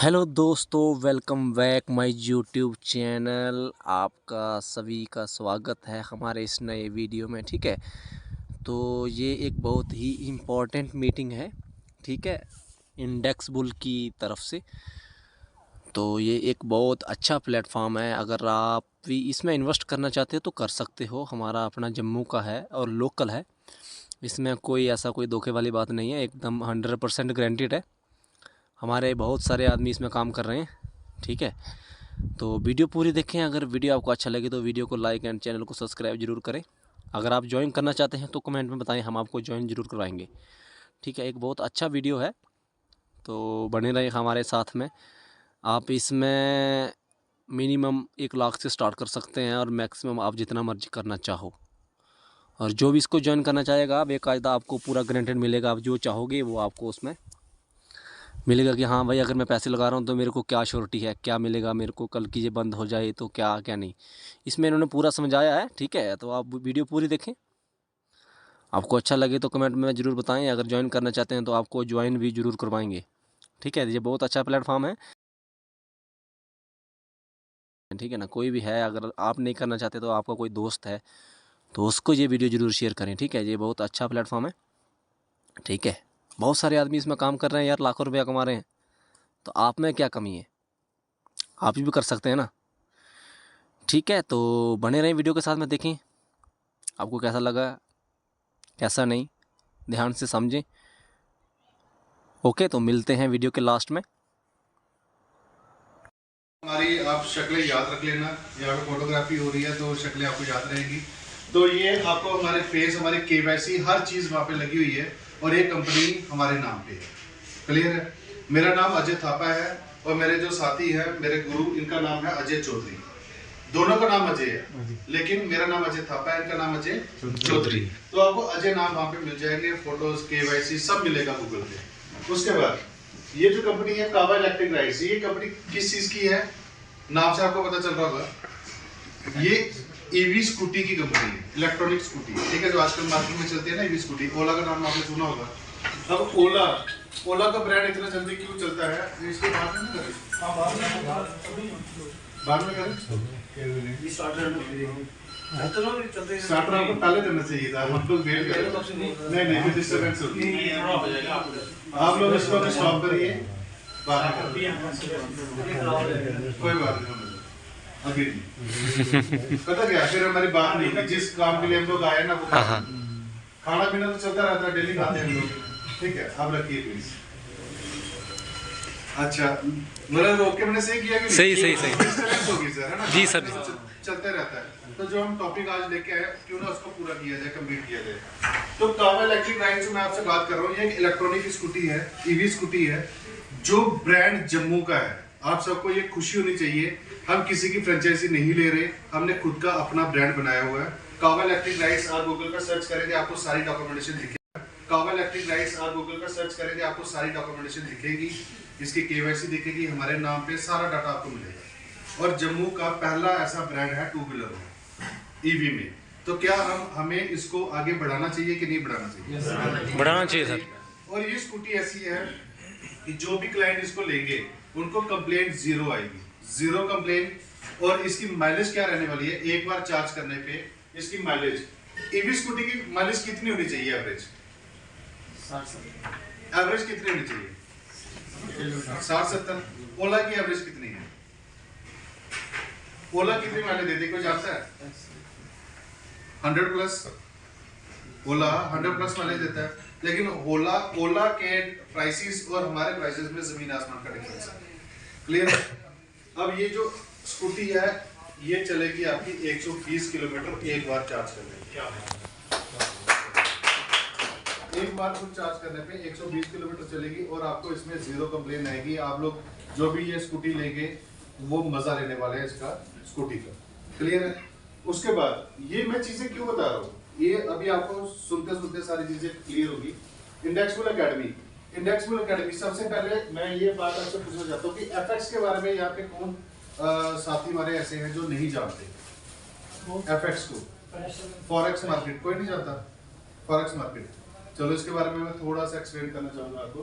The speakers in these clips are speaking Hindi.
हेलो दोस्तों, welcome back my YouTube channel. आपका सभी का स्वागत है हमारे इस नए वीडियो में। ठीक है, तो ये एक बहुत ही इम्पोर्टेंट मीटिंग है। ठीक है, इंडेक्स बुल की तरफ से। तो ये एक बहुत अच्छा प्लेटफॉर्म है। अगर आप भी इसमें इन्वेस्ट करना चाहते हो तो कर सकते हो। हमारा अपना जम्मू का है और लोकल है। इसमें कोई ऐसा कोई धोखे वाली बात नहीं है, एकदम 100% गारंटीड है। हमारे बहुत सारे आदमी इसमें काम कर रहे हैं। ठीक है, तो वीडियो पूरी देखें। अगर वीडियो आपको अच्छा लगे तो वीडियो को लाइक एंड चैनल को सब्सक्राइब जरूर करें। अगर आप ज्वाइन करना चाहते हैं तो कमेंट में बताएं, हम आपको ज्वाइन जरूर करवाएंगे। ठीक है, एक बहुत अच्छा वीडियो है, तो बने रहें हमारे साथ में। आप इसमें मिनिमम 1 लाख से स्टार्ट कर सकते हैं और मैक्सिमम आप जितना मर्जी करना चाहो। और जो भी इसको ज्वाइन करना चाहेगा, बेकायदा आपको पूरा गारंटेड मिलेगा। आप जो चाहोगे वो आपको उसमें मिलेगा कि हाँ भाई, अगर मैं पैसे लगा रहा हूँ तो मेरे को क्या श्योरिटी है, क्या मिलेगा मेरे को, कल की ये बंद हो जाए तो क्या क्या नहीं। इसमें इन्होंने पूरा समझाया है। ठीक है, तो आप वीडियो पूरी देखें। आपको अच्छा लगे तो कमेंट में ज़रूर बताएं। अगर ज्वाइन करना चाहते हैं तो आपको ज्वाइन भी ज़रूर करवाएंगे। ठीक है, ये बहुत अच्छा प्लेटफॉर्म है। ठीक है ना, कोई भी है, अगर आप नहीं करना चाहते तो आपका कोई दोस्त है तो उसको ये वीडियो ज़रूर शेयर करें। ठीक है, ये बहुत अच्छा प्लेटफॉर्म है। ठीक है, बहुत सारे आदमी इसमें काम कर रहे हैं यार, लाखों रुपया कमा रहे हैं। तो आप में क्या कमी है, आप भी कर सकते हैं ना। ठीक है, तो बने रहें वीडियो के साथ में, देखें आपको कैसा लगा कैसा नहीं, ध्यान से समझें। ओके, तो मिलते हैं वीडियो के लास्ट में। हमारी आप शक्लें याद रख लेना, यहाँ पे फोटोग्राफी हो रही है तो शक्लें आपको याद रहेंगी। तो ये आपको हमारे फेस, हमारे केवाईसी, हर चीज़ वहाँ पे लगी हुई है और ये कंपनी हमारे नाम पे है। क्लियर है? मेरा नाम अजय थापा है और मेरे जो साथी हैं, मेरे गुरु, इनका नाम है अजय चौधरी। दोनों का नाम अजय है, लेकिन मेरा नाम अजय थापा है, इनका नाम अजय चौधरी। तो आपको अजय नाम वहाँ पे मिल जाएंगे, फोटोज, केवाईसी सब मिलेगा गूगल पे। उसके बाद ये जो कंपनी है कावा इलेक्ट्रिक राइड्स, ये कंपनी किस चीज की है, नाम से आपको पता चल रहा होगा। ये ईवी स्कूटी की कंपनी है, इलेक्ट्रॉनिक स्कूटी। ठीक है, जो आजकल मार्केट में चलती है ना ईवी स्कूटी। ओला का नाम आपने सुना होगा। अब ओला का ब्रांड इतना जल्दी क्यों चलता है, इसके बाद में करें, बाद में करें। स्टार्टर आपको पहले करना चाहिए था, हम लोग वेट कर रहे हैं। नहीं फिर डिस्टर्बेंस होगी। आप लोग इसको स्टॉप करिए, कोई बात नहीं, अभी पता क्या, फिर हमारी बात नहीं होगी। जिस काम के लिए हम लोग आए ना, वो खाना पीना तो चलता रहता है, डेली खाते हैं हम लोग। ठीक है, आप रखिए प्लीज। अच्छा, मतलब ओके, मैंने सही किया कि सही होगी सर, है ना? जी सर, चलते रहता है। तो जो हम टॉपिक आज लेके आए, क्यों ना उसको पूरा किया जाए, कंप्लीट किया जाए। तो कावा इलेक्ट्रिक राइड जो मैं आपसे बात कर रहा हूँ, ये एक इलेक्ट्रॉनिक स्कूटी है, ईवी स्कूटी है, जो ब्रांड जम्मू का है। आप सबको ये खुशी होनी चाहिए, हम किसी की फ्रेंचाइजी नहीं ले रहे, हमने खुद का अपना ब्रांड बनाया हुआ है। कावा इलेक्ट्रिक राइड्स आप गूगल पर सर्च करेंगे, आपको सारी डॉक्यूमेंटेशन दिखेगी। कावा इलेक्ट्रिक राइड्स आप गूगल पर सर्च करेंगे, आपको सारी डॉक्यूमेंटेशन दिखेगी, इसकी केवाईसी दिखेगी, हमारे नाम पे सारा डाटा आपको मिलेगा। और जम्मू का पहला ऐसा ब्रांड है टू व्हीलर में, ईवी में। तो क्या हमें इसको आगे बढ़ाना चाहिए कि नहीं बढ़ाना चाहिए? बढ़ाना चाहिए सर। और ये स्कूटी ऐसी है कि जो भी क्लाइंट इसको लेंगे उनको कंप्लेंट जीरो आएगी, जीरो कंप्लेंट। और इसकी माइलेज क्या रहने वाली है, एक बार चार्ज करने पे इसकी माइलेज, ईवी स्कूटी की माइलेज कितनी होनी चाहिए एवरेज? एवरेज कितनी होनी चाहिए? 60-70। ओला की एवरेज कितनी है? ओला कितनी माइलेज देती है, कोई जानता है? 100+। ओला 100+ माइलेज देता है, लेकिन ओला के प्राइसेस और हमारे प्राइसेस में जमीन आसमान का डिफरेंस है। क्लियर? अब ये जो स्कूटी है, ये चलेगी आपकी 120 किलोमीटर एक बार चार्ज करने पे। क्या है, एक बार फुल चार्ज करने पे 120 किलोमीटर चलेगी और आपको इसमें जीरो कंप्लेन आएगी। आप लोग जो भी ये स्कूटी लेंगे वो मजा लेने वाले हैं इसका, स्कूटी का। क्लियर है? उसके बाद ये मैं चीजें क्यों बता रहा हूँ, ये अभी आपको सुनते सुनते सारी चीजें क्लियर होगी। इंडेक्सबुल एकेडमी, सबसे पहले मैं ये बात आपसे पूछना चाहता हूँ कि एफएक्स के बारे में यहाँ पे कौन साथी हमारे ऐसे हैं जो नहीं जानते एफएक्स को? फॉरेक्स मार्केट कोई नहीं जानता, फॉरेक्स मार्केट। चलो इसके बारे में मैं थोड़ा सा एक्सप्लेन करना चाहूंगा आपको।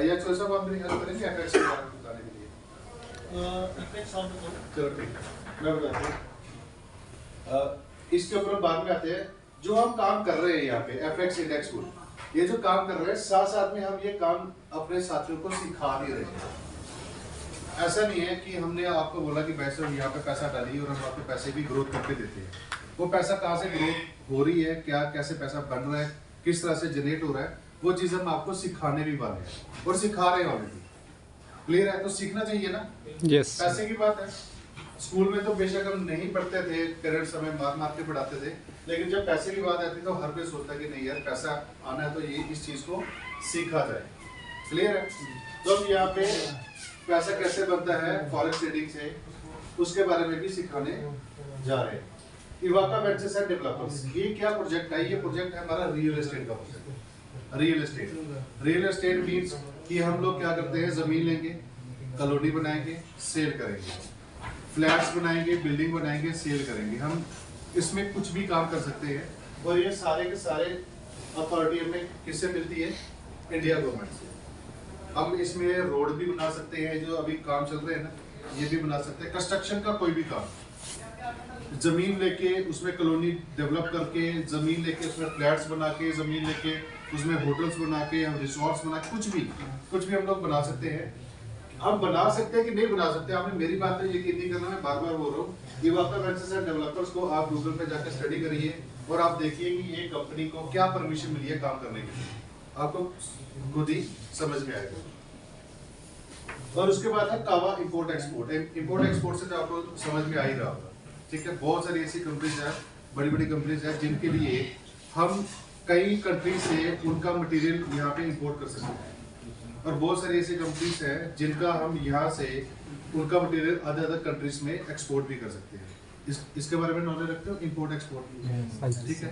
या छोटा सा हम हेल्प करेंगे एफएक्स के बारे में बताने में। चलो ठीक है, मैं बताता हूँ। इसके ऊपर बाद में आते हैं। जो हम काम कर रहे हैं यहाँ पे FX इंडेक्स टूल, ये जो काम कर रहे हैं साथ साथ में हम ये काम अपने साथियों को सिखा भी रहे हैं। ऐसा नहीं है कि हमने आपको बोला कि भाई साहब यहाँ पे पैसा डालिए और हम आपके पैसे की ग्रोथ करके देते हैं। वो पैसा कहाँ से ग्रोथ हो रही है, क्या कैसे पैसा बन रहा है, किस तरह से जनरेट हो रहा है, वो चीज़ हम आपको सिखाने भी वाले हैं और सिखा रहे हैं ऑलरेडी। क्लियर है? तो सीखना चाहिए ना। यस। पैसे की बात है। स्कूल में तो बेशक हम नहीं पढ़ते थे, पेरेंट्स हमें मार मार के पढ़ाते थे, लेकिन जब पैसे की बात आती है तो हर कोई सोचता है कि नहीं यार पैसा आना है तो ये इस चीज़ को सीखा जाए। क्लियर है? तो हम यहाँ पे पैसा कैसे बनता है फॉरेक्स ट्रेडिंग से, उसके बारे में भी सिखाने जा रहे हैं। इवाका वेंचर्स एंड डेवलपर्स, ये क्या प्रोजेक्ट है? ये प्रोजेक्ट है हमारा रियल एस्टेट का प्रोजेक्ट। रियल एस्टेट मीन्स कि हम लोग क्या करते हैं, जमीन लेंगे, कॉलोनी बनाएंगे, सेल करेंगे, फ्लैट्स बनाएंगे, बिल्डिंग बनाएंगे, सेल करेंगे। हम इसमें कुछ भी काम कर सकते हैं और ये सारे के सारे अथॉरिटी हमें किससे मिलती है? इंडिया गवर्नमेंट से। हम इसमें रोड भी बना सकते हैं, जो अभी काम चल रहे हैं ना, ये भी बना सकते हैं। कंस्ट्रक्शन का कोई भी काम, जमीन लेके उसमें कॉलोनी डेवलप करके, जमीन लेके उसमें फ्लैट्स बना के, जमीन लेके उसमें होटल्स बना के, हम रिसोर्ट्स बना के, कुछ भी हम लोग बना सकते हैं। हम बना सकते हैं कि नहीं बना सकते, आपने मेरी बात पे यकीन नहीं करना, मैं बार बार बोल रहा हूँ। इवाका वेंचर्स एंड डेवलपर्स को आप गूगल पे जाकर स्टडी करिए और आप देखिए कि ये कंपनी को क्या परमिशन मिली है काम करने के लिए, आपको खुद ही समझ में आएगा। और उसके बाद है कावा इंपोर्ट एक्सपोर्ट। इंपोर्ट एक्सपोर्ट से तो आपको समझ में आ ही रहा होगा, ठीक है। बहुत सारी ऐसी कंपनीज हैं, बड़ी बड़ी कंपनीज हैं, जिनके लिए हम कई कंट्री से उनका मटेरियल यहाँ पे इंपोर्ट कर सकते हैं, और बहुत सारी ऐसी कंपनीज हैं जिनका हम यहाँ से उनका मटेरियल अदर कंट्रीज में एक्सपोर्ट भी कर सकते हैं। इसके बारे में नॉलेज रखते हो, इंपोर्ट एक्सपोर्ट, ठीक है।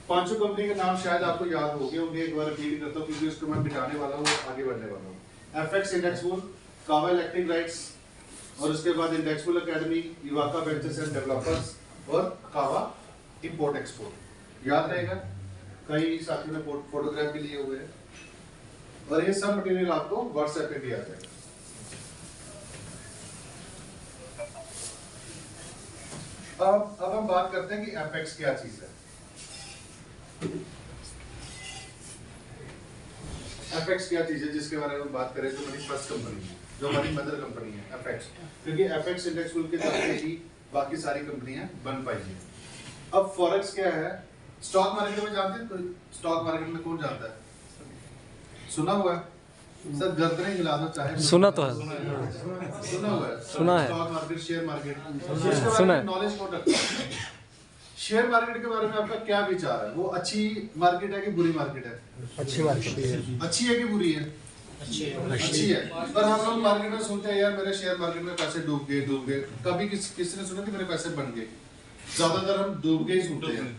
पांचों कंपनी के नाम शायद आपको याद हो गए होंगे, एक बार रिपीट करता हूँ क्योंकि उसको मैं मिटाने वाला हूँ, आगे बढ़ने वाला हूँ। FX index tool, Kava electric rights, और उसके बाद इंडेक्स टूल एकेडमी, इवाका वेंचर्स एंड डेवलपर्स और कावा इंपोर्ट एक्सपोर्ट। याद रहेगा, कई साथियों ने फोटोग्राफ भी लिए हुए हैं, और ये सब मटेरियल आपको व्हाट्सएप पे भी आ जाएगा। अब हम बात करते हैं कि FX क्या चीज है। FX क्या चीज है जिसके बारे में बात करें, जो हमारी फर्स्ट कंपनी है, जो हमारी मदर कंपनी है FX, क्योंकि FX इंडेक्स टूल के चलते ही बाकी सारी कंपनियां बन पाई हैं। अब फॉरेक्स क्या है? स्टॉक मार्केट में जानते हैं कोई? स्टॉक मार्केट में कौन जानता है? सुना हुआ है? सर गर्दनें हिला दो चाहे। सुना तो है। सुना हुआ है? सुना है। स्टॉक मार्केट, शेयर मार्केट, सुना है। नॉलेज कौन रखता है? शेयर मार्केट के बारे में आपका क्या विचार है? वो अच्छी मार्केट है कि बुरी मार्केट है? अच्छी मार्केट है। अच्छी है कि बुरी है? अच्छी है। पर हम लोग मार्केट में सुनते हैं यार मेरे शेयर मार्केट में पैसे डूब गए। कभी किसी ने सुना कि मेरे पैसे बन गए? ज्यादातर हम डूब गए ही सुनते हैं।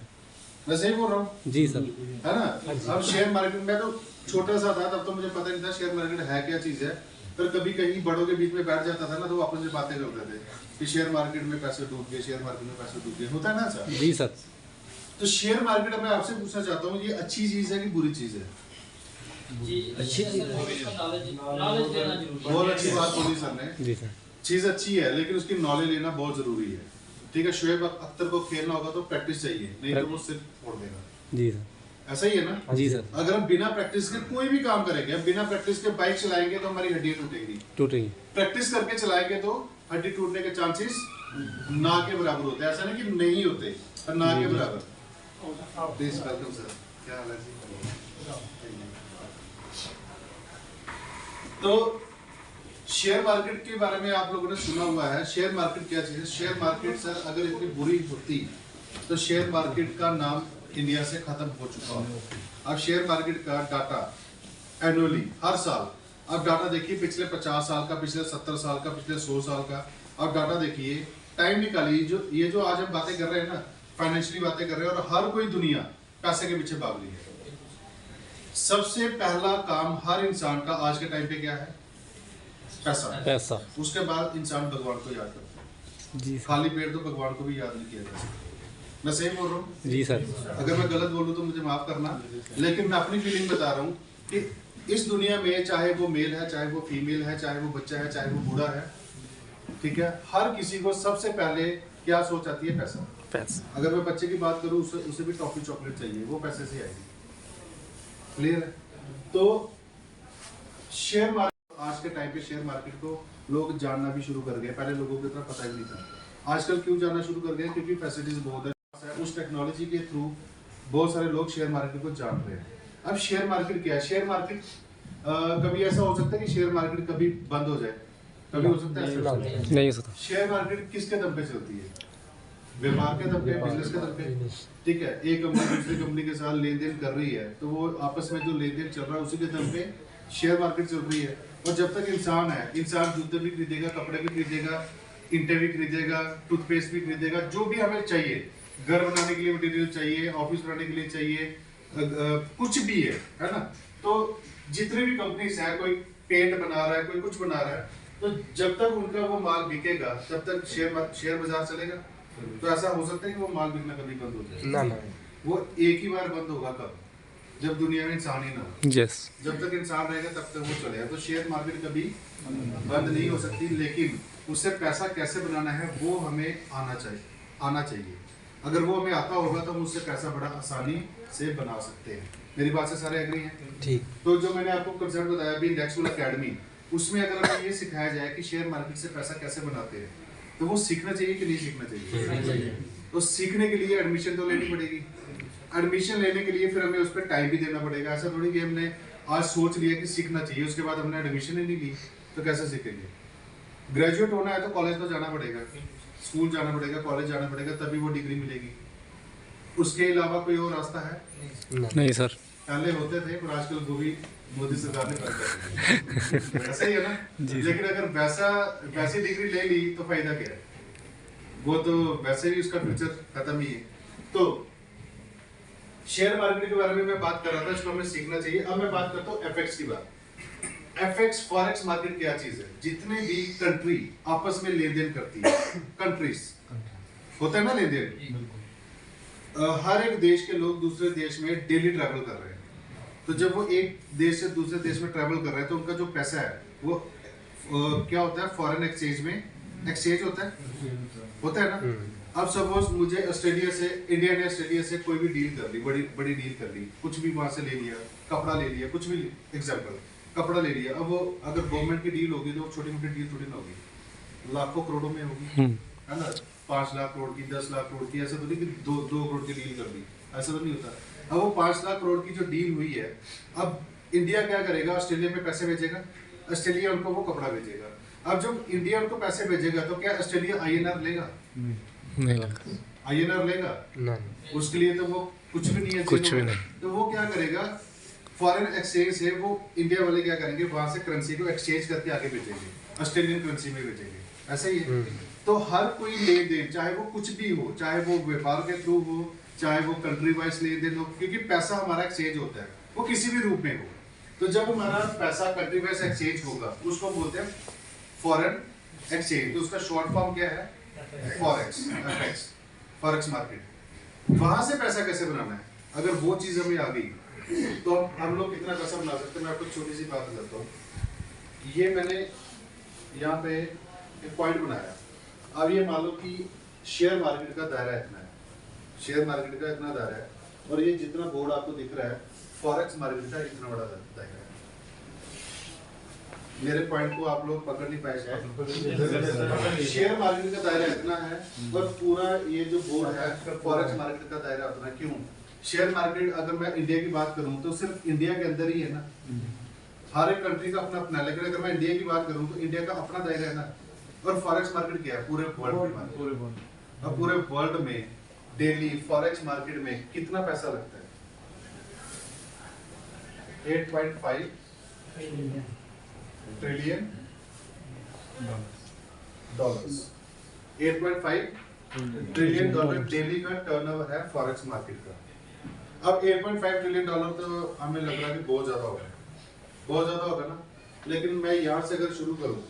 मैं सही बोल रहा हूँ? जी सर। है ना? अब शेयर मार्केट में तो छोटा सा था, तब तो मुझे पता नहीं था शेयर मार्केट है क्या चीज है। पर कभी कहीं बड़ों के बीच में बैठ जाता था ना, तो आपस में बातें करते थे कि शेयर मार्केट में पैसे डूब गए, शेयर मार्केट में पैसे डूब गए, होता है ना सर? जी सर। तो शेयर मार्केट में आपसे पूछना चाहता हूँ, ये अच्छी चीज है कि बुरी चीज है? अच्छी चीज है, नॉलेज देना जरूरी है। बहुत अच्छी बात बोली सर ने। जी सर। चीज अच्छी है, लेकिन उसकी नॉलेज लेना बहुत जरूरी है, ठीक है। शोएब अख्तर को खेलना होगा तो प्रैक्टिस चाहिए, नहीं तो वो सिर्फ फोड़ देगा। जी सर। ऐसा ही है ना? जी सर। अगर हम बिना प्रैक्टिस के कोई भी काम करेंगे, हम बिना प्रैक्टिस के बाइक चलाएंगे तो हमारी हड्डियां टूटेंगी। टूटेगी। प्रैक्टिस करके चलाएंगे तो हड्डी टूटने के चांसेस ना के बराबर होते हैं। ऐसा नहीं कि नहीं होते, पर ना के बराबर। प्लीज वेलकम सर, क्या हाल है जी? तो शेयर मार्केट के बारे में आप लोगों ने सुना हुआ है। शेयर मार्केट क्या चीज है? शेयर मार्केट सर अगर इतनी बुरी होती तो शेयर मार्केट का नाम इंडिया से खत्म हो चुका है। अब शेयर मार्केट का डाटा एनुअली हर साल, अब डाटा देखिए पिछले 50 साल का, पिछले 70 साल का, पिछले 100 साल का, अब डाटा देखिए, टाइम निकालिए। ये जो आज हम बातें कर रहे हैं ना, फाइनेंशियली बातें कर रहे हैं, और हर कोई दुनिया पैसे के पीछे भाग रही है। सबसे पहला काम हर इंसान का आज के टाइम पे क्या है? पैसा। उसके बाद इंसान भगवान को याद करता है। जी खाली पेट तो भगवान को भी याद नहीं किया जा सकता। मैं सही बोल रहा हूँ? जी सर। अगर मैं गलत बोलूँ तो मुझे माफ करना, लेकिन मैं अपनी फीलिंग बता रहा हूँ कि इस दुनिया में चाहे वो मेल है, चाहे वो फीमेल है, चाहे वो बच्चा है, चाहे वो बूढ़ा है, ठीक है, हर किसी को सबसे पहले क्या सोच आती है? पैसा। अगर मैं बच्चे की बात करूं, उसे भी टॉफी चॉकलेट चाहिए, वो पैसे से आएगी। क्लियर है? तो शेयर मार्केट, आज के टाइम पे शेयर मार्केट को लोग जानना भी शुरू कर गए। पहले लोगों को इतना पता ही नहीं था। आजकल क्यों जानना शुरू कर गए? क्योंकि फैसिलिटीज बहुत है। उस टेक्नोलॉजी के थ्रू बहुत सारे लोग शेयर मार्केट को जान रहे हैं। अब शेयर मार्केट क्या है? शेयर मार्केट कभी ऐसा हो सकता है कि शेयर मार्केट कभी बंद हो जाए? कभी हो सकता है ऐसा? नहीं हो सकता। शेयर मार्केट किसके दम पे चलती है? व्यापार के दम पे, बिजनेस के दम पे। ठीक है, एक कंपनी दूसरी कंपनी के साथ लेन देन कर रही है, तो वो आपस में जो लेन देन चल रहा है उसी के दम पे शेयर मार्केट चल रही है। और जब तक इंसान है, इंसान जूते भी खरीदेगा, कपड़े भी खरीदेगा, ईंटें भी खरीदेगा, टूथपेस्ट भी खरीदेगा, जो भी हमें चाहिए, घर बनाने के लिए मटेरियल चाहिए, ऑफिस बनाने के लिए चाहिए, कुछ भी है ना? तो जितने भी कंपनीज है, कोई पेंट बना रहा है, कोई कुछ बना रहा है, तो जब तक उनका वो माल बिकेगा तब तक शेयर बाजार चलेगा। तो ऐसा हो सकता है कि वो माल बिकना कभी बंद हो जाए? ना। वो एक ही बार बंद होगा कब? जब दुनिया में इंसान ही ना हो। जब तक इंसान रहेगा तब तक वो चलेगा। तो शेयर मार्केट कभी बंद नहीं हो सकती, लेकिन उससे पैसा कैसे बनाना है वो हमें आना चाहिए। अगर वो हमें आता होगा तो हम उससे पैसा बड़ा आसानी से बना सकते हैं। मेरी बात से सारे एग्री हैं? ठीक। तो जो मैंने आपको कंसेप्ट बताया अभी इंडेक्सफुल एकेडमी, उसमें अगर हमें ये सिखाया जाए कि शेयर मार्केट से पैसा कैसे बनाते हैं, तो वो सीखना चाहिए कि नहीं सीखना चाहिए? तो सीखने के लिए एडमिशन तो लेनी पड़ेगी। एडमिशन लेने के लिए फिर हमें उस पर टाइम भी देना पड़ेगा। ऐसा थोड़ी कि हमने आज सोच लिया कि सीखना चाहिए, उसके बाद हमने एडमिशन ही नहीं ली, तो कैसे सीखेंगे? ग्रेजुएट होना है तो कॉलेज तो जाना पड़ेगा, स्कूल जाना पड़ेगा, कॉलेज जाना पड़ेगा, तभी वो डिग्री मिलेगी। उसके अलावा कोई और रास्ता है? नहीं सर। पहले होते थे, पर आजकल वो भी मोदी सरकार ने बंद कर दिया। वैसा ही है ना? लेकिन अगर वैसी डिग्री ले ली तो फायदा क्या है? वो तो वैसे ही उसका फ्यूचर खत्म ही है। तो शेयर मार्केट के बारे में मैं बात कर रहा था, इसको हमें सीखना चाहिए। अब मैं बात करता हूँ एफएक्स की बात। एफएक्स फॉरेक्स मार्केट क्या चीज है? जितने भी कंट्री आपस में लेन देन करती है, कंट्रीज होता है ना लेन देन, हर एक देश के लोग दूसरे देश में डेली ट्रैवल कर रहे हैं। तो जब वो एक देश से दूसरे देश में ट्रैवल कर रहे हैं तो उनका जो पैसा है वो क्या होता है? फॉरेन एक्सचेंज में एक्सचेंज होता है ना? अब सपोज मुझे ऑस्ट्रेलिया से, इंडिया ने ऑस्ट्रेलिया से कोई भी डील कर ली, बड़ी डील कर ली, कुछ भी वहां से ले लिया, कपड़ा ले लिया, कुछ भी एग्जांपल कपड़ा ले लिया। अब वो अगर गवर्नमेंट की डील होगी तो छोटी मोटी डील थोड़ी ना होगी, लाखों करोड़ों में होगी, है ना? 5 लाख करोड़ की, 10 लाख करोड़ की, ऐसा तो नहीं कि 2 करोड़ की डील कर दी, ऐसा तो नहीं होता। अब वो 5 लाख करोड़ की जो डील हुई है, अब इंडिया क्या करेगा? ऑस्ट्रेलिया में पैसे भेजेगा, ऑस्ट्रेलिया उनको वो कपड़ा भेजेगा। अब जब इंडिया उनको पैसे भेजेगा तो क्या ऑस्ट्रेलिया आईएनआर लेगा? नहीं लेगा। आईएनआर लेगा? नहीं। उसके लिए तो वो कुछ भी नहीं है, कुछ भी नहीं। तो वो क्या करेगा? फॉरेन एक्सचेंज से वो इंडिया वाले क्या करेंगे? वहां से करेंसी को एक्सचेंज करके आगे भेजेंगे, ऑस्ट्रेलियन करेंसी में भेजेंगे। ऐसा ही है। तो हर कोई लेन देन, चाहे वो कुछ भी हो, चाहे वो व्यापार के थ्रू हो, चाहे वो कंट्री वाइज लेन देन हो, क्योंकि पैसा हमारा एक्सचेंज होता है, वो किसी भी रूप में हो। तो जब हमारा पैसा कंट्री वाइज एक्सचेंज होगा उसको बोलते हैं फॉरेन एक्सचेंज। तो उसका शॉर्ट फॉर्म क्या है? Forex, FX, forex market. वहां से पैसा कैसे बनाना है? अगर वो चीज हमें आ गई तो हम लोग कितना पैसा बना सकते हैं? मैं आपको छोटी सी बात बताता हूँ। ये मैंने यहाँ पे एक पॉइंट बनाया। अब ये मान लो कि शेयर मार्केट का दायरा इतना है, शेयर मार्केट का इतना दायरा है, और ये जितना बोर्ड आपको दिख रहा है फॉरेक्स मार्केट का इतना बड़ा दायरा है। मेरे पॉइंट को आप लोग पकड़ नहीं पाए शायद। शेयर मार्केट का दायरा इतना है और पूरा ये जो बोर्ड है फॉरेक्स मार्केट का दायरा उतना। क्यों? शेयर मार्केट अगर मैं इंडिया की बात करूं तो सिर्फ इंडिया के अंदर ही है ना, हर एक कंट्री का अपना अपना। लेकिन अगर मैं इंडिया की बात करूं तो इंडिया का अपना दायरा है ना। और फॉरेक्स मार्केट क्या है? पूरे वर्ल्ड में। अब पूरे वर्ल्ड में डेली फॉरेक्स मार्केट में कितना पैसा लगता है? 8.5 trillion dollars. 8.5 trillion dollar daily का टर्नओवर है फॉरेक्स मार्केट का। अब 8.5 ट्रिलियन डॉलर तो हमें लग रहा है कि बहुत ज्यादा होगा, बहुत ज्यादा होगा ना। लेकिन मैं यहाँ से अगर शुरू करूँ,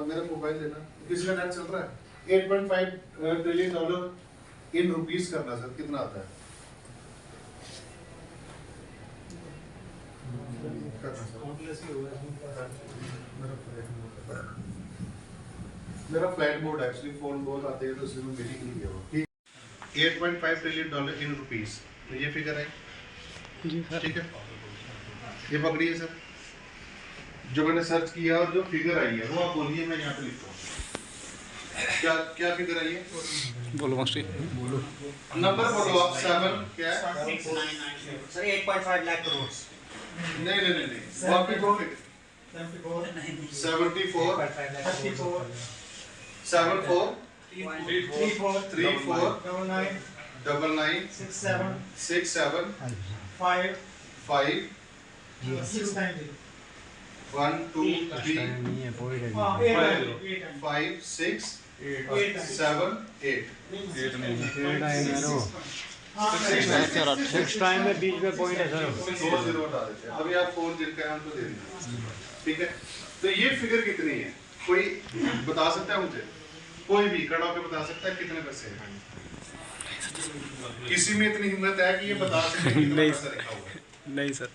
मेरा मोबाइल लेना, किसी का नेट चल रहा है? 8.5 ट्रिलियन डॉलर इन रुपीस करना सर कितना आता है? मेरा फ्लाइट मोड एक्चुअली फोन बहुत आते हैं तो इसलिए मैं मीटिंग नहीं किया हुआ। ठीक, $8.5 ट्रिलियन इन रुपीस, तो ये फिगर है ठीक है। ये पकड़िए सर, जो मैंने सर्च किया और जो फिगर आई है वो आप बोलिए, मैं यहाँ पे लिखता हूँ। क्या क्या फिगर आई है? बोलो मास्टर। नंबर बोलो आप। 7 क्या है? सर 8.5 लाख करोड़। नहीं नहीं नहीं नहीं, वो आपकी प्रॉफिट 74 74 34 99 67 5 1 2 3 5 6 7 8 सिक्स टाइम में बीच में पॉइंट है सर। 2 0 हटा देते हैं। अभी आप फोन जिनका है उनको दे दीजिए, ठीक है। तो ये फिगर कितनी है, कोई बता सकता है मुझे? कोई भी खड़ा होकर बता सकता है कितने पैसे हैं? किसी में इतनी हिम्मत है कि ये बता सके कितना पैसा लिखा हुआ है? नहीं सर।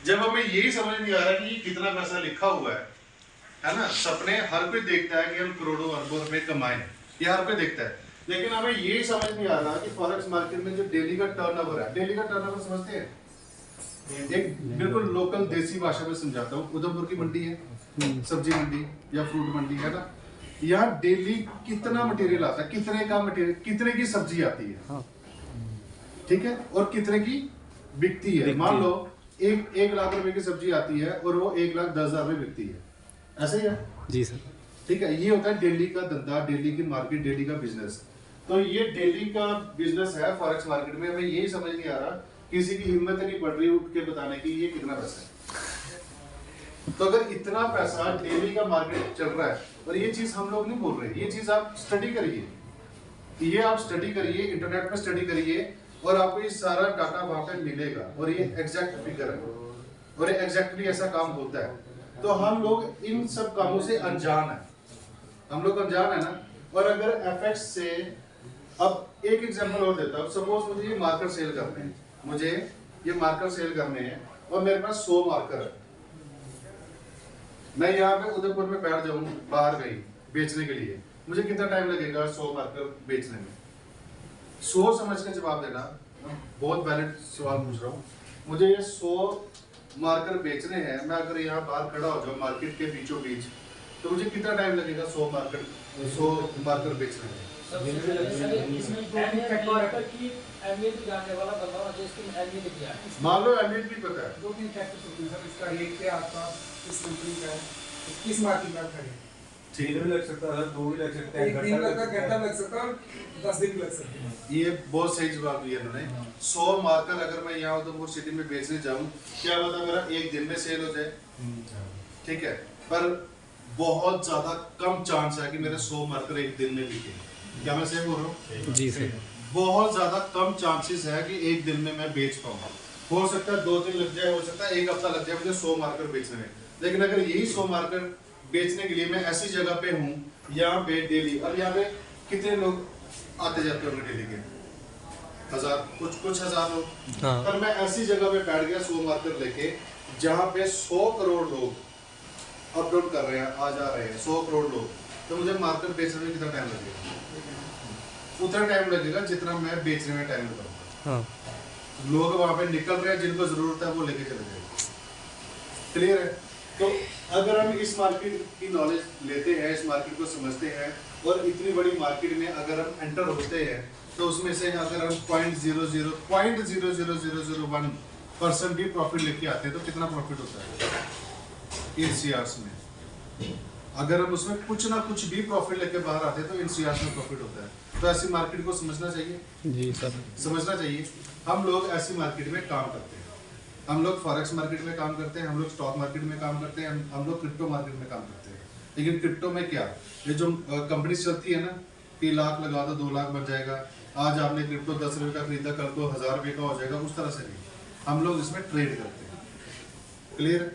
जब हमें यही समझ नहीं आ रहा कि ये कितना पैसा लिखा हुआ है ना। सपने हर कोई देखता है कि हम करोड़ों अरबों रुपए कमाएं, ये हर कोई देखता है, लेकिन हमें यही समझ नहीं आ रहा कि फॉरेक्स मार्केट में जो डेली का टर्नओवर है, डेली का टर्नओवर समझते हैं? एक बिल्कुल लोकल देसी भाषा में समझाता हूँ। उधमपुर की मंडी है, सब्जी मंडी या फ्रूट मंडी है ना, यहाँ डेली कितना मटेरियल आता है, कितने का मटेरियल, कितने की सब्जी आती है, ठीक है, और कितने की बिकती है। मान लो 1 लाख रुपए की सब्जी आती है और वो 1,10,000 में बिकती है, ऐसे ही है जी सर। ठीक है। ये होता है डेली का धंधा, डेली की मार्केट, डेली का बिजनेस। तो ये डेली का बिजनेस है फॉरेक्स मार्केट में। हमें यही समझ नहीं आ रहा, किसी की हिम्मत नहीं पड़ रही उठ के बताने की ये कितना पैसा है। तो अगर इतना पैसा डेली का मार्केट चल रहा है, और ये चीज हम लोग नहीं बोल रहे, ये चीज आप स्टडी करिए, ये आप स्टडी करिए, इंटरनेट पे स्टडी करिए और आपको ये सारा डाटा वहां पे मिलेगा और ये एग्जैक्ट फिगर है और ये एग्जैक्टली ऐसा काम होता है। तो हम लोग इन सब कामों से अनजान है, हम लोग अनजान है ना। और अगर एफएक्स से, अब एक एग्जांपल और देता हूँ। सपोज मुझे ये मार्कर सेल करने हैं, मुझे ये मार्कर सेल करने हैं और मेरे पास 100 मार्कर है। मैं यहाँ पे उदयपुर में बैठ जाऊँ, बाहर गई बेचने के लिए, मुझे कितना टाइम लगेगा 100 मार्कर बेचने में? सोच समझ के जवाब देना, बहुत वैलिड सवाल पूछ रहा हूँ। मुझे ये 100 मार्कर बेचने हैं, मैं अगर यहाँ बाहर खड़ा हो जाऊँ मार्केट के बीचों बीच, तो मुझे कितना टाइम लगेगा 100 मार्कर बेचने में? इसमें फैक्टर की अहमियत जानने वाला बंदा होना चाहिए, इसकी अहमियत क्या है। मान लो अहमियत भी पता है। 2-3 फैक्टर होते हैं सर, इसका रेट के आसपास, किस कंपनी का है, किस मार्केट में खड़े हैं। ठीक भी लग सकता है, 2 भी लग सकते हैं, एक दिन का घंटा लग सकता है, 10 दिन लग सकते हैं। ये बहुत सही जवाब दिया इन्होंने। 100 मार्कर अगर मैं यहाँ उधमपुर सिटी में बेचने जाऊँ, क्या पता मेरा एक दिन में सेल हो जाए, ठीक है, पर बहुत ज्यादा कम चांस है कि मेरे 100 मार्कर एक दिन में बिके। क्या मैं सही बोल रहा हूँ? जी सर। बहुत ज्यादा कम चांसेस है कि एक दिन में मैं बेच पाऊँ। हो सकता है 2 दिन लग जाए, हो सकता है 1 हफ्ता लग जाए मुझे 100 मार्कर बेचने में। लेकिन अगर यही 100 मार्कर बेचने के लिए मैं ऐसी जगह पे हूँ, यहाँ पे डेली, अब यहाँ पे कितने लोग आते जाते होंगे डेली के? 1000, कुछ हजार लोग। हाँ। पर मैं ऐसी जगह पे बैठ गया 100 मार्कर लेके, जहाँ पे 100 करोड़ लोग अप डाउन कर रहे हैं, आ जा रहे हैं 100 करोड़ लोग, तो मुझे मार्कर बेचने में कितना टाइम लगेगा? उतना टाइम लगेगा जितना मैं बेचने में टाइम लगाऊंगा। हाँ। लोग वहां पे निकल रहे हैं, जिनको जरूरत है वो लेके चले जाएंगे। क्लियर है? तो अगर हम इस मार्केट की नॉलेज लेते हैं, इस मार्केट को समझते हैं और इतनी बड़ी मार्केट में अगर हम एंटर होते हैं, तो उसमें से अगर हम 0.00001% भी प्रॉफिट लेके आते हैं तो कितना प्रॉफिट होता है इन सीआर्स में? अगर हम उसमें कुछ ना कुछ भी प्रॉफिट लेके बाहर आते हैं तो इन सीआर्स में प्रॉफिट होता है। तो ऐसी मार्केट को समझना चाहिए, जी सर। समझना चाहिए। हम लोग ऐसी मार्केट में काम करते हैं, हम लोग फॉरेक्स मार्केट में काम करते हैं, हम लोग स्टॉक मार्केट में काम करते हैं, हम लोग क्रिप्टो मार्केट में काम करते हैं। लेकिन क्रिप्टो में क्या, ये जो कंपनी चलती है ना कि लाख लगा दो 2 लाख बन जाएगा, आज आपने क्रिप्टो 10 रुपये का खरीदा, कल तो 1000 रुपये का हो जाएगा, उस तरह से नहीं। हम लोग इसमें ट्रेड करते हैं। क्लियर?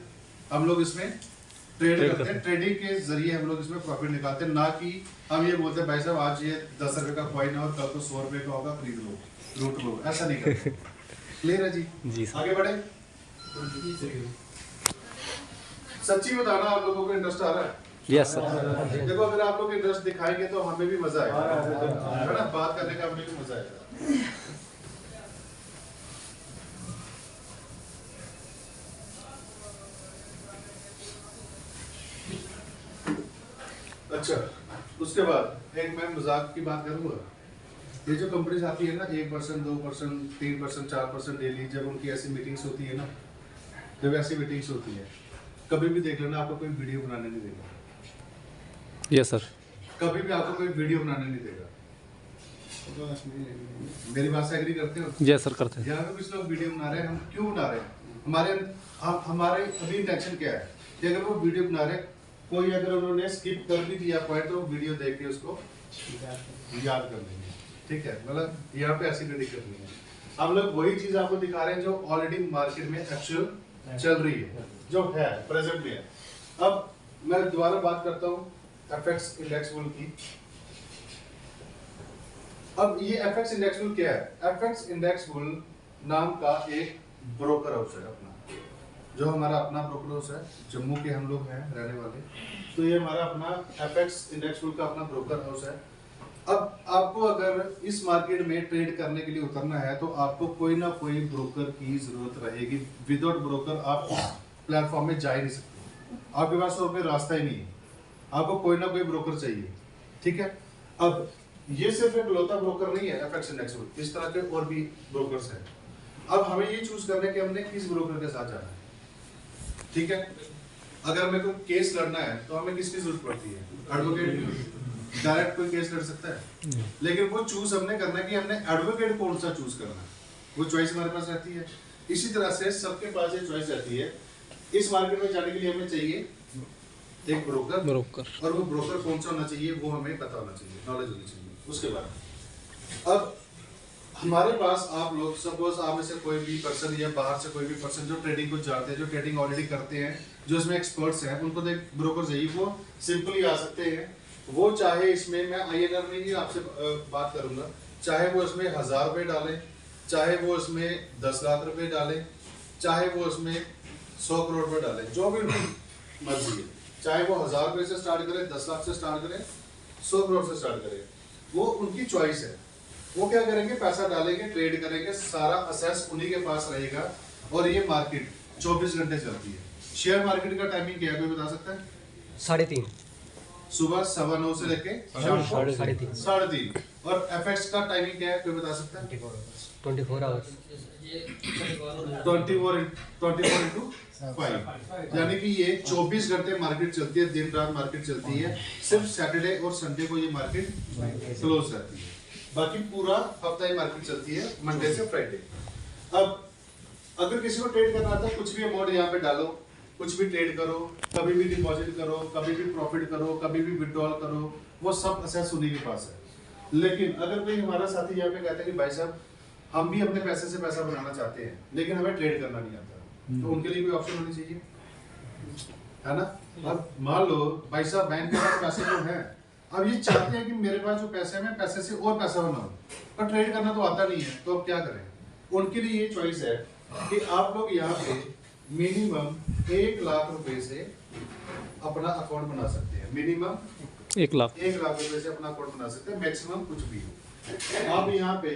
हम लोग इसमें ट्रेड करते हैं, ट्रेडिंग के जरिए हम लोग इसमें प्रॉफिट निकालते हैं। ना कि हम ये बोलते हैं भाई साहब आज ये 10 रुपये का कॉइन है और कल तो 100 रुपये का होगा, खरीद लो, लूट लो, ऐसा नहीं करते। क्लियर है जी? जी सर। आगे बढ़े। सच्ची बताना, आप लोगों को इंटरेस्ट आ रहा है? Yes sir. देखो अगर आप लोग इंटरेस्ट दिखाएंगे तो हमें भी मजा आएगा, है ना, बात करने का हमें भी मजा आएगा। अच्छा, उसके बाद एक मैं मजाक की बात करूंगा। ये जो कंपनीज आती है ना 1%, 2%, 3%, 4% डेली, जब उनकी ऐसी मीटिंग्स होती है ना, जब ऐसी मीटिंग्स होती है, कभी भी देख लेना आपको कोई वीडियो बनाने नहीं देगा। Yes sir. कभी भी आपको कोई वीडियो बनाने नहीं देगा। मेरी बात से एग्री करते हो? यस सर करते हैं। यहाँ पे कुछ लोग वीडियो बना रहे हैं, हम क्यों बना रहे हैं? हमारे अभी इंटेंशन क्या है कि अगर वो वीडियो बना रहे हैं, कोई अगर उन्होंने स्किप कर भी दिया पॉइंट तो वीडियो देख के उसको याद कर लेंगे, ठीक है? मतलब यहाँ पे ऐसी कोई दिक्कत नहीं है। हम लोग वही चीज आपको दिखा रहे हैं जो ऑलरेडी मार्केट में एक्चुअल चल रही है, जो है प्रेजेंट में है। अब मैं दोबारा बात करता हूँ एफएक्स इंडेक्स बुल की। अब ये एफएक्स इंडेक्स बुल क्या है? एफएक्स इंडेक्स बुल नाम का एक ब्रोकर हाउस है अपना, जो हमारा अपना ब्रोकर हाउस है, जम्मू के हम लोग हैं रहने वाले। तो ये हमारा अपना एफएक्स इंडेक्स बुल का अपना ब्रोकर हाउस है। अब आपको अगर इस मार्केट में ट्रेड करने के लिए उतरना है तो आपको कोई ना कोई ब्रोकर की जरूरत रहेगी। विदाउट ब्रोकर आप प्लेटफॉर्म में जा ही नहीं सकते, आपके पास और कोई रास्ता ही नहीं है, आपको कोई ना कोई ब्रोकर चाहिए, ठीक है? अब ये सिर्फ एक इकलौता ब्रोकर नहीं है एफएक्स इंडेक्स बुल, इस तरह के और भी ब्रोकर्स हैं। अब हमें ये चूज करना है कि हमने किस ब्रोकर के साथ जाना है, ठीक है? अगर हमें कोई केस लड़ना है तो हमें किसकी जरूरत पड़ती है? एडवोकेट। डायरेक्ट कोई केस लड़ सकता है, लेकिन वो चूज हमने करना है कि हमने एडवोकेट कौन सा चूज करना है, वो चॉइस हमारे पास रहती है। इसी तरह से सबके पास ये चॉइस रहती है। इस मार्केट में जाने के लिए हमें चाहिए एक ब्रोकर, और वो ब्रोकर कौन सा होना चाहिए वो हमें पता होना चाहिए, नॉलेज होनी चाहिए। उसके बाद अब हमारे पास आप लोग सपोज आप में से कोई भी पर्सन या बाहर से कोई भी पर्सन जो ट्रेडिंग को जानते हैं, जो ट्रेडिंग ऑलरेडी करते हैं, जो इसमें एक्सपर्ट्स हैं, उनको तो एक ब्रोकर चाहिए। वो सिंपली आ सकते हैं, वो चाहे इसमें मैं INR में ही आपसे बात करूंगा, चाहे वो इसमें 1000 रुपये डालें, चाहे वो इसमें 10 लाख रुपए डालें, चाहे वो इसमें 100 करोड़ रुपए डालें, जो भी उनकी मर्जी है। चाहे वो 1000 रुपये से स्टार्ट करें, 10 लाख से स्टार्ट करें, 100 करोड़ से स्टार्ट करें, वो उनकी चॉइस है। वो क्या करेंगे? पैसा डालेंगे, ट्रेड करेंगे, सारा असेस उन्हीं के पास रहेगा। और ये मार्केट 24 घंटे चलती है। शेयर मार्केट का टाइमिंग क्या है, कोई बता सकता है? 3:30 सुबह 9:15 से लेके शाम को 3:30 3:30। और एफएक्स का टाइमिंग क्या है, कोई बता सकता है? 24 आवर्स 24 into 5, यानी कि ये 24 घंटे मार्केट चलती है, दिन रात मार्केट चलती है। सिर्फ सैटरडे और संडे को ये मार्केट क्लोज रहती है, बाकी पूरा हफ्ता ही मार्केट चलती है, मंडे से फ्राइडे। अब अगर किसी को ट्रेड करना था, कुछ भी अमाउंट यहाँ पे डालो, कुछ भी ट्रेड करो, कभी भी डिपॉजिट करो, कभी भी प्रॉफिट करो, कभी भी विड्रॉल करो, वो सब असेस उन्हीं के पास है। लेकिन अगर कोई हमारा साथी यहाँ पे कहता है कि भाई साहब हम भी अपने पैसे से पैसा बनाना चाहते हैं, लेकिन हमें ट्रेड करना नहीं आता, तो उनके लिए कोई ऑप्शन होनी चाहिए, है ना? अब मान लो भाई साहब बैंक के पास पैसे तो हैं, अब ये चाहते हैं कि मेरे पास जो पैसे हैं मैं पैसे से और पैसा बनाऊं, पर ट्रेड करना तो आता नहीं है, तो अब क्या करें? उनके लिए ये चॉइस है कि आप लोग यहाँ पे मिनिमम 1 लाख रुपए से अपना अकाउंट बना सकते हैं। मिनिमम 1 लाख रुपए से अपना अकाउंट बना सकते हैं, मैक्सिमम कुछ भी हो। आप यहाँ पे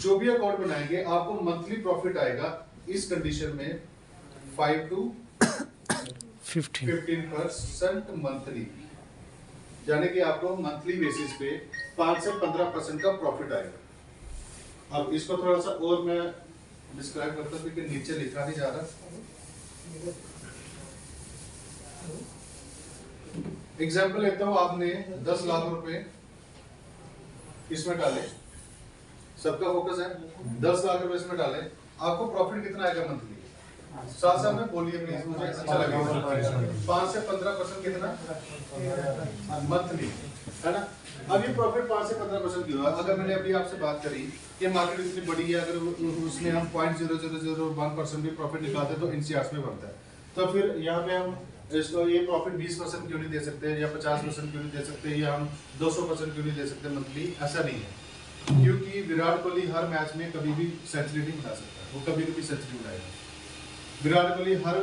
जो भी अकाउंट बनाएंगे आपको मंथली प्रॉफिट आएगा इस कंडीशन में 5 to 15% मंथली, यानी कि आपको मंथली बेसिस पे 5 से 15% का प्रॉफिट आएगा। अब इसको थोड़ा सा और मैं डिस्क्राइब करता हूँ क्योंकि नीचे लिखा नहीं जा रहा। एग्जाम्पल लेता हूँ, आपने 10 लाख रुपए इसमें डाले, सबका फोकस है 10 लाख रुपए इसमें डाले, आपको प्रॉफिट कितना आएगा मंथली? साथ साथ में बोलिए प्लीज, मुझे अच्छा लगेगा। 5 से 15% कितना मंथली, है ना? अब ये प्रॉफिट 5 से 15% क्यों है? अगर मैंने अभी आपसे बात करी कि मार्केट इतनी बड़ी है, अगर उसमें हम 0.0001% भी प्रॉफिट निकालते तो INSEADS में बनता है, तो फिर यहाँ पे हम इसको ये प्रॉफिट 20% क्यों नहीं दे सकते, या 50% क्यों नहीं दे सकते, या हम 200% क्यों नहीं दे सकते मंथली? ऐसा नहीं है, क्योंकि विराट कोहली हर मैच में कभी भी सेंचुरी नहीं बना सकता, वो कभी कभी सेंचुरी बनाएगा। विराट कोहली हर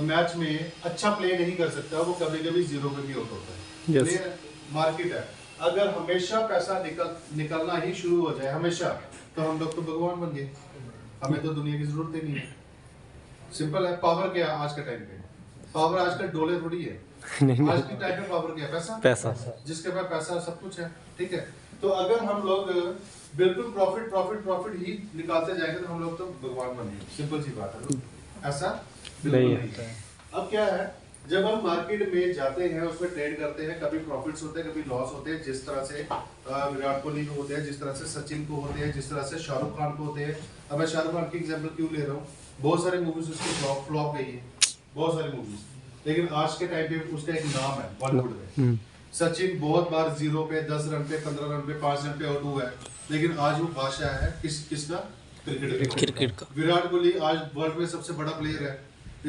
मैच में अच्छा प्ले नहीं कर सकता, वो कभी कभी 0 पे भी आउट होता है। क्लियर है? मार्केट है, अगर हमेशा पैसा निकलना ही शुरू हो जाए हमेशा, तो हम लोग तो भगवान बन गए, हमें तो दुनिया की जरूरत ही नहीं है। सिंपल है। पावर क्या है आज के टाइम पे? पावर आजकल डोले थोड़ी है। आज के टाइम पे पावर क्या है? पैसा। जिसके पास पैसा सब कुछ है। ठीक है, तो अगर हम लोग बिल्कुल प्रॉफिट ही निकालते जाएंगे तो हम लोग तो भगवान बन गए। सिंपल सी बात है, ऐसा बिल्कुल नहीं है। अब क्या है, जब हम मार्केट में जाते हैं, उसमें ट्रेड करते हैं, कभी प्रॉफिट्स होते हैं, कभी लॉस होते हैं, जिस तरह से विराट कोहली को होते हैं, जिस तरह से सचिन को होते हैं, जिस तरह से शाहरुख खान को होते हैं। अब मैं शाहरुख खान की एग्जांपल क्यों ले रहा हूँ, बहुत सारे मूवीज उसकी फ्लॉप गई है, बहुत सारी मूवीज, लेकिन आज के टाइम पे उसका एक नाम है बॉलीवुड में। सचिन बहुत बार 0 पे, 10 रन पे, 15 रन पे, 5 रन पे आउट हुआ है, लेकिन आज वो बादशाह है किसका? क्रिकेट का। विराट कोहली आज वर्ल्ड में सबसे बड़ा प्लेयर है,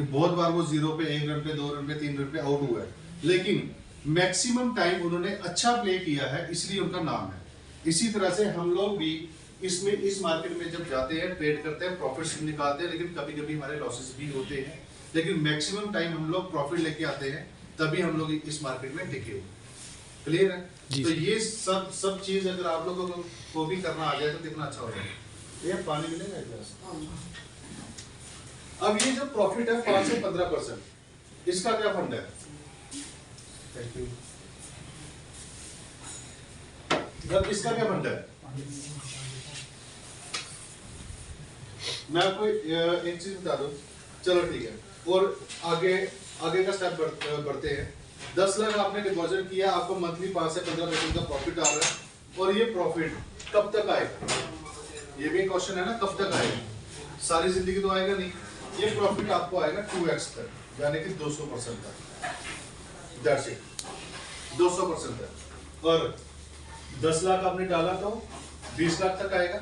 बहुत बार वो 0 पे, 1 रन पे, 2 रन पे, 3 रन पे आउट हुआ है, लेकिन मैक्सिमम टाइम उन्होंने अच्छा प्ले किया है, इसलिए उनका नाम है। इसी तरह से हम लोग भी इस मार्केट में जब जाते हैं, ट्रेड करते हैं, प्रॉफिट्स निकालते हैं, लेकिन कभी कभी हमारे लॉसेस भी होते हैं, लेकिन मैक्सिमम टाइम हम लोग प्रॉफिट लेके आते हैं, तभी हम लोग इस मार्केट में टिके हुए। क्लियर है? तो ये सब चीज अगर आप लोगों को भी करना आ जाए तो कितना अच्छा हो जाए। ये पानी मिलेगा एक गिलास। अब ये जो प्रॉफिट है 5 से 15%, इसका क्या फंड है? Thank you. अब इसका क्या फंड है? मैं आपको एक चीज बता दूं, चलो ठीक है, और आगे का स्टेप बढ़ते हैं। 10 लाख आपने डिपॉजिट किया, आपको मंथली 5 से 15% का प्रॉफिट आ रहा है, और ये प्रॉफिट कब तक आएगा? ये भी क्वेश्चन है ना, कब तक आएगा? सारी जिंदगी तो आएगा नहीं। ये प्रॉफिट आपको आएगा 2x तक, यानी कि 200% तक। दैट्स इट, 200% तक। और 10 लाख आपने डाला तो 20 लाख तक आएगा।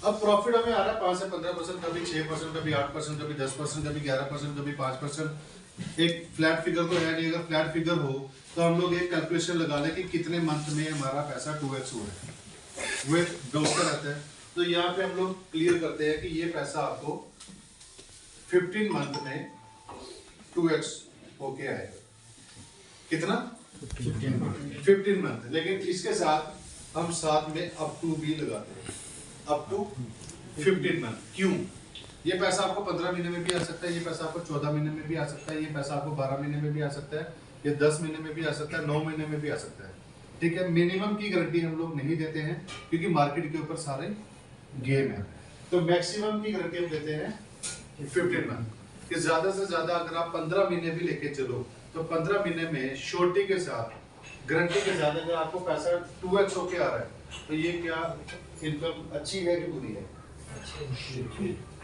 अब प्रॉफिट हमें आ रहा है 5 से 15%, कभी 6%, कभी 8%, कभी 10%, कभी 11%, कभी 5%। एक फ्लैट फिगर तो है नहीं। अगर फ्लैट फिगर हो तो हम लोग एक कैलकुलेशन लगा लें कि कितने मंथ में हमारा पैसा 2x हो रहा है, वो डॉक्टर रहता है। तो यहाँ पे हम लोग क्लियर करते हैं कि ये पैसा आपको 15 मंथ में 2x होके आएगा। कितना? 15 मंथ। लेकिन इसके साथ हम साथ में अप टू भी लगाते हैं, अप टू 15 मंथ। क्यों? ये पैसा आपको 15 महीने में भी आ सकता है, ये पैसा आपको 14 महीने में भी आ सकता है, ये पैसा आपको 12 महीने में भी आ सकता है, ये 10 महीने में भी आ सकता है, 9 महीने में भी आ सकता है। ठीक है, मिनिमम की गारंटी हम लोग नहीं देते हैं, क्योंकि मार्केट के ऊपर सारे गेम है। तो मैक्सिमम की गारंटी हम देते हैं 15 मंथ, कि ज्यादा से ज्यादा अगर आप 15 महीने भी लेके चलो तो 15 महीने में श्योरिटी के साथ, गारंटी के साथ अगर आपको पैसा 2x होके आ रहा है, तो ये क्या इनकम अच्छी है कि बुरी है?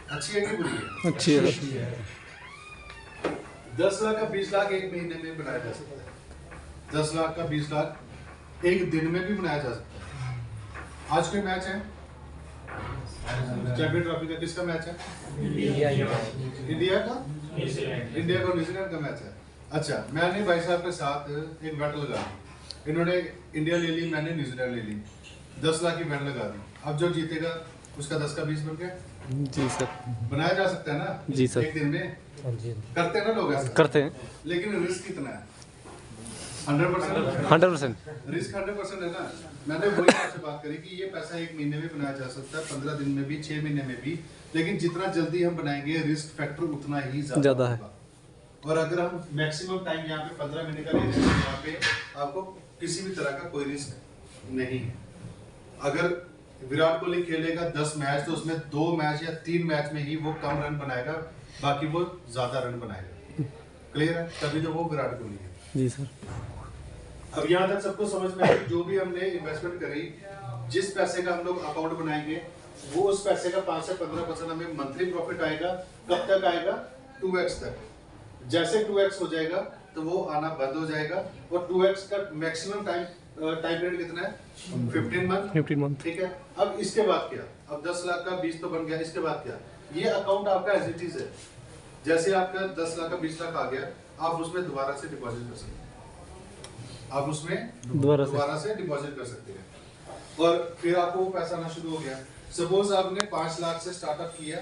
अच्छी है कि बुरी है? अच्छी है। 10 लाख का 20 लाख एक महीने में बनाया जा सकता है, 10 लाख का 20 लाख एक दिन में भी बनाया जा सकता है। आज कोई मैच है चैंपियन ट्रॉफी का, किसका मैच है? इंडिया का न्यूजीलैंड का मैच है। अच्छा, मैंने भाई साहब के साथ एक बेट लगा दी, इन्होंने इंडिया ले ली, मैंने न्यूजीलैंड ले ली, 10 लाख की बेट लगा दी। अब जो जीतेगा उसका 10 का 20 बन गया। जी सर। बनाया जा सकता है ना? जी सर। एक दिन में करते हैं ना लोग ऐसा? करते हैं। लेकिन रिस्क कितना है? 100%। 100%। रिस्क 100% है ना। मैंने वही आपसे बात करी कि ये पैसा एक महीने में बनाया जा सकता है, 15 दिन में भी, 6 महीने में भी, लेकिन जितना जल्दी हम बनाएंगे रिस्क फैक्टर उतना ही ज्यादा है। और अगर हम मैक्सिमम टाइम यहाँ पे 15 महीने का ले रहे हैं, यहाँ पे आपको किसी भी तरह का कोई रिस्क नहीं है। अगर विराट कोहली खेलेगा 10 मैच, तो उसमें 2 मैच या 3 मैच में ही वो कम रन बनाएगा, बाकी वो ज्यादा रन बनाएगा। क्लियर है? तभी तो वो विराट कोहली है। जी सर। अब यहाँ तक सबको समझ में आया, जो भी हमने इन्वेस्टमेंट करी, जिस पैसे का हम लोग अकाउंट बनाएंगे, वो उस पैसे का 5 से 15% हमें मंथली प्रॉफिट आएगा। कब तक आएगा? 2x तक। जैसे 2x हो जाएगा तो वो आना बंद हो जाएगा, और 2x का मैक्सिमम टाइम पीरियड कितना है? 15 मंथ। ठीक है, अब इसके बाद क्या? अब 10 लाख का 20 तो बन गया, इसके बाद क्या? ये अकाउंट आपका एज इट इज है। जैसे आपका 10 लाख का 20 लाख आ गया, आप उसमें दोबारा से डिपॉजिट कर सकते हैं, दोबारा से डिपॉजिट कर सकते हैं, और फिर आपको वो पैसा आना शुरू हो गया। सपोज आपने 5 लाख से स्टार्टअप किया,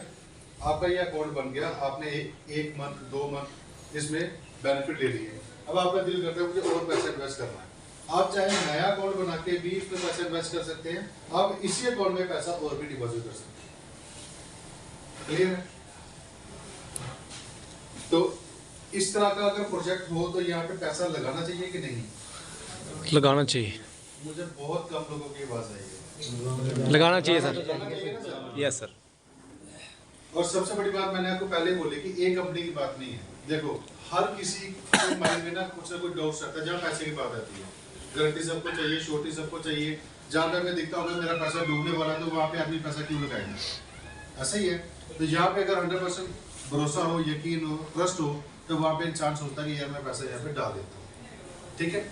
आपका ये अकाउंट बन गया, आपने एक मंथ 2 मंथ इसमें बेनिफिट ले लिए। अब आपका दिल करता है मुझे और पैसा इन्वेस्ट करना है, आप चाहे नया अकाउंट बना के भी इसमें पैसा इन्वेस्ट कर सकते हैं, आप इसी अकाउंट में पैसा और भी डिपॉजिट कर सकते हैं। क्लियर है? तो इस तरह का अगर प्रोजेक्ट हो तो यहाँ पे पैसा लगाना चाहिए कि नहीं? लगाना चाहिए, मुझे बहुत कम लोगों की आवाज आई है। लगाना चाहिए सर। लगाना चाहिए ना सर? Yes sir. और सबसे बड़ी बात मैंने आपको पहले ही बोली कि एक कंपनी की बात नहीं है। देखो हर किसी के माइंड में ना कुछ डाउट रहता है जहाँ पैसे की बात आती है। गारंटी सबको चाहिए, श्योरिटी सबको चाहिए। जहाँ पे मैं दिखता हूँ मेरा पैसा डूबने वाला तो वहाँ पे आदमी पैसा क्यों लगाएगा? ऐसा ही है। तो यहाँ पे अगर 100% भरोसा हो, यकीन हो, ट्रस्ट हो, तो वहाँ पे इंसान सोचता है कि यार मैं पैसा यहाँ पे डाल देता हूँ। ठीक है?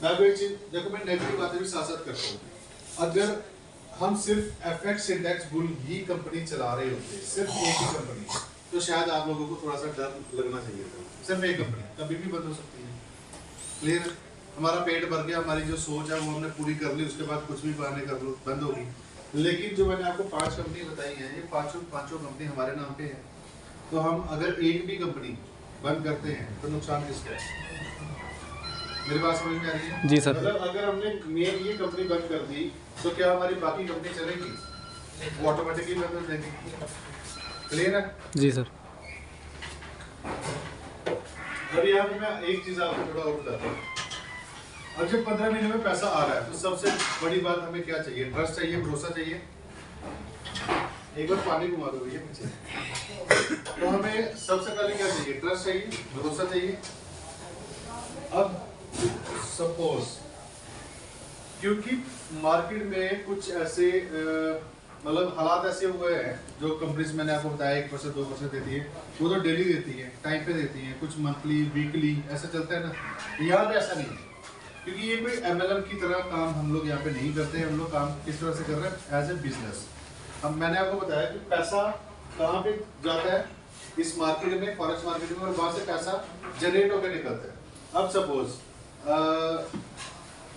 मैं भी एक चीज देखो, मैं नेगेटिव बातें भी साथ साथ करता हूँ। अगर हम सिर्फ एफएक्स इंडेक्स बुल ही कंपनी चला रहे होते, सिर्फ एक ही कंपनी, तो शायद आप लोगों को थोड़ा सा डर लगना चाहिए था। सिर्फ एक कंपनी कभी भी बंद हो सकती है। क्लियर? हमारा पेट भर गया, हमारी जो सोच है वो हमने पूरी कर ली, उसके बाद कुछ भी बहाने कर लो बंद होगी। लेकिन जो मैंने आपको 5 कंपनी बताई हैं, ये पांचों कंपनी हमारे नाम पे है। तो हम अगर एक भी कंपनी बंद करते हैं तो नुकसान किसका है? मेरी बात समझ में आ रही है? जी सर। मतलब अगर हमने मेन ये कंपनी बंद कर दी तो क्या हमारी बाकी कंपनी चलेगी? वो ऑटोमेटिकली बंद हो जाएगी। क्लियर है? जी सर। अभी यहाँ पे मैं एक चीज आपको थोड़ा और बताता हूँ। अब जब 15 महीने में पैसा आ रहा है तो सबसे बड़ी बात हमें क्या चाहिए? ट्रस्ट चाहिए, भरोसा चाहिए। एक बार पानी घुमा दो भैया पीछे। तो हमें सबसे पहले क्या चाहिए? ट्रस्ट चाहिए, भरोसा चाहिए। अब सपोज क्योंकि मार्केट में कुछ ऐसे मतलब हालात ऐसे हुए हैं जो कंपनीज मैंने आपको बताया 1% 2% देती है, वो तो डेली देती है, टाइम पे देती है, कुछ मंथली वीकली ऐसा चलता है ना। यहाँ पे ऐसा नहीं है क्योंकि ये कोई MLM की तरह काम हम लोग यहाँ पे नहीं करते हैं। हम लोग काम किस तरह से कर रहे हैं? As a business. अब मैंने आपको बताया कि पैसा कहाँ पे जाता है? इस मार्केट में, फॉरेक्स मार्केट में, और वहाँ से पैसा जनरेट होकर निकलता है। अब सपोज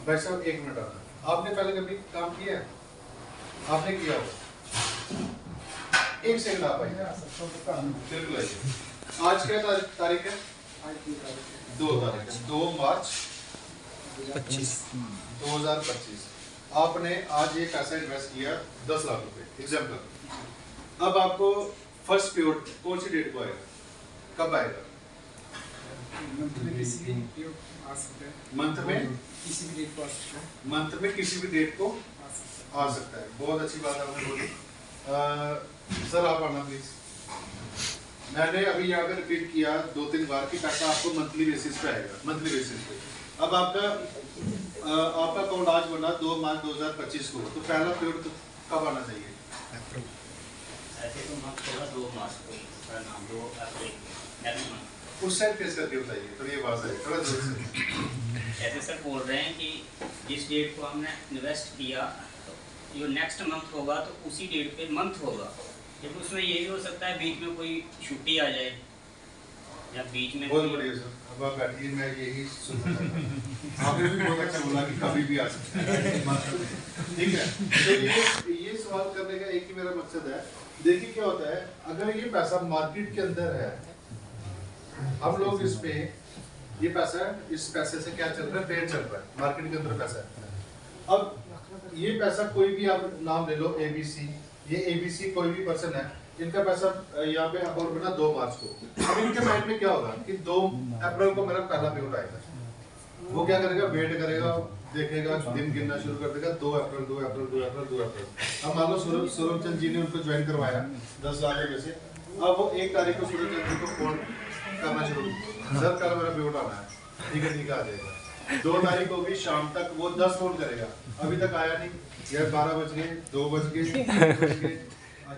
भाई साहब 1 मिनट आना, आपने पहले कभी काम किया है? आपने किया होगा। 1 सेकंड आप आइए, बिल्कुल आइए। आज क्या तारीख है? 2 तारीख है, 2 मार्च 2025। आपने आज एक पैसा इन्वेस्ट किया 10 लाख रुपए एग्जाम्पल। अब आपको फर्स्ट पेमेंट कौन सी डेट को आएगा? कब आएगा? मंथ में किसी भी डेट को आ सकता है। मंथ में किसी भी डेट को आ सकता है। मंथ में किसी भी डेट को आ सकता आ सकता है। बहुत अच्छी बात आपने बोली। सर आप आना प्लीज। मैंने अभी यहाँ पे रिपीट किया 2-3 बार कि पैसा आपको मंथली बेसिस पे आएगा, मंथली बेसिस पे। अब आपका अकाउंट आज बना 2 मार्च 2025 को, तो पहला पेमेंट तो कब आना चाहिए? ऐसे तो मंथ होगा 2 मार्च को, सर नाम 2 अप्रैल नेक्स्ट मंथ। उस साइड फेस करके बताइए, थोड़ी ये बात है, थोड़ा जोर से। ऐसे सर बोल रहे हैं कि जिस डेट को हमने इन्वेस्ट किया तो जो नेक्स्ट मंथ होगा तो उसी डेट पे मंथ होगा। लेकिन उसमें ये भी हो सकता है बीच में कोई छुट्टी आ जाए या बीच में बहुत बढ़िया सर, अब आप बैठिए, मैं यही सुनना चाहता हूँ। आपने भी बहुत अच्छा बोला कि कभी भी आ सकता है। ठीक है, तो ये सवाल करने का एक ही मेरा मकसद है। देखिए क्या होता है, अगर ये पैसा मार्केट के अंदर है, हम लोग इस पे ये पैसा, इस पैसे से क्या चल रहा है? पेड़ चल रहा है, मार्केट के अंदर पैसा है। अब ये पैसा कोई भी आप नाम ले लो, ABC, ये ABC कोई भी पर्सन है, इनका पैसा यहाँ पे अकाउंट बना 2 मार्च को। अब इनके माइंड में क्या होगा कि 2 अप्रैल को मेरा पहला पेमेंट आएगा। वो क्या करेगा? वेट करेगा, देखेगा, दिन गिनना शुरू कर देगा, 2 अप्रैल 2 अप्रैल 2 अप्रैल 2 अप्रैल। अब मान लो सूरजचंद जी ने उनको ज्वाइन करवाया 10 लाख में से। अब वो 1 तारीख को सूरजचंद जी को फोन करना शुरू, सर कल मेरा पेमेंट आना है। ठीक है, ठीक है, आ जाएगा। 2 तारीख होगी, शाम तक वो 10 फोन करेगा, अभी तक आया नहीं यार। 12 बज गए, 2 बज गए, 3 बज गए,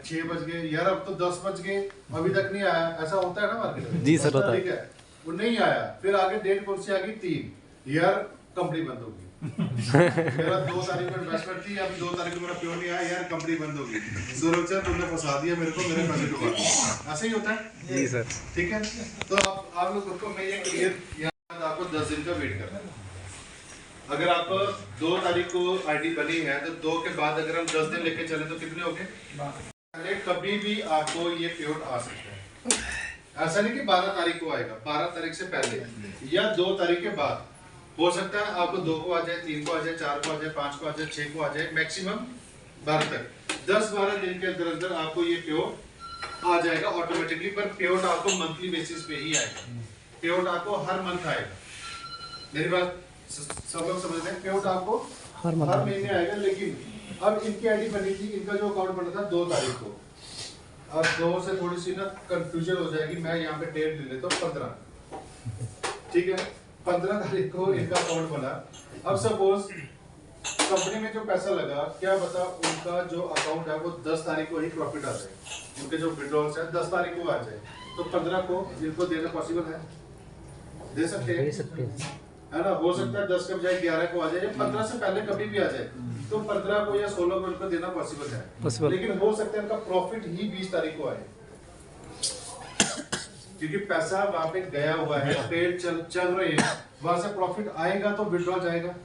6 बज गए, यार अब तो 10 बज गए, अभी तक नहीं आया। ऐसा होता है ना मार्केट में? जी सर, होता है। ठीक है, वो नहीं आया, फिर आगे डेट कौन सी आ गई? 3, यार कंपनी बंद होगी। मेरा 2 तारीख को इन्वेस्टमेंट थी, अभी 2 तारीख को मेरा पेमेंट नहीं आया, यार कंपनी बंद होगी। सुरक्षा तुमने फंसा दिया मेरे को, मेरे पैसे डुबा दिए। ऐसा ही होता है। जी सर। ठीक है, तो आप लोगों को मैं ये क्लियर, आपको 10 दिन का वेट करना है। अगर आप 2 तारीख को आईडी बनी है तो 2 के बाद अगर हम 10 दिन लेके चले तो कितने हो गए? पहले कभी भी आपको ये पेआउट आ सकता है। ऐसा नहीं कि 12 तारीख को आएगा, 12 तारीख से पहले या 2 तारीख के बाद हो सकता है। आपको 2 को आ जाए, 3 को आ जाए, 4 को आ जाए, 5 को आ जाए, 6 को आ जाए, मैक्सिमम 12 तक। 10-12 दिन के अंदर अंदर आपको ये पेआउट आ जाएगा ऑटोमेटिकली। पर पेआउट आपको मंथली बेसिस पे ही आएगा। पेआउट आपको हर मंथ आएगा। मेरी बात सब लोग समझते हैं? पेआउट आपको हर महीने आएगा। लेकिन अब इनकी आईडी बनी थी, इनका जो अकाउंट बना था 2 तारीख को। अब 2 से थोड़ी सी ना कंफ्यूजन हो जाएगी। मैं यहाँ पे डेट ले लेता हूँ 15, ठीक है? 15 तारीख को इनका अकाउंट बना। अब सपोज कंपनी में जो पैसा लगा, क्या बता उनका जो अकाउंट है वो 10 तारीख को ही प्रॉफिट आ जाए। उनके जो विड्रॉल्स है 10 तारीख को आ जाए, तो 15 को इनको देना पॉसिबल है? दे सकते हैं, है ना? हो सकता है 10 के बजाय 11 को आ जाए, या 15 से पहले कभी भी आ जाए, तो 15 को या 16 को इनको देना पॉसिबल है। लेकिन हो सकता है इनका प्रॉफिट ही 20 तारीख को आए, क्योंकि पैसा वहां पे गया हुआ है, ट्रेड चल रही है, वहां से प्रॉफिट आएगा तो विड्रॉ जाएगा।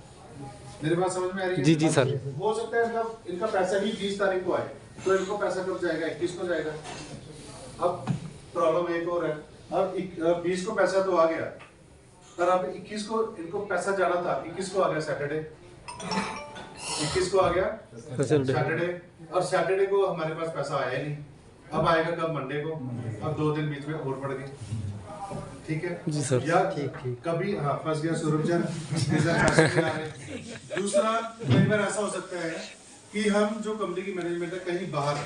मेरी बात समझ में आ रही है? जी सर। हो सकता है इनका पैसा ही 20 तारीख को आए, तो इनको पैसा कब जाएगा? 21 को जाएगा। अब प्रॉब्लम एक और है, अब 20 को पैसा तो आ गया, पर अब 21 को इनको पैसा जाना था। 21 को आ गया सैटरडे, 21 को आ गया सैटरडे, और सैटरडे को हमारे पास पैसा आया ही नहीं। अब आएगा कब? मंडे को। अब 2 दिन बीच में और पड़ गए, ठीक है जी सर। या कभी फंस गया सूरजन। दूसरा, कई बार ऐसा हो सकता है कि हम जो कंपनी की मैनेजमेंट है कहीं बाहर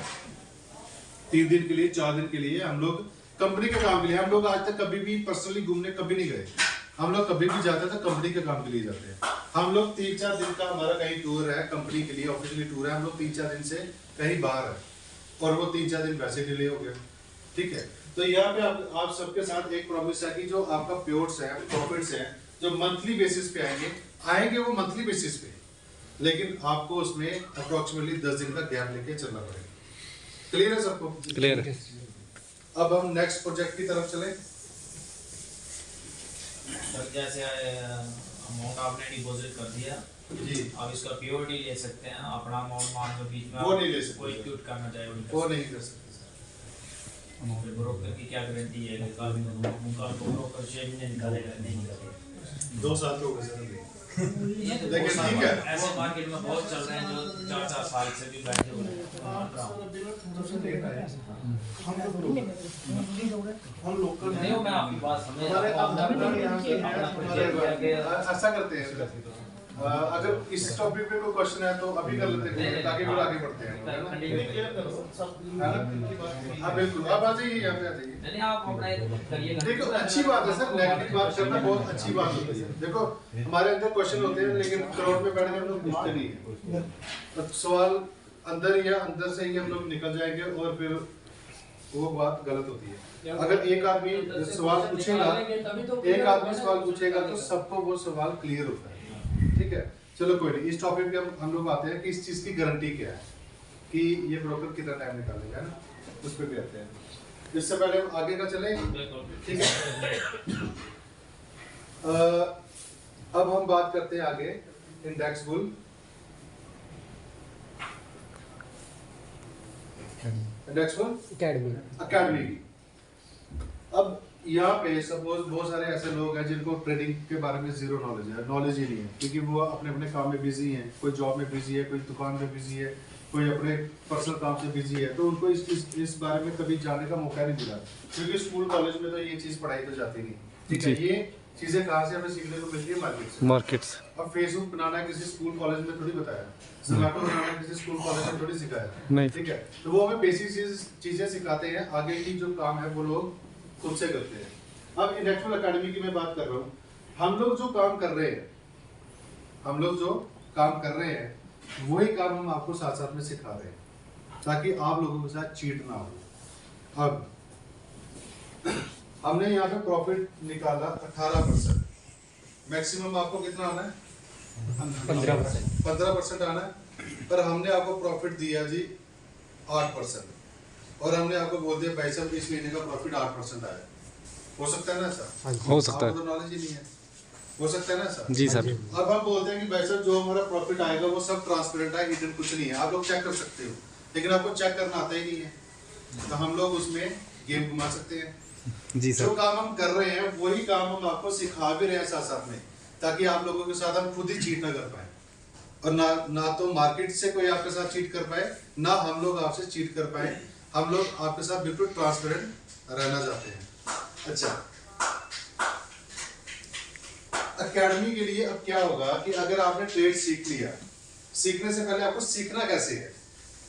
3 दिन के लिए, 4 दिन के लिए, हम लोग कंपनी के काम के लिए, हम लोग आज तक कभी भी पर्सनली घूमने कभी नहीं गए। हम लोग कभी भी जाते हैं तो कंपनी के काम के लिए जाते हैं। हम लोग 3-4 दिन का हमारा कहीं टूर है, कंपनी के लिए ऑफिशियली टूर है, हम लोग 3-4 दिन से कहीं बाहर है, और वो 3-4 दिन वैसे डिले हो गया, ठीक है? तो यहाँ पे आप सबके साथ एक प्रॉमिस है कि जो आपका पेआउट्स है, प्रॉफिट्स है, जो मंथली बेसिस पे आएंगे वो मंथली बेसिस पे, लेकिन आपको उसमें अप्रोक्सीमेटली 10 दिन का गैप लेके चलना पड़ेगा। क्लियर है सबको? क्लियर है। अब हम नेक्स्ट प्रोजेक्ट की तरफ चलें। सर जैसे अमाउंट आपने डिपॉजिट कर दिया जी, अब इसका प्योरिटी ले सकते हैं अपना अमाउंट मान लो बीच में वो नहीं ले सकते, कोई क्यूट करना चाहे वो नहीं कर सकते। ब्रोकर की क्या गारंटी है कि कल उनका ब्रोकर शेयर नहीं निकालेगा? नहीं निकालेगा। 2 साल तो हो गए सर। लेकिन ठीक है, ऐसे मार्केट में बहुत चल रहे हैं जो 4-4 साल से भी बैठे हुए हैं। हम लोकल नहीं मैं आपकी बात समझ ऐसा करते हैं। अगर इस टॉपिक पे कोई क्वेश्चन है तो अभी कर लेते हैं, ताकि फिर आगे बढ़ते हैं। हाँ बिल्कुल, आप आ जाइए, यहाँ पे आ जाइए। नहीं आप अपना करिएगा। देखो अच्छी बात है सर, नेगेटिव बात करना बहुत अच्छी बात होती है। देखो हमारे अंदर क्वेश्चन होते हैं, लेकिन क्राउड में बैठे हम लोग पूछते नहीं है। तो सवाल अंदर से ही हम लोग निकल जाएंगे, और फिर वो बात गलत होती है। अगर एक आदमी सवाल पूछेगा तो सबको वो सवाल क्लियर होता है, ठीक है? चलो कोई नहीं, इस टॉपिक पे हम लोग आते हैं कि इस चीज की गारंटी क्या है कि ये ब्रोकर कितना टाइम निकालेगा, है ना? उस पे भी आते हैं। इससे पहले हम आगे का चले, ठीक है? अब हम बात करते हैं आगे index bull. Index bull academy की। अब यहाँ पे सपोज बहुत सारे ऐसे लोग हैं जिनको ट्रेडिंग के बारे में जीरो नॉलेज ही नहीं है, क्योंकि वो अपने अपने काम में बिजी हैं। कोई जॉब में बिजी है, कोई दुकान में बिजी है, कोई अपने पर्सनल काम से बिजी है, तो उनको इस बारे में कभी जाने का मौका नहीं मिला, क्योंकि स्कूल कॉलेज में तो ये चीज़ पढ़ाई तो जाती नहीं, ठीक है? ये चीज़ें कहाँ से हमें सीखने को मिलती है? मार्केट से। अब फेसबुक बनाना किसी स्कूल कॉलेज में थोड़ी बताया, ज़ोमैटो बनाना किसी स्कूल कॉलेज में थोड़ी सिखाया नहीं, ठीक है? तो वो हमें बेसिक चीज़ें सिखाते हैं, आगे की जो काम है वो लोग खुद से करते हैं। अब इंडेक्स अकेडमी की मैं बात कर रहा हूँ। हम लोग जो काम कर रहे हैं वही काम हम आपको साथ साथ में सिखा रहे हैं, ताकि आप लोगों के साथ चीट ना हो। अब हमने यहाँ पे प्रॉफिट निकाला 18%, मैक्सिमम आपको कितना आना है? 15% आना है, पर हमने आपको प्रॉफिट दिया जी 8%, और हमने आपको बोल दिया भाई साहब इस महीने का प्रॉफिट 8% आया। हो सकता है ना ऐसा? हो सकता है। आपको तो नॉलेज ही नहीं है, हो सकता है ना सर? जी सर। अब हम बोलते हैं कि भाई साहब जो हमारा प्रॉफिट आएगा वो सब ट्रांसपेरेंट है, हिडन कुछ नहीं है, आप लोग चेक कर सकते हो, लेकिन आपको चेक करना आता ही नहीं है, तो हम लोग उसमें गेम घुमा सकते हैं। जी जो सर। काम हम कर रहे हैं वही काम हम आपको सिखा भी रहे हैं साथ साथ में, ताकि आप लोगों के साथ हम खुद ही चीट ना कर पाए, और ना तो मार्केट से कोई आपके साथ चीट कर पाए, ना हम लोग आपसे चीट कर पाए। हम लोग आपके साथ बिल्कुल ट्रांसपेरेंट रहना चाहते हैं। अच्छा, एकेडमी के लिए अब क्या होगा कि अगर आपने ट्रेड सीख लिया, सीखने से पहले आपको सीखना कैसे है,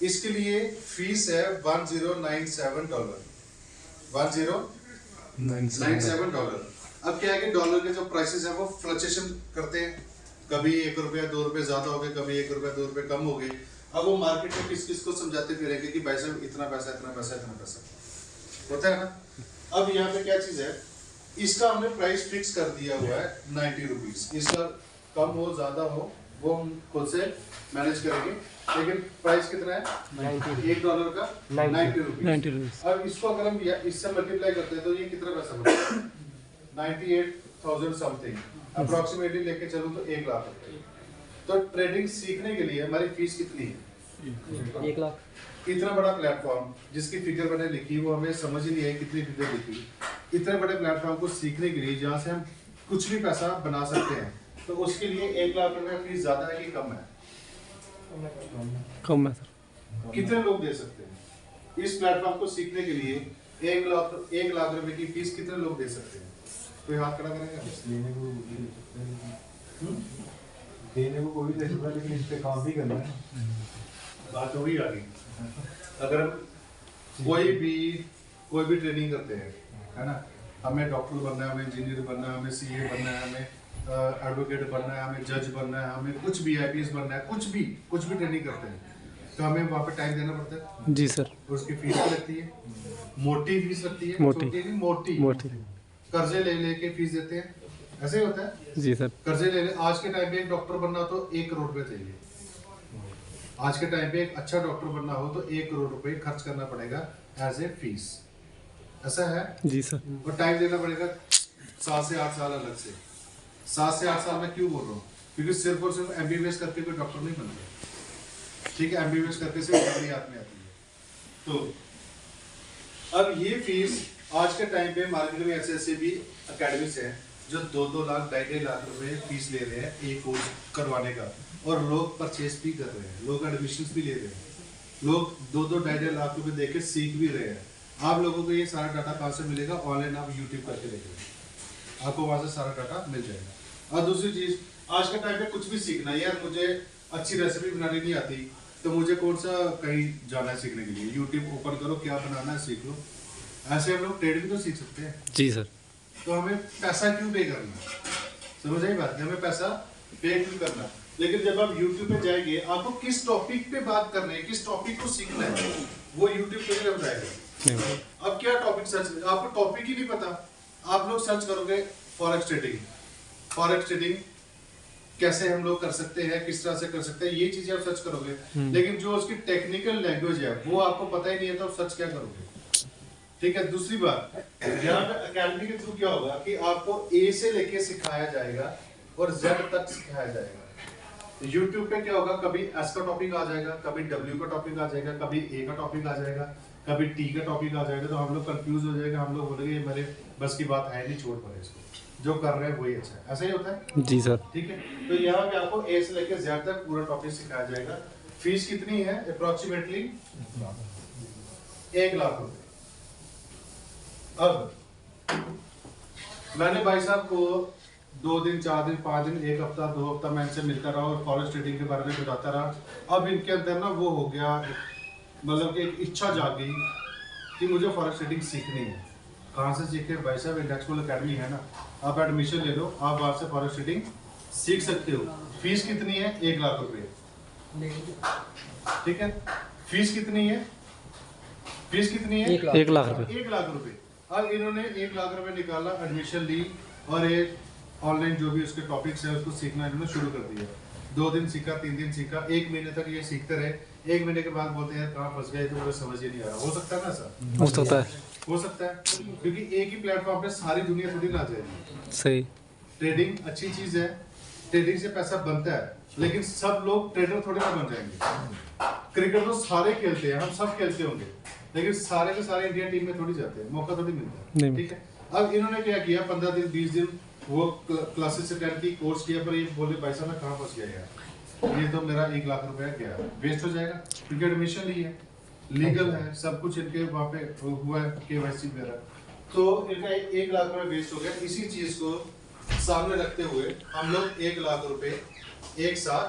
इसके लिए फीस है $1097, $1097। अब क्या है कि डॉलर के जो प्राइसेस है वो फ्लक्चुएशन करते हैं, कभी 1 रुपया 2 रुपये ज्यादा हो गए, कभी 1 रुपया 2 रुपये कम हो गए। अब वो मार्केट में किस किस को समझाते फिरेंगे कि भाई साहब इतना पैसा इतना पैसा इतना पैसा होता है ना। अब यहाँ पे क्या चीज है, इसका हमने प्राइस फिक्स कर दिया हुआ है 90 रुपीज। इसका कम हो ज्यादा हो वो हम खुद से मैनेज करेंगे, लेकिन प्राइस कितना है? $1 का 90 रुपीज। अब इसको अगर हम इससे मल्टीप्लाई करते हैं तो ये कितना पैसा बनता है? 98,000 समथिंग अप्रोक्सीमेटली लेके चलूं तो 1 लाख रुपए। तो ट्रेडिंग सीखने के लिए हमारी फीस कितनी है? 1 लाख। इतना बड़ा प्लेटफॉर्म जिसकी फिगर मैंने लिखी वो हमें समझ ही नहीं है कितनी फिगर लिखी। इतने बड़े प्लेटफॉर्म को सीखने के लिए जहाँ से हम कुछ भी पैसा बना सकते हैं, तो उसके लिए 1 लाख रुपए फीस ज्यादा है कि कम है? कम है सर। कितने लोग दे सकते हैं इस प्लेटफॉर्म को सीखने के लिए? 1 लाख रुपए की फीस कितने लोग दे सकते हैं? कोई हाथ खड़ा करेगा? देने को कोई दे सकता है, लेकिन इस पे काम भी करना है। बात वही आ गई। अगर हम कोई भी ट्रेनिंग करते हैं, है ना, हमें डॉक्टर बनना है, हमें इंजीनियर बनना है, हमें सीए बनना है, हमें एडवोकेट बनना है, हमें जज बनना है, हमें कुछ भी आईपीएस बनना है, कुछ भी ट्रेनिंग करते हैं, तो हमें वहाँ पे टाइम देना पड़ता है। जी सर। उसकी फीस भी लगती है, मोटी फीस लगती है, मोटी। छोटी नहीं, मोटी। कर्जे ले के फीस देते हैं, ऐसे ही होता है। जी सर। कर्जे ले आज के टाइम पे एक डॉक्टर बनना हो तो 1 करोड़ रुपए चाहिए। आज के टाइम पे एक अच्छा डॉक्टर बनना हो तो 1 करोड़ रुपए खर्च करना पड़ेगा एज ए फीस, ऐसा है। जी सर। और टाइम देना पड़ेगा 7 से 8 साल अलग से। 7 से 8 साल में क्यों बोल रहा हूँ? क्योंकि सिर्फ और सिर्फ एमबीबीएस करके कोई डॉक्टर नहीं बनता, ठीक है? एमबीबीएस करके सिर्फ डिग्री हाथ में आती है। तो अब ये फीस आज के टाइम पे मार्केट में ऐसे भी अकेडमीज हैं जो 2-2 लाख 2.5 लाख रुपए फीस ले रहे हैं एक कोर्स करवाने का, और लोग परचेस भी कर रहे हैं, लोग एडमिशन भी ले रहे हैं, लोग 2-2 2.5 लाख रुपए देके सीख भी रहे हैं। आप लोगों को ये सारा डाटा कहाँ से मिलेगा? ऑनलाइन आप यूट्यूब करके देखेंगे, आपको वहाँ से सारा डाटा मिल जाएगा। और दूसरी चीज, आज के टाइम पे कुछ भी सीखना है, यार मुझे अच्छी रेसिपी बनानी नहीं आती तो मुझे कौन सा कहीं जाना है सीखने के लिए? यूट्यूब ओपन करो, क्या बनाना है सीख लो। ऐसे हम लोग ट्रेडिंग तो सीख सकते हैं। जी सर। तो हमें पैसा क्यों पे करना? समझ आई बात? हमें पैसा पे क्यों करना? लेकिन जब आप YouTube पे जाएंगे, आपको किस टॉपिक पे बात करनी है, किस टॉपिक को सीखना है, वो YouTube पे नहीं बताएगा। अब क्या टॉपिक सर्च, आपको टॉपिक ही नहीं पता, आप लोग सर्च करोगे फॉरेक्स ट्रेडिंग कैसे हम लोग कर सकते हैं, किस तरह से कर सकते हैं, ये चीजें आप सर्च करोगे, लेकिन जो उसकी टेक्निकल लैंग्वेज है वो आपको पता ही नहीं है, तो आप सर्च क्या करोगे? ठीक है। दूसरी बात, यहाँ पे अकेडमी के थ्रू क्या होगा कि आपको ए से लेके सिखाया जाएगा और जेड तक सिखाया जाएगा। यूट्यूब पे क्या होगा, कभी एस का टॉपिक आ जाएगा, कभी डब्ल्यू का टॉपिक आ जाएगा, कभी ए का टॉपिक आ जाएगा, कभी टी का टॉपिक आ जाएगा, तो हम लोग कंफ्यूज हो जाएगा, हम लोग बोलेंगे ये मेरे बस की बात है नहीं, छोड़ पड़े इसको, जो कर रहे हैं वही अच्छा है। ऐसा ही होता है। जी सर। ठीक है। तो यहाँ पे आपको ए से लेकर जेड तक पूरा टॉपिक सिखाया जाएगा। फीस कितनी है? अप्रोक्सीमेटली 1 लाख रुपए। अब मैंने भाई साहब को 2 दिन 4 दिन 5 दिन 1 हफ्ता 2 हफ्ता मैं इनसे मिलता रहा और फॉरेक्स ट्रेडिंग के बारे में बताता रहा। अब इनके अंदर ना वो हो गया, मतलब कि एक इच्छा जाग गई कि मुझे फॉरेक्स ट्रेडिंग सीखनी है। कहाँ से सीखे? भाई साहब इंडेक्स फुल अकेडमी है ना, आप एडमिशन ले लो, आप वहाँ से फॉरेक्स ट्रेडिंग सीख सकते हो। फीस कितनी है? 1 लाख रुपए। ठीक है। फीस कितनी है? 1 लाख रुपए। 1 लाख रुपए। अब इन्होंने 1 लाख रुपए निकाला, एडमिशन ली और एक ऑनलाइन जो भी उसके टॉपिक्स है उसको सीखना इन्होंने शुरू कर दिया। 2 दिन सीखा, 3 दिन सीखा, 1 महीने तक ये सीखते रहे। 1 महीने के बाद बोलते हैं कहाँ फंस गए, तो मुझे समझ ही नहीं आ रहा। हो सकता है ना सर? हो सकता है। हो सकता है, क्योंकि एक ही प्लेटफॉर्म पे सारी दुनिया थोड़ी ना जाएगी। सही। ट्रेडिंग अच्छी चीज है, ट्रेडिंग से पैसा बनता है, लेकिन सब लोग ट्रेडर थोड़ी ना बन जाएंगे। क्रिकेट तो सारे खेलते हैं, हम सब खेलते होंगे, लेकिन सारे के सारे इंडिया टीम में थोड़ी जाते हैं, मौका थोड़ी मिलता है। ठीक है, अब इन्होंने क्या किया, 15 दिन 20 दिन वो क्लासेस अटेंड की, कोर्स किया, पर ये बोले भाई साहब मैं कहाँ फंस गया यार, ये तो मेरा 1 लाख रुपया गया, वेस्ट हो जाएगा, क्योंकि एडमिशन ली है, लीगल है, सब कुछ इनके वहाँ पे हुआ है, KYC वगैरह, तो इनका 1 लाख रुपया वेस्ट हो गया। इसी चीज को सामने रखते हुए हम लोग 1 लाख रुपए एक साथ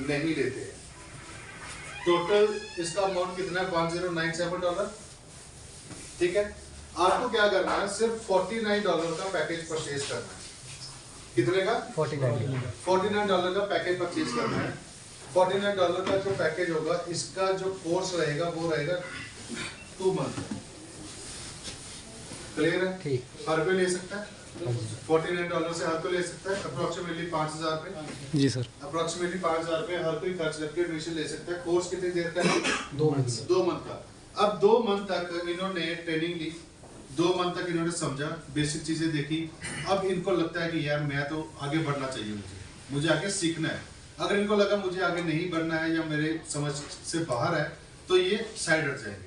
नहीं लेते हैं। टोटल इसका अमाउंट कितना है, $5097। ठीक है, आपको क्या करना है, सिर्फ $49 का पैकेज परचेज करना है। कितने का? 49 का पैकेज परचेज करना है। $49 का जो पैकेज होगा, इसका जो कोर्स रहेगा वो रहेगा 2 मंथ। क्लियर है? ठीक। हर कोई ले सकता है, $49 से हर कोई ले सकता है, अप्रोक्सीमेटली 5000 रुपए। जी सर। अप्रोक्सीमेटली 5000 रुपए हर कोई खर्च करके एडमिशन ले सकता है। कोर्स कितनी देर का है? 2 मंथ। 2 मंथ का। अब 2 मंथ तक इन्होंने ट्रेनिंग ली, 2 मंथ तक इन्होंने समझा, बेसिक चीजें देखी। अब इनको लगता है कि यार मैं तो आगे बढ़ना चाहिए, मुझे आगे सीखना है। अगर इनको लगा मुझे आगे नहीं बढ़ना है या मेरे समझ से बाहर है, तो ये साइड हट जाएंगे।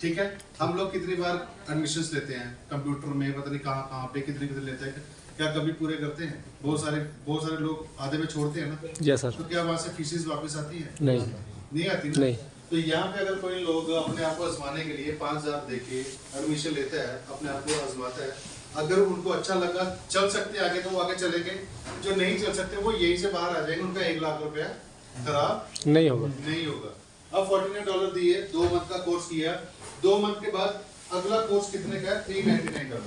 ठीक है, हम लोग कितनी बार एडमिशंस लेते हैं कंप्यूटर में, पता नहीं कहाँ पे कितने लेते हैं, क्या कभी पूरे करते हैं? बहुत सारे लोग आधे में छोड़ते हैं ना। Yes sir. तो क्या वहाँ से फीसेस वापस आती है? नहीं आती ना। नहीं। तो यहाँ पे अगर कोई लोग अपने आप को आजमाने के लिए 5000 देके एडमिशन लेता है, अपने आप को आजमाता है, अगर उनको अच्छा लगा, चल सकते आगे तो वो आगे चलेंगे, जो नहीं चल सकते वो यहीं से बाहर आ जाएंगे, उनका 1 लाख रुपया खराब नहीं होगा। नहीं होगा। अब $49 दिए, 2 मंथ का कोर्स किया, 2 मंथ के बाद अगला कोर्स कितने का है? $399।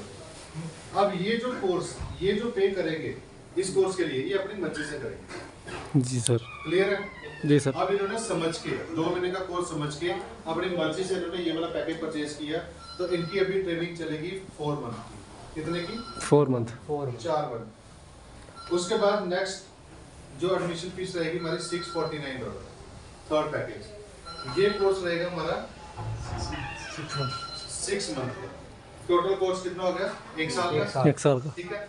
अब ये जो कोर्स, ये जो पे करेंगे इस कोर्स के लिए, ये अपनी मर्जी से करेंगे। जी सर। क्लियर है? जी सर। अब इन्होंने समझ के 2 महीने का कोर्स समझ के अपनी मर्जी से इन्होंने ये वाला पैकेज परचेज किया, तो इनकी अभी ट्रेनिंग चलेगी 4 मंथ की। कितने की? 4 मंथ। 4 मंथ। उसके बाद नेक्स्ट जो एडमिशन फीस रहेगी हमारी $649, थर्ड पैकेज। ये कोर्स रहेगा हमारा 6 मंथ का। टोटल कोर्स कितना हो गया? 1 साल का। 1 साल का। ठीक है,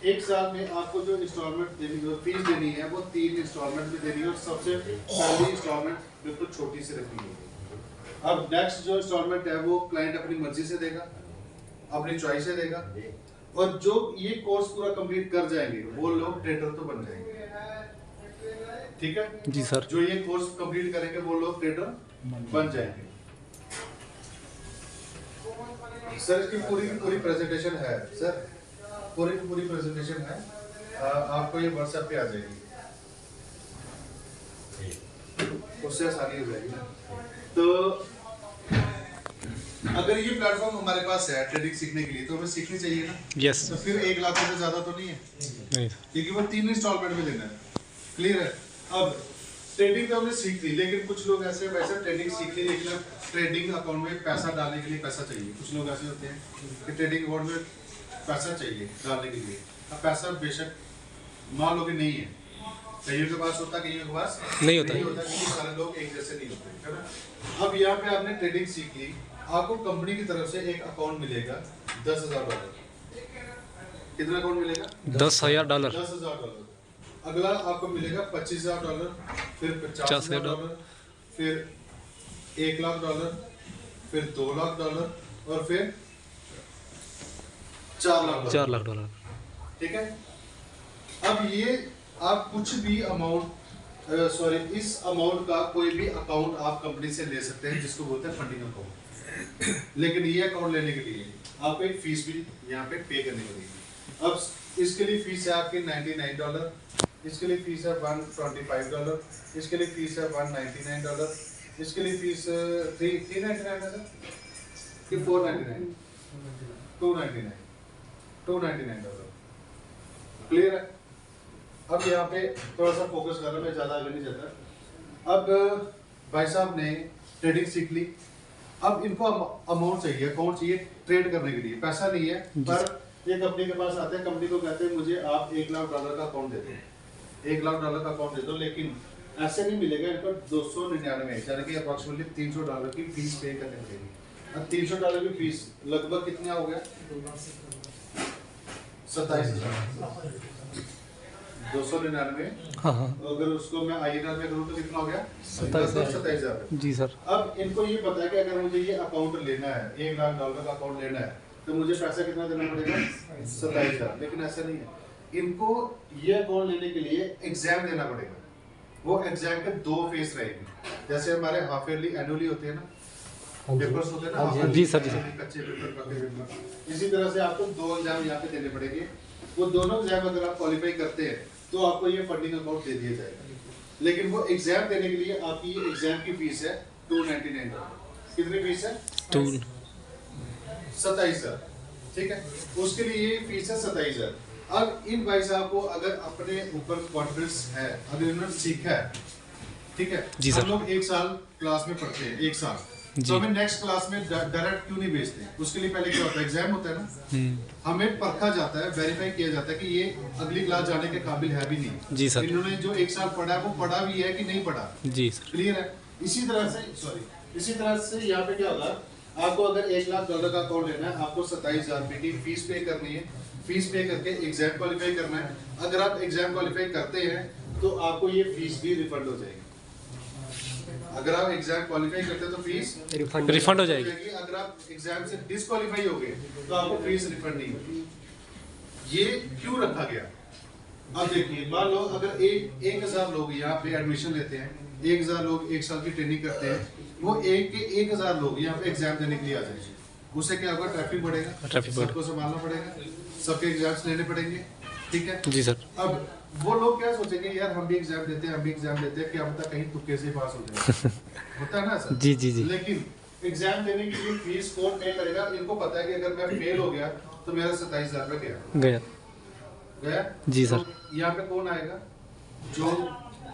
1 साल में आपको जो इंस्टॉलमेंट देनी है, फीस देनी है, वो 3 इंस्टॉलमेंट में देनी है, और सबसे पहली इंस्टॉलमेंट बिल्कुल छोटी सी रखनी है। अब नेक्स्ट जो इंस्टॉलमेंट है वो क्लाइंट अपनी मर्जी से देगा, अपनी चॉइस से देगा, और जो ये कोर्स पूरा कंप्लीट कर जाएंगे वो लोग ट्रेडर तो बन जाएंगे। ठीक है जी सर। जो ये कोर्स कंप्लीट करेंगे वो लोग ट्रेडर बन जाएंगे। सर इसकी पूरी प्रेजेंटेशन है सर, पूरी प्रेजेंटेशन है, आपको ये व्हाट्सएप पे आ जाएगी, उससे आसानी हो जाएगी ना। तो अगर ये प्लेटफॉर्म हमारे पास है ट्रेडिंग सीखने के लिए, तो हमें सीखनी चाहिए ना। यस। तो फिर 1 लाख से ज्यादा तो नहीं है, नहीं। क्योंकि वो 3 इंस्टॉलमेंट में देना है। क्लियर है? अब ट्रेडिंग तो हमने सीख ली, लेकिन कुछ लोग ऐसे वैसे ट्रेडिंग सीख ली, लेकिन ट्रेडिंग अकाउंट में पैसा डालने के लिए पैसा चाहिए। कुछ लोग ऐसे होते हैं कि ट्रेडिंग अकाउंट में पैसा चाहिए डालने के लिए। अब पैसा बेशक मान लो कि नहीं है, कईयों के पास होता, कईयों के पास नहीं होता, क्योंकि सारे लोग एक जैसे नहीं होते, है ना। अब यहाँ पे आपने ट्रेडिंग सीख ली, आपको कंपनी की तरफ से एक अकाउंट मिलेगा $10,000। कितना अकाउंट मिलेगा? $10,000। $10,000। अगला आपको मिलेगा $25,000, फिर $50,000, फिर $1 लाख, फिर $2 लाख, और फिर $4 लाख। ठीक है, अब ये आप कुछ भी अमाउंट इस अमाउंट का कोई भी अकाउंट आप कंपनी से ले सकते हैं, जिसको बोलते हैं फंडिंग अकाउंट। लेकिन ये अकाउंट लेने के लिए आपको एक फीस भी यहाँ पे पे करनी पड़ेगी। अब इसके लिए फीस है आपकी $99, इसके लिए फीस है $125, इसके लिए फीस है $199, इसके लिए फीस $399 है सर कि $499? $299। क्लियर है? अब यहाँ पे थोड़ा सा फोकस करना, मैं ज़्यादा आगे नहीं जाता। अब भाई साहब ने ट्रेडिंग सीख ली, अब इनको अमाउंट चाहिए, अकाउंट चाहिए ट्रेड करने के लिए। पैसा नहीं है, पर ये कंपनी के पास आते हैं, कंपनी को कहते हैं मुझे आप $1 लाख का अकाउंट दे दो, $1 लाख का अकाउंट दे दो। लेकिन ऐसे नहीं मिलेगा, इनको $299 यानी कि अप्रॉक्सीमेटली $300 की फीस पे करनी पड़ेगी। अब $300 की फीस लगभग कितना हो गया? 27,000 299। हाँ हाँ अगर उसको मैं INR में करूँ तो कितना हो गया? 27,000 जी सर। अब इनको ये पता है कि अगर मुझे ये अकाउंट लेना है, $1 लाख का अकाउंट लेना है, तो मुझे पैसा कितना देना पड़ेगा? 27,000। लेकिन ऐसा नहीं है, इनको ये अकाउंट लेने के लिए एग्जाम देना पड़ेगा। वो एग्जाम के 2 फेस रहेंगे, जैसे हमारे हाफ ईयरली एनुअली होते हैं ना, पेपर्स होते हैं ना, हाँ जी, half जी yearly, सर, जी सर। कच्चे पेपर, पक्के पेपर। इसी तरह से आपको 2 एग्जाम यहाँ पे देने पड़ेंगे। वो दोनों एग्जाम अगर आप क्वालिफाई करते हैं तो आपको ये फंडिंग अकाउंट दे दिया जाएगा। लेकिन वो एग्जाम देने के लिए आपकी ये एग्जाम की फीस है 299। कितनी फीस है? 27,000। ठीक है, उसके लिए ये फीस है 27,000। अब इन भाई साहब को अगर अपने ऊपर कॉन्फिडेंस है, अगर इन्होंने सीखा है, ठीक है, जी सर। हम लोग 1 साल क्लास में पढ़ते हैं, 1 साल, जी। तो हमें नेक्स्ट क्लास में डायरेक्ट क्यों नहीं भेजते? उसके लिए पहले क्या होता है? एग्जाम होता है ना, हमें परखा जाता है, वेरीफाई किया जाता है कि ये अगली क्लास जाने के काबिल है भी नहीं। जी सर। इन्होंने जो 1 साल पढ़ा है वो पढ़ा भी है कि नहीं पढ़ा? जी सर। क्लियर है? इसी तरह से यहाँ पे क्या होगा, आपको अगर $1 लाख का अकाउंट लेना है, आपको 27,000 रुपए की फीस पे करनी है। फीस पे करके एग्जाम क्वालिफाई करना है। अगर आप एग्जाम क्वालिफाई करते हैं तो आपको ये फीस भी रिफंड हो जाएगी। अगर आप एग्जाम क्वालिफाई करते हैं तो फीस रिफंड हो जाएगी। अगर आप एग्जाम से डिसक्वालीफाई हो गए तो आपको फीस रिफंड नहीं होगी। ये क्यों रखा गया? अब देखिए, मान लो अगर 1,000 लोग यहाँ पे एडमिशन लेते हैं, 1,000 लोग 1 साल की ट्रेनिंग करते हैं, वो 1,000 लोग यहाँ पे एग्जाम देने के लिए आ जाएंगे। उससे क्या होगा? ट्रैफिक बढ़ेगा, सबको संभालना पड़ेगा, सबके एग्जाम्स लेने पड़ेंगे। ठीक है जी सर। अब वो लोग क्या सोचेंगे, यार हम भी एग्जाम देते हैं, हम भी एग्जाम देते हैं, क्या पता कहीं तुक्के से पास हो जाए। होता है ना सर? जी जी जी। लेकिन एग्जाम देने के लिए फीस कौन पे करेगा? इनको पता है कि अगर मैं फेल हो गया तो मेरा 27,000 रुपये गया जी सर। तो यहाँ पे कौन आएगा? जो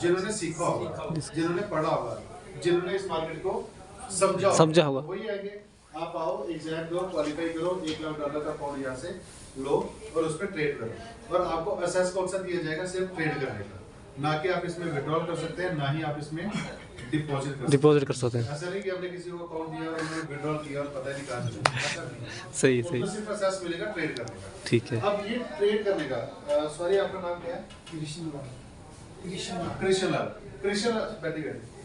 जिन्होंने सीखा होगा, जिन्होंने पढ़ा होगा, जिन्होंने इस मार्केट को समझा होगा, वही आएंगे। आप आओ, एग्जाम दो, क्वालिफाई करो, $1 लाख का अकाउंट यहाँ से लो और उस पर ट्रेड करो। और आपको असेस कौन सा दिया जाएगा? सिर्फ ट्रेड करने का, ना कि आप इसमें विड्रॉल कर सकते हैं, ना ही आप इसमें डिपॉजिट कर सकते हैं। ऐसा नहीं कि हमने किसी को अकाउंट दिया और उन्होंने विड्रॉल किया और पता नहीं कहाँ चला। सही उनको सही। सिर्फ असेस मिलेगा ट्रेड करने का। ठीक है। अब ये ट्रेड करने का, सॉरी आपका नाम क्या है?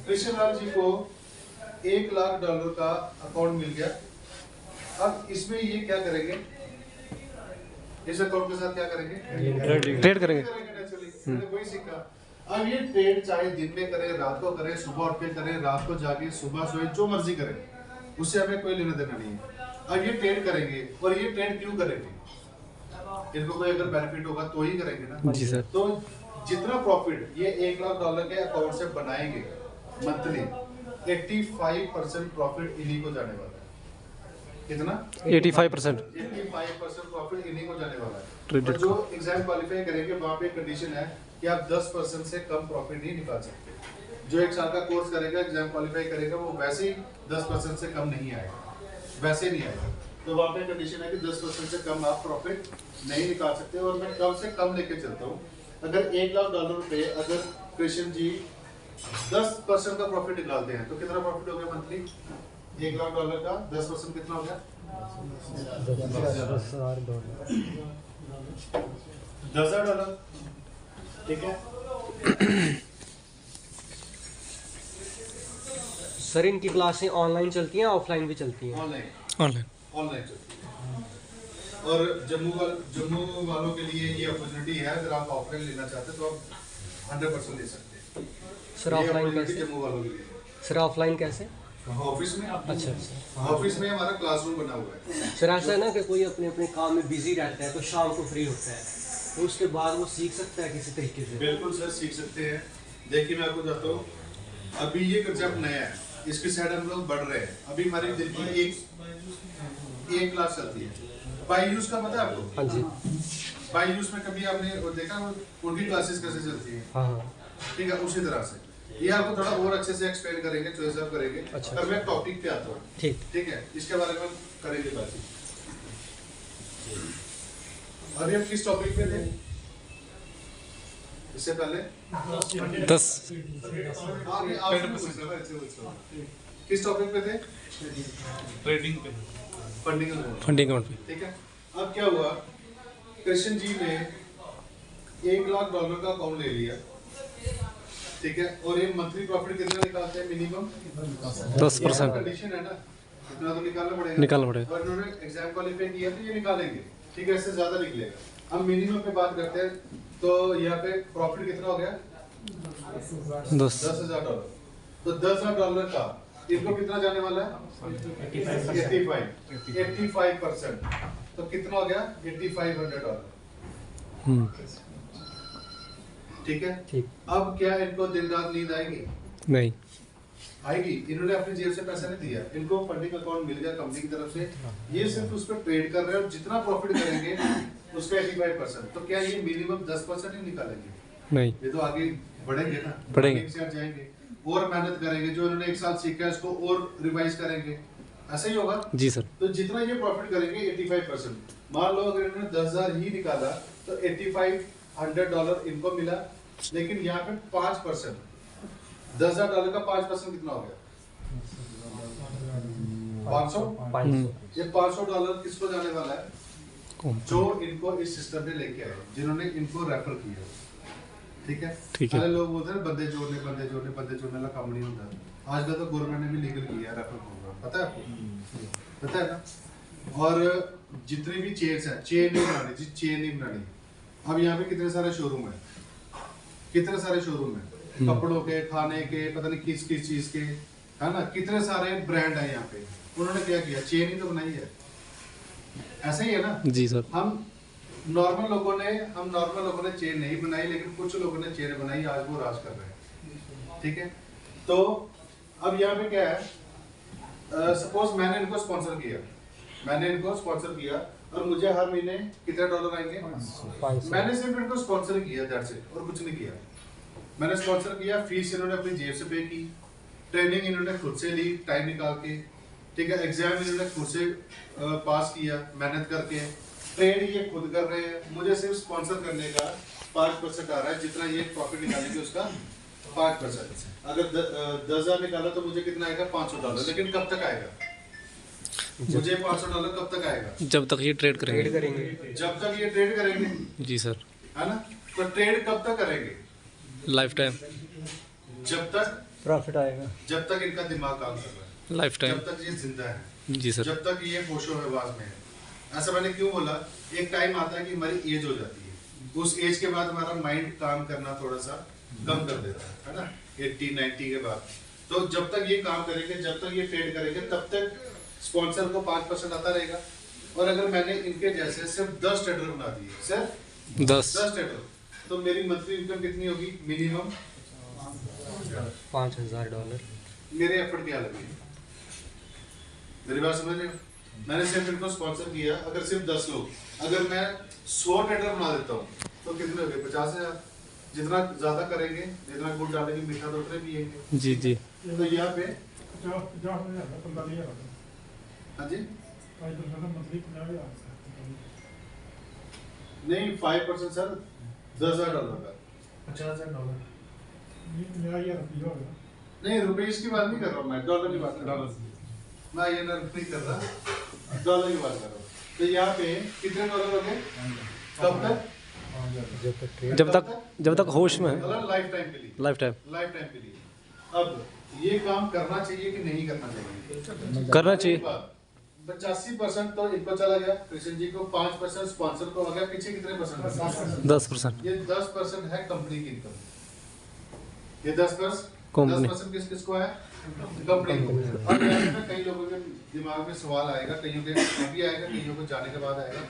कृष्ण लाल जी को $1 लाख का अकाउंट मिल गया। अब इसमें ये क्या करेंगे? इस अकाउंट के साथ क्या करेंगे? ट्रेड करेंगे। मैंने वही सीखा। अब ये ट्रेड चाहे दिन में करें, रात को करें, सुबह उठ के करें, रात को जाके, सुबह सोए, जो मर्जी करें, उससे हमें कोई लेना देना नहीं है। अब ये ट्रेड करेंगे, और ये ट्रेड क्यों करेंगे? इनको कोई अगर बेनिफिट होगा तो ही करेंगे ना। जी सर। तो जितना प्रॉफिट ये $1 लाख के अकाउंट से बनाएंगे मंथली, 85% प्रॉफिट इन्हीं को जाने वाला है। कितना? 85%। 85% प्रॉफिट इन्हीं को जाने वाला है। Traded और जो एग्जाम क्वालिफाई करेंगे वहाँ पे कंडीशन है कि आप 10% से कम प्रॉफिट नहीं निकाल सकते। जो 1 साल का कोर्स करेगा, एग्जाम क्वालिफाई करेगा, वो वैसे ही 10% से कम नहीं आएगा, वैसे नहीं आएगा। तो वहाँ पे कंडीशन है कि 10% से कम आप प्रॉफिट नहीं निकाल सकते। और मैं कम से कम लेके चलता हूँ। अगर $1 लाख पे अगर कृष्ण जी 10% का प्रॉफिट निकालते हैं तो कितना प्रॉफिट हो गया मंथली? $1 लाख का 10% कितना हो गया? $10,000। ठीक है। सर इनकी क्लासें ऑनलाइन चलती हैं, ऑफलाइन भी चलती हैं? ऑनलाइन चलती है। और जम्मू वालों के लिए ये अपॉर्चुनिटी है, अगर आप ऑफलाइन लेना चाहते हैं तो आप 100% ले सकते हैं। सर ऑफलाइन कैसे? जम्मू वालों के लिए सर ऑफलाइन कैसे? ऑफिस में। अच्छा। ऑफिस में हमारा क्लासरूम बना हुआ है। सर ऐसा है ना कि कोई अपने अपने काम में बिजी रहता है तो शाम को फ्री होता है, तो उसके बाद वो सीख सकता है किसी तरीके से? बिल्कुल सर, सीख सकते हैं। देखिए मैं आपको बताता हूँ, अभी ये कंसेप्ट नया है, इसके साइड हम लोग बढ़ रहे हैं। अभी हमारी दिन की एक क्लास चलती है। बायजूस का पता है आपको? हाँ जी। बायजूस में कभी आपने देखा उनकी क्लासेस कैसे चलती है? हाँ। ठीक है, उसी तरह से ये आपको थोड़ा और अच्छे से एक्सप्लेन करेंगे, चॉइस अप करेंगे। अच्छा। पर मैं टॉपिक पे आता हूँ। ठीक है, इसके बारे में हम करेंगे बातचीत। अभी हम किस टॉपिक पे थे इससे पहले? 10। किस टॉपिक पे थे? ट्रेडिंग पे, फंडिंग फंडिंग अकाउंट पे। ठीक है। अब क्या हुआ कृष्ण जी ने $1 लाख का अकाउंट ले लिया, ठीक है, और ये मंथली प्रॉफिट कितना निकालते हैं? मिनिमम 10%। कंडीशन है ना, इतना तो निकालना पड़ेगा। और इन्होंने एग्जाम क्वालिफाई किया तो ये निकालेंगे, ठीक है, इससे ज्यादा निकलेगा। हम मिनिमम पे बात करते हैं, तो यहाँ पे प्रॉफिट कितना हो गया? $10,000। तो $10,000 का इनको कितना जाने वाला है? 85%। तो कितना हो गया? $8,500, ठीक है। ठीक। अब क्या इनको दिन रात नींद आएगी? नहीं आएगी। इन्होंने अपनी जेब से पैसा नहीं दिया, इनको फंडिंग अकाउंट मिल गया कंपनी की तरफ से, ये सिर्फ उस पर ट्रेड कर रहे हैं और जितना प्रॉफिट करेंगे उसका 85%। तो क्या ये मिनिमम 10% ही निकालेंगे? नहीं, ये तो आगे बढ़ेंगे ना, बढ़ेंगे, एक साथ जाएंगे और मेहनत करेंगे, जो इन्होंने एक साल सीखा है उसको और रिवाइज करेंगे, ऐसा ही होगा जी सर। तो जितना ये प्रॉफिट करेंगे 85%। मान लो अगर इन्होंने 10,000 ही निकाला तो $8,500 इनको मिला, लेकिन यहाँ पे 5%, $10,000 का 5% कितना हो गया? 500। ये $500 किसको जाने वाला है? जो इनको इस सिस्टम में लेके आए, जिन्होंने इनको रेफर किया, ठीक है। ठीक है। पहले लोग बोलते हैं बंदे जोड़ने वाला काम नहीं होता। आजकल तो गवर्नमेंट ने भी लीगल किया है रेफर प्रोग्राम, पता है आपको? पता है ना। और जितनी भी चेन्स हैं, चेन नहीं बनानी। अब यहाँ पे कितने सारे शोरूम है, कपड़ों के, खाने के, पता नहीं किस चीज के, है ना, कितने सारे ब्रांड है यहाँ पे। उन्होंने क्या किया? चेन ही तो बनाई है, ऐसा ही है ना जी सर। हम नॉर्मल लोगों ने चेन नहीं बनाई, लेकिन कुछ लोगों ने चेन बनाई, आज वो राज कर रहे हैं, ठीक है। तो अब यहाँ पे क्या है, सपोज मैंने इनको स्पॉन्सर किया और मुझे हर महीने कितने डॉलर आएंगे? 500। मैंने सिर्फ इनको स्पॉन्सर किया, दैट्स इट, और कुछ नहीं किया। मैंने स्पॉन्सर किया, फीस इन्होंने अपनी जेब से पे की, ट्रेनिंग इन्होंने खुद से ली टाइम निकाल के, ठीक है, एग्जाम इन्होंने खुद से पास किया मेहनत करके, ट्रेड ये खुद कर रहे हैं, मुझे सिर्फ स्पॉन्सर करने का 5% आ रहा है, जितना ये प्रॉफिट निकालेंगे उसका 5%। अगर 10,000 निकाला तो मुझे कितना आएगा? $500। लेकिन कब तक आएगा मुझे $500? कब तक आएगा? जब तक ये ट्रेड करेंगे। जब तक ये ट्रेड करेंगे, जी सर। है ना। तो ट्रेड कब तक करेंगे? लाइफ टाइम, जब तक प्रॉफिट आएगा, जब तक इनका दिमाग काम कर रहा है, लाइफ टाइम, जब तक ये जिंदा है, जी सर। जब तक ये होशो हवास में है। ऐसा मैंने क्यों बोला? एक टाइम आता है कि हमारी एज हो जाती है, उस एज के बाद हमारा माइंड काम करना थोड़ा सा कम कर देता है ना, 80-90 के बाद। तो जब तक ये काम करेंगे, जब तक ये ट्रेड करेंगे, तब तक स्पॉन्सर को 5% आता रहेगा। और अगर मैंने इनके जैसे सिर्फ 10 ट्रेडर बना दिए, सिर्फ 10 ट्रेडर, तो मेरी मंथली इनकम कितनी होगी? मिनिमम $5,000। मेरे एफर्ट क्या लगे? मेरी बात समझ रहे हो? मैंने सिर्फ इनको स्पॉन्सर किया, अगर सिर्फ 10 लोग, अगर मैं 100 ट्रेडर बना देता हूँ तो कितने हो गए? 50,000। जितना ज्यादा करेंगे, जितना गुड़ डालेंगे, मीठा तो उतने पिएंगे। जी जी। तो यहाँ पे हाँ जी नहीं, 5% सर, $10,000 का। $50,000 नहीं, रुपीस की बात नहीं कर रहा हूँ मैं, डॉलर की बात कर रहा हूँ मैं, ये नहीं कर रहा, डॉलर की बात कर रहा हूँ। तो यहाँ पे कितने डॉलर हो गए? कब तक? जब तक होश में है, लाइफ टाइम के लिए, लाइफ टाइम के लिए। अब ये काम करना चाहिए कि नहीं करना चाहिए? करना चाहिए। 85% तो इनको चला गया, कृष्ण जी को 5% स्पॉन्सर को आ गया, पीछे कितने परसेंट? 10%। ये 10% है कंपनी की इनकम। ये 10% किसको है? कंपनी को। अब यहाँ पे कई लोगों के दिमाग में सवाल आएगा, कईयों के अभी आएगा, कईयों को जाने के बाद आएगा।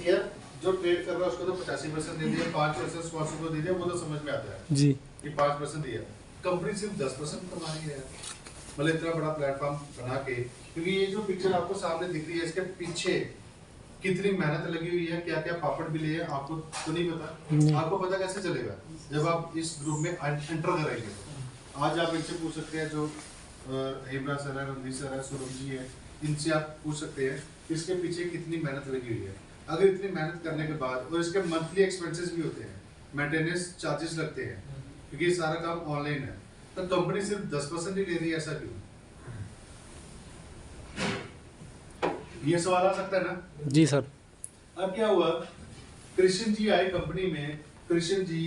यार जो ट्रेड कर रहा है उसको तो 85% दे दिया, 5% स्पॉन्सर को दे दिया, वो तो समझ में आता है जी, कि 5% दिया, कंपनी सिर्फ 10% कमा रही है। मतलब इतना बड़ा प्लेटफॉर्म बना के, क्योंकि ये जो पिक्चर आपको सामने दिख रही है, इसके पीछे कितनी मेहनत लगी हुई है, क्या क्या पापड़ भी लिए, आपको तो नहीं पता। आपको पता कैसे चलेगा? जब आप इस ग्रुप में एंटर करेंगे। आज आप इनसे पूछ सकते हैं, जो हेमराज सर है, रणदीप सर है, सुरभ जी है, इनसे आप पूछ सकते हैं इसके पीछे कितनी मेहनत लगी हुई है। अगर इतनी मेहनत करने के बाद, और इसके मंथली एक्सपेंसेस भी होते हैं, मेंटेनेंस चार्जेस लगते हैं, क्योंकि ये सारा काम ऑनलाइन है, तो कंपनी सिर्फ 10% ही ले रही है, ऐसा क्यों? ये सवाल आ सकता है ना जी सर। अब क्या हुआ, कृष्ण जी आए कंपनी में, कृष्ण जी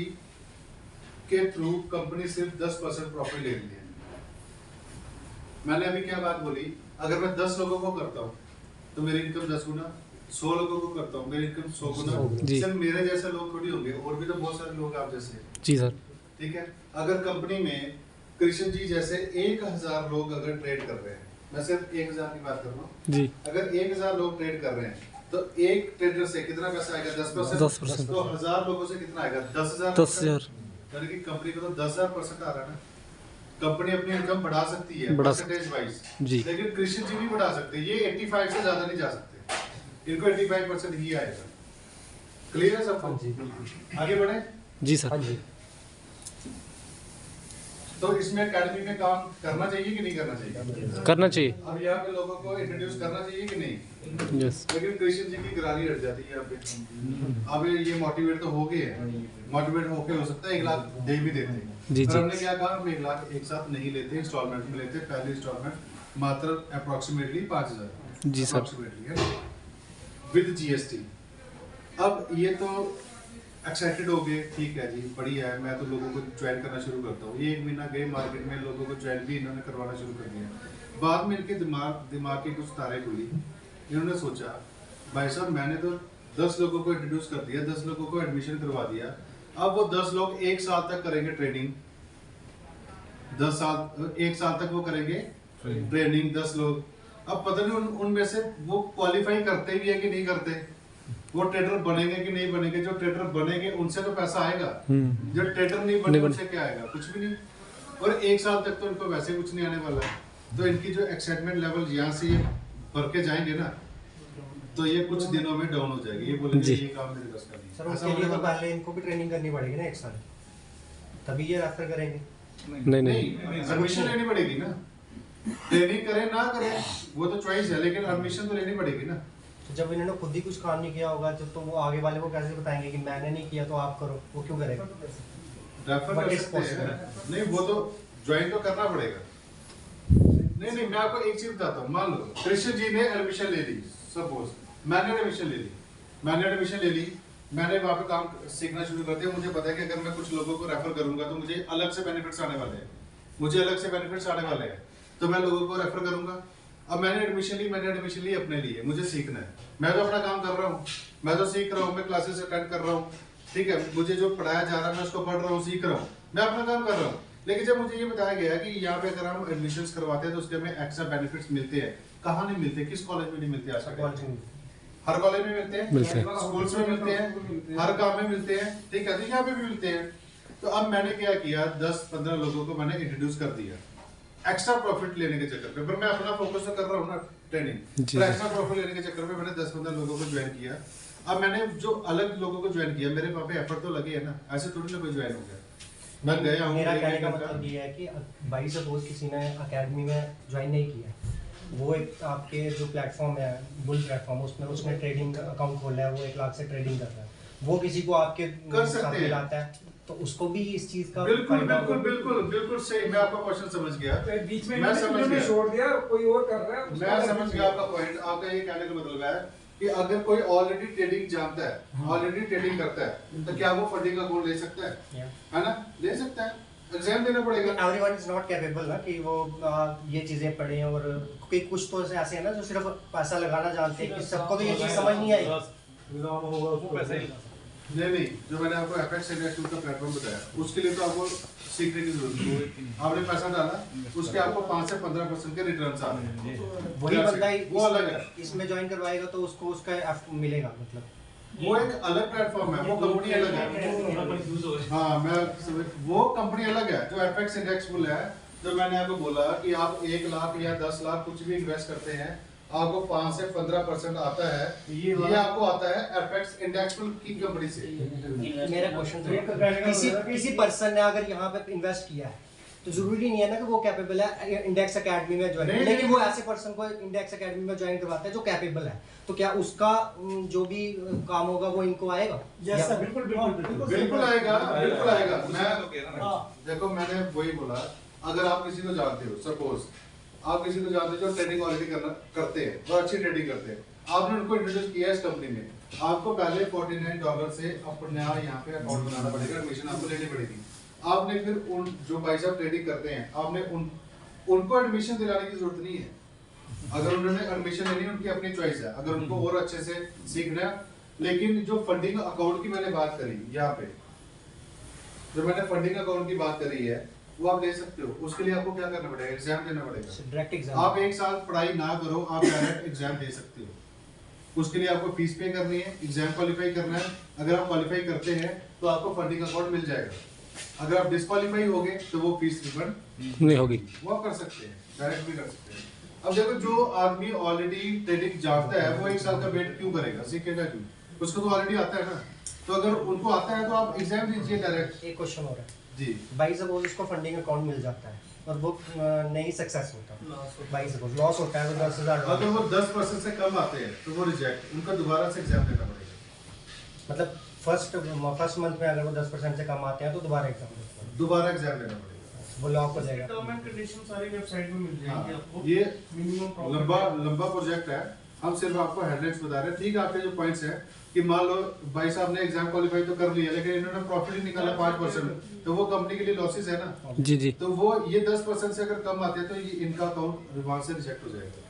के थ्रू कंपनी सिर्फ 10% प्रॉफिट ले रही है। मैंने अभी क्या बात बोली, अगर मैं 10 लोगों को करता हूँ तो मेरी इनकम 10 गुना, 100 लोगों को करता हूँ मेरी इनकम 100 गुना। सिर्फ मेरे जैसे लोग थोड़ी होंगे, और भी तो बहुत सारे लोग आप जैसे। जी सर। ठीक है, अगर कंपनी में कृष्ण जी जैसे 1000 लोग अगर ट्रेड कर रहे हैं, मैं सिर्फ 1000 की बात कर रहा हूँ जी, अगर 1000 लोग ट्रेड कर रहे हैं तो एक ट्रेडर से कितना पैसा आएगा? 10%। तो 1000 लोगों से कितना आएगा? 10,000। यानी कि कंपनी को तो 10,000% आ रहा है ना। कंपनी अपनी इनकम बढ़ा सकती है परसेंटेज वाइज जी, लेकिन कृष्ण जी भी बढ़ा सकते हैं। ये 85 से ज्यादा नहीं जा सकते, इनको 85% ही आएगा। क्लियर है सब? आगे बढ़े जी सर। तो इसमें एकेडमी में काम करना चाहिए कि नहीं करना चाहिए? करना चाहिए। अब यहाँ पे लोगों को इंट्रोड्यूस करना चाहिए कि नहीं? यस। लेकिन कृष्ण जी की गरारी हट जाती है यहाँ पे। अब ये मोटिवेट तो हो गए हैं, मोटिवेट होके हो सकता है 1 लाख दे भी देते हैं। जी जी। हमने क्या कहा, हम 1 लाख एक साथ नहीं लेते, इंस्टॉलमेंट में लेते। पहली इंस्टॉलमेंट मात्र अप्रोक्सीमेटली 5,000 जी सर, विद जीएसटी। अब ये तो एक्साइटेड हो गए, ठीक है जी, बढ़िया है, मैं तो लोगों को ज्वाइन करना शुरू करता हूँ। ये 1 महीना गए मार्केट में, लोगों को ज्वाइन भी इन्होंने करवाना शुरू कर दिया। बाद में इनके दिमाग की कुछ तारे खुली, इन्होंने सोचा भाई साहब मैंने तो 10 लोगों को इंट्रोड्यूस कर दिया, 10 लोगों को एडमिशन करवा दिया, अब वो 10 लोग 1 साल तक करेंगे ट्रेनिंग। 1 साल तक वो करेंगे ट्रेनिंग 10 लोग। अब पता नहीं उनमें से वो क्वालिफाई करते भी है कि नहीं करते, वो ट्रेडर बनेंगे कि नहीं बनेंगे। जो ट्रेडर बनेंगे उनसे तो पैसा आएगा, जो ट्रेडर नहीं बने उनसे क्या आएगा? कुछ भी नहीं। और 1 साल तक तो इनको वैसे कुछ नहीं आने वाला है। तो इनकी जो एक्साइटमेंट लेवल यहाँ से ये भर के जाएंगे ना, तो ये कुछ दिनों में डाउन हो जाएगी। ये बोलेंगे ये काम मेरे बस का नहीं। सर उसके लिए तो पहले इनको भी ट्रेनिंग करनी पड़ेगी ना 1 साल, तभी ये रेफर करेंगे। नहीं एडमिशन लेनी पड़ेगी ना। ट्रेनिंग करें ना करें वो तो चॉइस है, लेकिन एडमिशन तो लेनी पड़ेगी ना। तो जब इन्होंने खुद ही कुछ काम नहीं किया होगा तो वो आगे वाले को कैसे बताएंगे कि मैंने नहीं किया तो आप करो? वो क्यों करेगा? रेफर कर सकते हैं। नहीं, वो तो ज्वाइन तो करना पड़ेगा। नहीं, मैं आपको एक चीज बताता हूँ। मान लो कृष्ण जी ने एडमिशन ले ली, सपोज मैंने एडमिशन ले ली, मैंने वहाँ पे काम सीखना शुरू कर दिया। मुझे पता है कि अगर मैं कुछ लोगों को रेफर करूंगा तो मुझे अलग से बेनिफिट्स आने वाले हैं, तो मैं लोगों को रेफर करूंगा। अब मैंने एडमिशन ली अपने लिए, मुझे सीखना है। मैं तो अपना काम कर रहा हूँ, मैं तो सीख रहा हूँ, मैं क्लासेस अटेंड कर रहा हूँ, ठीक है, मुझे जो पढ़ाया जा रहा है मैं उसको पढ़ रहा हूँ, सीख रहा हूँ, मैं अपना काम कर रहा हूँ। लेकिन जब मुझे ये बताया गया कि यहाँ पे अगर हम एडमिशंस करवाते हैं तो उसके हमें एक्स्ट्रा बेनिफिट्स मिलते हैं। कहाँ नहीं मिलते? किस कॉलेज में नहीं मिलते? हर कॉलेज में मिलते हैं, स्कूल्स में मिलते हैं, हर काम में मिलते हैं, ठीक है, यहाँ पे भी मिलते हैं। तो अब मैंने क्या किया, 10-15 लोगों को मैंने इंट्रोड्यूस कर दिया एक्स्ट्रा प्रॉफिट लेने के चक्कर पे। पर मैं अपना फोकस तो कर रहा हूँ ना ट्रेनिंग, तो एक्स्ट्रा प्रॉफिट लेने के चक्कर पे मैंने 10-15 लोगों को ज्वाइन किया। अब मैंने जो अलग लोगों को ज्वाइन किया, मेरे वहाँ पे एफर्ट तो लगे है ना, ऐसे थोड़ी ना कोई ज्वाइन हो गया। मैं गया हूँ। मेरा कहने का मतलब ये है कि भाई सपोज किसी ने एकेडमी में ज्वाइन नहीं किया, वो एक आपके जो प्लेटफॉर्म है बुल प्लेटफॉर्म, उसमें उसने ट्रेडिंग अकाउंट खोला है, वो 1 लाख से ट्रेडिंग कर रहा है, वो किसी को आपके कर सकते हैं, लाता है तो उसको भी इस चीज का बिल्कुल सही। मैं आपका क्वेश्चन समझ गया, बीच में मैं समझ गया, छोड़ दिया, कोई और कर रहा है। मैं समझ गया आपका पॉइंट। आपका ये कहने का मतलब है कि अगर कोई ऑलरेडी ट्रेडिंग जानता है, ऑलरेडी ट्रेडिंग करता है, तो क्या वो फंडिंग अकाउंट ले सकता है ना? ले सकता है, एग्जाम देना पड़ेगा। एवरीवन इज नॉट कैपेबल ना कि वो ये चीजें पढ़े, और कोई कुछ तो ऐसे हैं ना जो सिर्फ पैसा लगाना जानते हैं, कि सबको तो ये चीज समझ नहीं आई। नहीं, जो मैंने आपको एफएक्स इंडेक्स का प्लेटफॉर्म बताया, उसके लिए तो आपको सीखने की जरूरत है। आपने पैसा डाला, उसके आपको 5 से 15% के रिटर्न्स आ रहे हैं। वही बंदा वो अलग है, इसमें ज्वाइन करवाएगा तो उसको उसका मिलेगा, मतलब वो एक अलग प्लेटफॉर्म है, वो कंपनी अलग है। हाँ, वो कंपनी अलग है। जो एफएक्स इंडेक्सफुल है, जो मैंने आपको बोला कि आप 1 लाख या 10 लाख कुछ भी इन्वेस्ट करते हैं, आपको 5 से 15% आता है। ये आपको आता है एफएक्स इंडेक्सफुल की कंपनी से। मेरा क्वेश्चन किसी पर्सन ने अगर यहाँ पे इन्वेस्ट किया है तो जरूरी नहीं है ना कि वो कैपेबल है इंडेक्स एकेडमी में ज्वाइन, लेकिन वो ऐसे पर्सन को इंडेक्स एकेडमी में ज्वाइन करवाता है जो कैपेबल है, तो क्या उसका जो भी काम होगा वो इनको आएगा? बिल्कुल आएगा। मैं देखो, मैंने वही बोला, अगर आप किसी को जानते हो, सपोज आप किसी को जानते हो जो ट्रेडिंग ऑलरेडी करते हैं, वो अच्छी ट्रेडिंग करते हैं, आपने उनको इंट्रोड्यूस किया इस कंपनी में, आपको पहले $49 से अपना यहाँ पे अकाउंट बनाना पड़ेगा, एडमिशन आपको लेनी पड़ेगी। आपने फिर उन जो भाई साहब ट्रेडिंग करते हैं, आपने उनको एडमिशन दिलाने की जरूरत नहीं है। अगर उन्होंने एडमिशन लेनी है उनकी अपनी चॉइस है, अगर उनको और अच्छे से सीखना है। लेकिन जो फंडिंग अकाउंट की मैंने बात करी, यहाँ पे जो मैंने फंडिंग अकाउंट की बात करी है वो आप ले सकते हो। उसके लिए आपको क्या करना पड़ेगा, एग्जाम देना पड़ेगा। Direct exam. आप एक साल पढ़ाई ना करो, आप डायरेक्ट एग्जाम दे सकते हो। उसके लिए आपको फीस पे करनी है, एग्जाम क्वालिफाई करना है। अगर आप क्वालिफाई करते हैं तो आपको फंडिंग अकाउंट मिल जाएगा। अगर आप डिस्क्वालीफाई हो गए तो वो फीस रिफंड नहीं होगी। वो आप कर सकते हैं, डायरेक्ट भी कर सकते हैं। अब देखो, जो आदमी ऑलरेडी ट्रेडिंग जानता है वो एक साल का वेट क्यों करेगा, सीखेगा क्यों? उसको तो ऑलरेडी आता है ना। तो अगर उनको आता है तो आप एग्जाम दीजिए डायरेक्ट। एक क्वेश्चन हो रहा है जी, बाई सपोज उसको फंडिंग अकाउंट मिल जाता है और वो नहीं सक्सेस होता, बाई सपोज लॉस होता है तो $10,000। अगर वो 10% से कम आते हैं तो वो रिजेक्ट, उनको दोबारा से एग्जाम देना पड़ेगा। मतलब फर्स्ट मंथ में अगर वो 10% से कम आते हैं तो दोबारा एग्जाम देते हैं, दोबारा एग्जाम देना पड़ेगा, वो लॉक हो जाएगा। टर्म एंड कंडीशन सारी वेबसाइट में मिल जाएंगे हाँ, आपको। ये मिनिमम लंबा प्रोजेक्ट है। हम सिर्फ आपको हेडलाइंस बता रहे हैं। ठीक है, आपके जो पॉइंट्स हैं कि मान लो भाई साहब ने एग्जाम क्वालिफाई तो कर लिया लेकिन इन्होंने प्रॉफिट ही निकाला 5%, तो वो कंपनी के लिए लॉसेस है ना। जी जी। तो वो ये 10% से अगर कम आते हैं तो ये इनका अकाउंट वहां से रिजेक्ट हो जाएगा,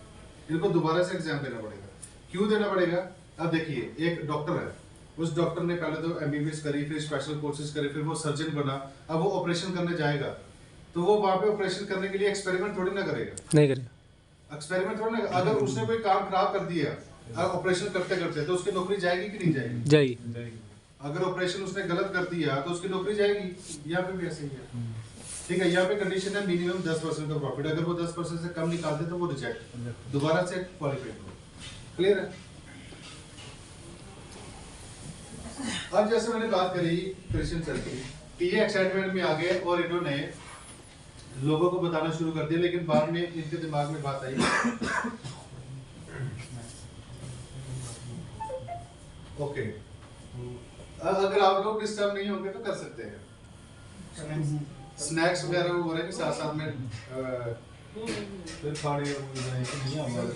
इनको दोबारा से एग्जाम देना पड़ेगा। क्यों देना पड़ेगा? अब देखिए, एक डॉक्टर है, उस डॉक्टर ने पहले तो MBBS करी, फिर स्पेशल कोर्सेज करे, फिर वो सर्जन बना। अब वो ऑपरेशन करने जाएगा तो वो वहां पे ऑपरेशन करने के लिए एक्सपेरिमेंट थोड़ी ना करेगा, नहीं करेगा। एक्सपेरिमेंट थोड़ी ना। अगर उसने कोई काम खराब कर दिया ऑपरेशन करते करते तो उसकी नौकरी जाएगी कि नहीं जाएगी? जाएगी। अगर ऑपरेशन उसने गलत कर दिया तो उसकी नौकरी जाएगी। यहाँ पे भी ऐसे ही है, ठीक है। यहाँ पे कंडीशन है मिनिमम 10% का प्रॉफिट। अगर वो 10% से कम निकालते तो वो रिजेक्ट, दोबारा से क्वालिफाई करो। क्लियर है? अब जैसे मैंने बात करी क्रिश्चियन सर की, ये एक्साइटमेंट में आ गए और इन्होंने लोगों को बताना शुरू कर दिया, लेकिन बाद में इनके दिमाग में बात आई ओके, अगर आप लोग डिस्टर्ब नहीं होंगे तो कर सकते हैं। स्नैक्स वगैरह वो हो रहे हैं साथ साथ में फिर खाने नहीं हमारे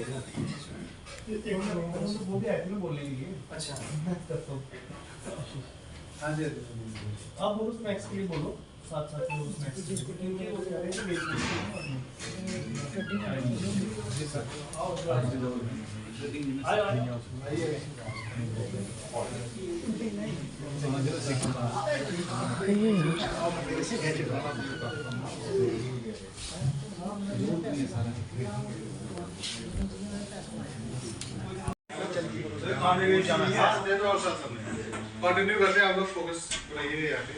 वो भी आए थे ना बोलने के लिए। अच्छा, हाँ जी, आप बोलो स्नैक्स के लिए बोलो, साथ साथ में स्नैक्स कंटिन्यू करते हैं। आप लोग फोकस रहिए यहाँ पे।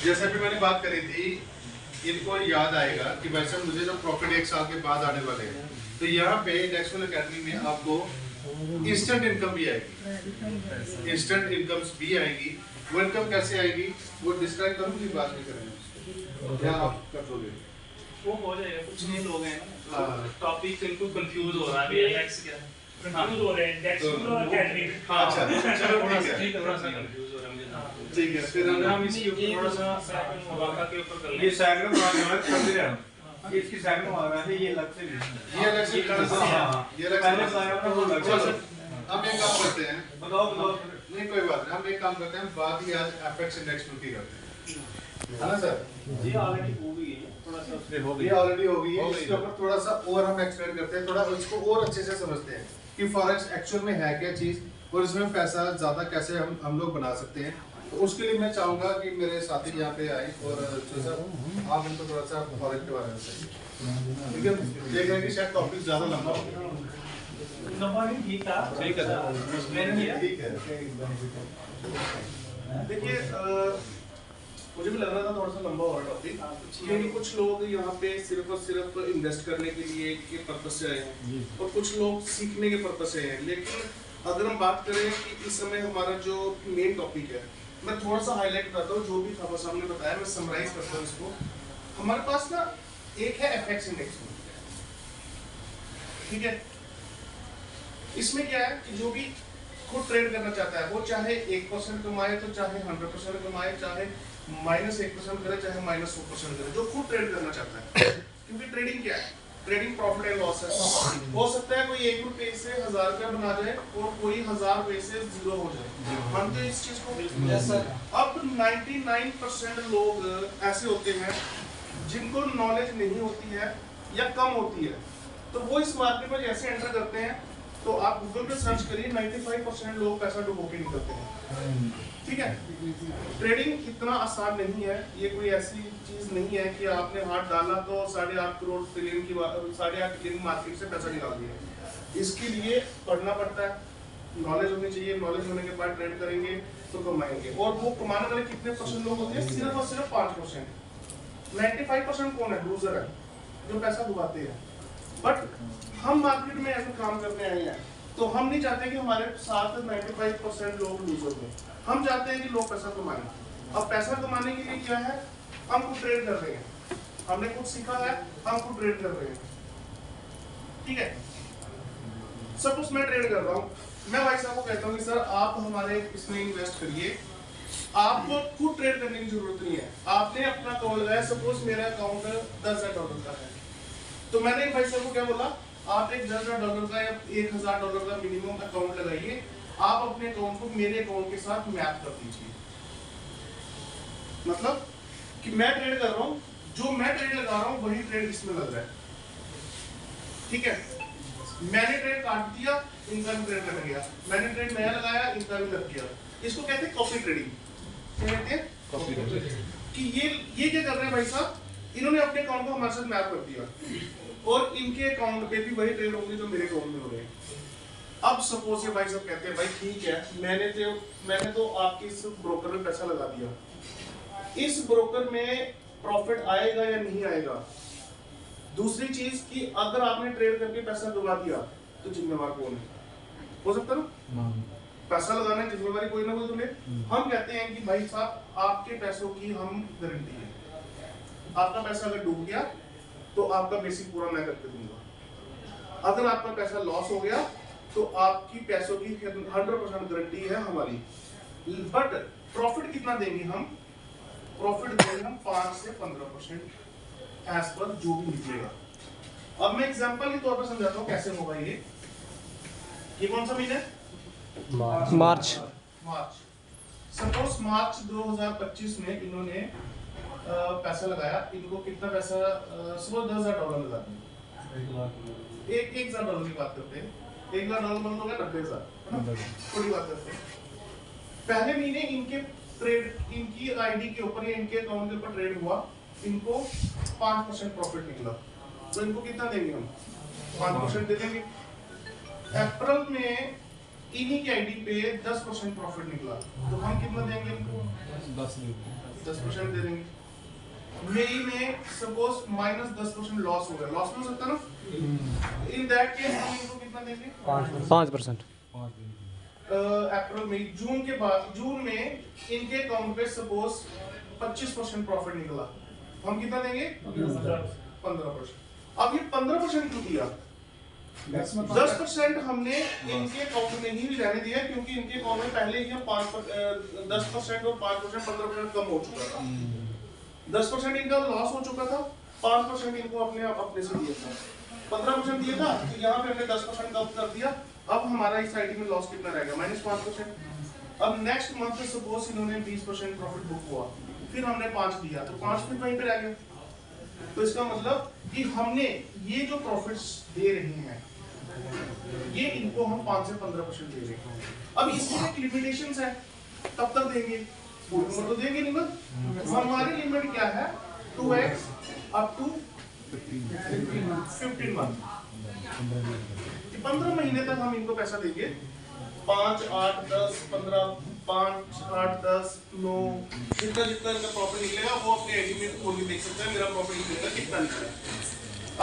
जैसे भी मैंने बात करी थी, इनको याद आएगा कि वैसे मुझे जो प्रॉफिट 1 साल के बाद आने वाले हैं, तो यहाँ पे इंडेक्सफुल एकेडमी में आपको इंस्टेंट इनकम भी आएगी, इंस्टेंट इनकम्स भी आएगी। वो इनकम कैसे आएगी वो डिस्क्राइब करूँगी, बाद में करेंगे, क्या आप कर दोगे? वो हो जाएगा। कुछ नहीं लोग हैं ना, हाँ। टॉपिक इनको कंफ्यूज हो रहा है एफएक्स क्या है, कंफ्यूज हो रहे हैं इंडेक्स और एकेडमी। हाँ, अच्छा, चलो थोड़ा ठीक है, सा कंफ्यूज हो रहा है मुझे। ठीक है। फिर अगर हम इसके ऊपर थोड़ा सा मुबाका के ऊपर कर ये लें। साइकिल मार कर दे रहा हूं, ये इसकी साइकिल मार रहा है, ये अलग से ये अलग से कर सकते हैं, ये अलग पहले से। बताया था वो अलग चलो, से। हम एक काम करते हैं, बताओ नहीं कोई बात नहीं, हम एक काम करते हैं, बात ही आज एपेक्स इंडेक्स की करते हैं, है ना सर? जी ऑलरेडी हो गई है, थोड़ा सा उससे हो ये ऑलरेडी हो गई है। इसके ऊपर थोड़ा सा और हम एक्सप्लेन करते हैं, थोड़ा इसको और अच्छे से समझते हैं कि फॉरेक्स एक्चुअल में है क्या चीज़ और इसमें पैसा ज़्यादा कैसे हम लोग बना सकते हैं। तो उसके लिए मैं चाहूँगा कि मेरे साथी यहाँ पे आए और सर आप इनको थोड़ा सा फॉरेक्स के बारे में बताइए, ठीक है? देख रहे हैं कि शायद टॉपिक ज़्यादा लंबा हो गया। नंबर नहीं ठीक था, ठीक है एक्सप्लेन किया। ठीक है। देखिए, मुझे भी लग रहा था थोड़ा सा लंबा हो रहा टॉपिक, क्योंकि कुछ लोग यहाँ पे सिर्फ और सिर्फ इन्वेस्ट करने के लिए के पर्पज से आए हैं और कुछ लोग सीखने के पर्पज से आए हैं। लेकिन अगर हम बात करें कि इस समय हमारा जो मेन टॉपिक है, मैं थोड़ा सा हाईलाइट करता हूँ जो भी खाबा साहब ने बताया, मैं समराइज करता हूँ इसको। हमारे पास ना एक है एफएक्स इंडेक्स, ठीक है? इसमें क्या है कि जो भी खुद ट्रेड करना चाहता है वो चाहे 1% कमाए तो चाहे 100% कमाए, चाहे -1% करे चाहे -100% करे, जो खुद ट्रेड करना चाहता है। क्योंकि ट्रेडिंग क्या है, ट्रेडिंग प्रॉफिट एंड लॉस है। हो सकता है कोई 1 रुपए से 1000 रुपया बना जाए और कोई 1000 रुपए से 0 हो जाए। मानते हैं इस चीज को? Yes sir. अब 99% लोग ऐसे होते हैं जिनको नॉलेज नहीं होती है या कम होती है, तो वो इस मार्केट में जैसे एंटर करते हैं तो आप गूगल पे सर्च करिए, 95% लोग पैसा डुबो के निकलते हैं। ठीक है, ट्रेडिंग इतना आसान नहीं है, ये कोई ऐसी चीज नहीं है कि आपने हाथ डाला तो 8.5 करोड़ ट्रिलियन की 8.5 ट्रिलियन मार्केट से पैसा निकाल दिया। इसके लिए पढ़ना पड़ता है, नॉलेज होनी चाहिए, नॉलेज होने के बाद ट्रेड करेंगे तो कमाएंगे। और वो कमाने वाले कितने परसेंट लोग होते हैं? सिर्फ और सिर्फ 5%। 95% कौन है? लूजर है, जो पैसा डुबाते हैं। बट हम मार्केट में ऐसे काम करने आए हैं, तो हम नहीं चाहते कि हमारे साथ 95% लोग लूजर हों। हम चाहते हैं कि लोग पैसा कमाएं। अब पैसा कमाने के लिए क्या है? हम कुछ ट्रेड कर रहे हैं, हमने कुछ सीखा है, हम कुछ ट्रेड कर रहे हैं। ठीक है, सपोज मैं ट्रेड कर रहा हूँ, मैं भाई साहब को कहता हूँ कि सर आप हमारे इसमें इन्वेस्ट करिए, आपको खुद ट्रेड करने की जरूरत नहीं है। आपने अपना अकाउंट लगाया, सपोज मेरा अकाउंट $10,000 का है, तो मैंने भाई साहब को क्या बोला, आप एक $10,000 का या $1,000 का मिनिमम अकाउंट लगाइए, आप अपने अकाउंट को मेरे अकाउंट के साथ मैप कर दीजिए। मतलब कि मैं ट्रेड कर रहा हूँ, जो मैं ट्रेड लगा रहा हूँ वही ट्रेड इसमें लग रहा है। ठीक है, मैंने ट्रेड काट दिया, इनका भी ट्रेड लग गया, मैंने ट्रेड नया लगाया, इनका भी लग गया। इसको कहते हैं कॉपी ट्रेडिंग। क्या कहते हैं? Copy trading. कि ये क्या कर रहे हैं भाई साहब, इन्होंने अपने अकाउंट को हमारे साथ मैप कर दिया और इनके अकाउंट पे भी वही ट्रेड होंगे जो मेरे अकाउंट में हो रहे हैं। अब सपोज ये भाई साहब कहते हैं भाई ठीक है, मैंने तो आपके इस ब्रोकर में पैसा लगा दिया, इस ब्रोकर में प्रॉफिट आएगा या नहीं आएगा। दूसरी चीज कि अगर आपने ट्रेड करके पैसा डुबा दिया तो जिम्मेवार कौन है? हो सकता ना, पैसा लगाना है, जिम्मेवारी कोई ना कोई तो ले। हम कहते हैं कि भाई साहब आपके पैसों की हम गारंटी है, आपका पैसा अगर डूब गया तो आपका बेसिक पूरा मैं करके दूंगा, अगर आपका पैसा लॉस हो गया तो आपकी पैसों की 100% गारंटी है हमारी। बट प्रॉफिट कितना देंगे हम? प्रॉफिट देंगे हम 5 से 15% एज पर जो भी निकलेगा। अब मैं एग्जांपल के तौर पर समझाता हूँ कैसे होगा ये कौन सा महीना है? मार्च। सपोज मार्च 2025 में इन्होंने पैसा लगाया, इनको कितना पैसा? सपोज $10,000 लगा दिया। $1,000 की बात करते हैं, $1,000 बंद हो गया, 90,000, थोड़ी बात करते हैं। पहले महीने इनके ट्रेड, इनकी आईडी के ऊपर या इनके अकाउंट के ऊपर ट्रेड हुआ, इनको 5% प्रॉफिट निकला, तो इनको कितना देंगे हम? 5% दे देंगे। अप्रैल में इन्हीं की आईडी पे 10% प्रॉफिट निकला, तो हम कितना देंगे इनको? 10% दे देंगे। मई में सपोज -10% लॉस हो गया, लॉस हो सकता ना, इन दैट केस हम इनको कितना देंगे? 5%। अप्रैल मई जून के बाद, जून में इनके अकाउंट पे सपोज 25% प्रॉफिट निकला, हम कितना देंगे? 15%। अब ये 15% क्यों दिया? 10% हमने इनके अकाउंट में ही रहने दिया, क्योंकि इनके अकाउंट में पहले ही 10% और 5% 15% कम हो चुका था। 10% इनका लॉस हो चुका था, 5% इनको अपने से दिया था, 15% दिया था, तो यहाँ पे हमने 10% कम कर दिया। अब हमारा इस आईडी में लॉस कितना रहेगा? -5%। अब नेक्स्ट मंथ में सपोज इन्होंने 20% प्रॉफिट बुक हुआ, फिर हमने 5 दिया, तो 5 फिर वहीं पे रह गया। तो इसका मतलब कि हमने ये जो प्रॉफिट्स दे रहे हैं, ये इनको हम 5 से 15% दे रहे हैं। अब इसमें एक लिमिटेशंस है, तब तक देंगे, तो देंगे नहीं बस। हमारी लिमिट क्या है? 2x अप टू 15 मंथ, 15 महीने तक हम इनको पैसा देंगे। 5, 8, 10, 15, 5, 8, 10, 9, जितना इनका प्रॉफिट निकलेगा वो अपने आईडी में खोल के देख सकते हैं, मेरा प्रॉफिट निकलेगा कितना निकलेगा।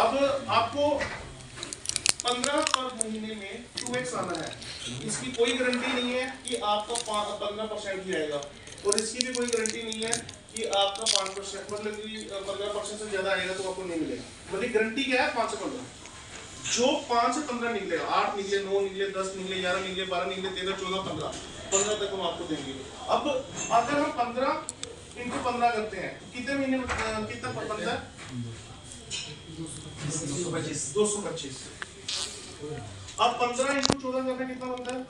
अब आपको 15 पर महीने में 2x आना है, इसकी कोई गारंटी नहीं है कि आपका 15% ही आएगा, और इसकी भी कोई गारंटी नहीं है कि आपका 5%, मतलब कि 15% से ज्यादा आएगा तो आपको नहीं मिलेगा। मतलब गारंटी क्या है? 5 से 15। जो 5 से 15 निकलेगा, 8 निकले, 9 निकले, 10 निकले, 11 निकले, 12 निकले, 13, 14, 15 तक हम आपको देंगे। अब अगर हम 15 × 15 करते हैं, कितने महीने कितना बनता है? 225। अब 15 इंटू 14 करना कितना बनता है?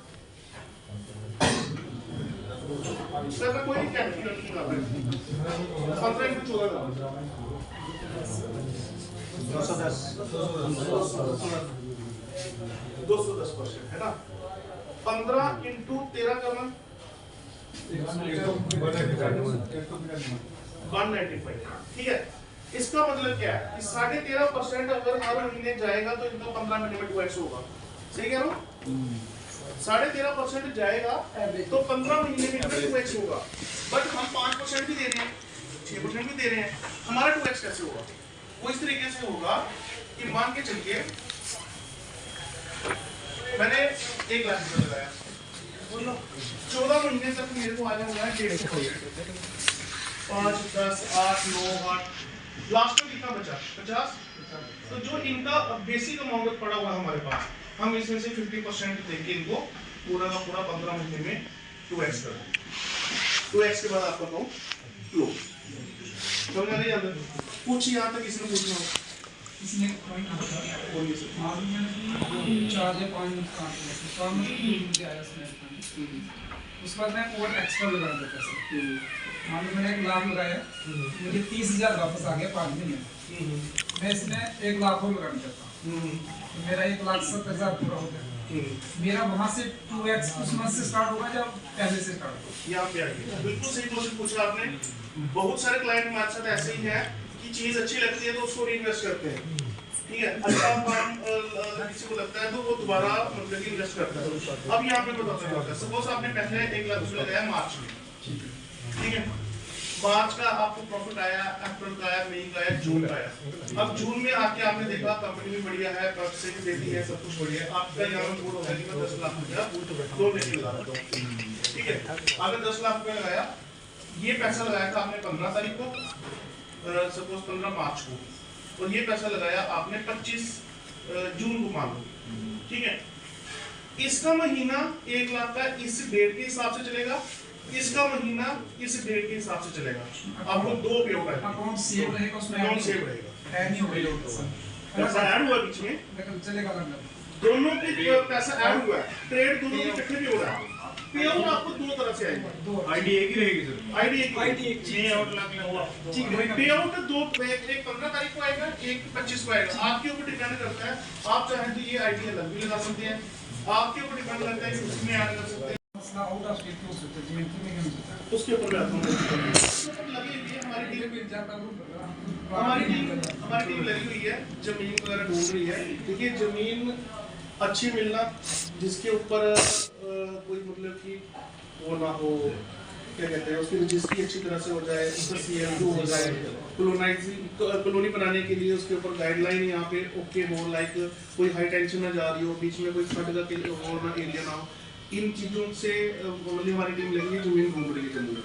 सर मैं कोई कैलकुलेशन कर रहा हूँ। 15 इंटू 14 करना 210% है ना। 15 इंटू 13 करना 195। ठीक है, इसका मतलब क्या है कि 13.5% अगर हर महीने जाएगा तो इनका 15 महीने में 2x होगा। सही कह रहा हूँ? 13.5% जाएगा तो 15 महीने में 2x होगा। बट हम 5% भी दे रहे हैं, 6% भी दे रहे हैं, हमारा 2x कैसे होगा? वो इस तरीके से होगा कि मान के चलिए मैंने 1 लाख रुपए लगाया, 14 महीने तक मेरे को आ जाऊंगा 150%। 5, 10, 8, 9, 8, लास्ट में कितना बचा? 50। तो जो इनका बेसिक अमाउंट पड़ा हुआ हमारे पास, हम इसमें से 50% देके इनको पूरा का पूरा 15 महीने में 2x कर दें। 2x के बाद आपका अकाउंट लो। समझ आ रही है? कुछ यहाँ तक इसने पूछना हो। इसने पॉइंट बोलिए सर। मालूम है कि 4 या 5 काम मुझे आया उसमें। उस पर मैं और एक्स्ट्रा लगा देता सर। मालूम मैंने 1 लाख लगाया, मुझे 30,000 वापस आ गया 5 महीने में। मैं इसमें 1 लाख और लगाना चाहता हूँ, तो मेरा 1,70,000 पूरा हो गया। मेरा वहाँ से 2x उस मंथ से स्टार्ट होगा या पहले से स्टार्ट होगा? यहाँ पे आइए, बिल्कुल सही क्वेश्चन पूछा आपने। बहुत सारे क्लाइंट हमारे साथ ऐसे ही हैं कि चीज अच्छी लगती है तो उसको इन्वेस्ट करते हैं। ठीक है, अच्छा काम किसी को लगता है तो वो दोबारा मतलब कि इन्वेस्ट करता है। अब यहाँ पे बताते हैं, सपोज आपने पहले 1 लाख रुपए लगाया मार्च में, ठीक है, मार्च का आपको प्रॉफिट आया, अप्रैल का आया, मई का आया, जून का आया। अब जून में आके आपने देखा कंपनी भी बढ़िया है, पैसे भी देती है, सब कुछ बढ़िया है, आपका यहाँ में बोर्ड होगा कि मैं 10 लाख रुपया लोन लेके लगा रहा हूँ। ठीक है, अगर 10 लाख रुपया लगाया, ये पैसा लगाया था आपने 15 तारीख को, सपोज 15 मार्च को, और ये पैसा लगाया आपने 25 जून को मान लो। ठीक है, इसका महीना 1 लाख का इस डेट के हिसाब से चलेगा, इसका महीना इस डेट के हिसाब से चलेगा। आपको 2 उपयोग है। अकाउंट सेव रहेगा, उसमें अकाउंट सेव रहेगा, ऐड नहीं होगा। पैसा ऐड हुआ बीच में, लेकिन चलेगा लगभग दोनों के पैसा ऐड हुआ है, ट्रेड दोनों के इकट्ठे भी हो रहा है। पे आउट आपको 2 तरफ से आएगा। आईडी एक ही रहेगी सर। आईडी एक पे आउट लाख हुआ ठीक है। पे आउट 2, एक 15 तारीख को आएगा, एक 25 को आएगा। आपके ऊपर डिपेंड करता है, आप चाहें तो ये आईडी अलग भी लगा सकते हैं, आपके ऊपर डिपेंड करता है कि उसमें ऐड कर सकते हैं। आउट ऑफ स्टेट हो सकता है, जीवन की नहीं हो सकता। उसके ऊपर मैं आता हूँ। लगी हुई है हमारी टीम लगी हुई है, जमीन वगैरह ढूंढ रही है। देखिए जमीन अच्छी मिलना जिसके ऊपर कोई मतलब कि वो ना हो, क्या कहते हैं, उसकी रजिस्ट्री अच्छी तरह से हो जाए, उसका CM2 हो जाए, कॉलोनी बनाने के लिए उसके ऊपर गाइडलाइन यहाँ पे ओके हो, लाइक कोई हाई टेंशन ना जा रही हो, बीच में कोई फ्लड का हो ना, एरिया ना हो। इन चीज़ों से हमारी टीम लगी है, जमीन ढूंढ रही है। जम्मू में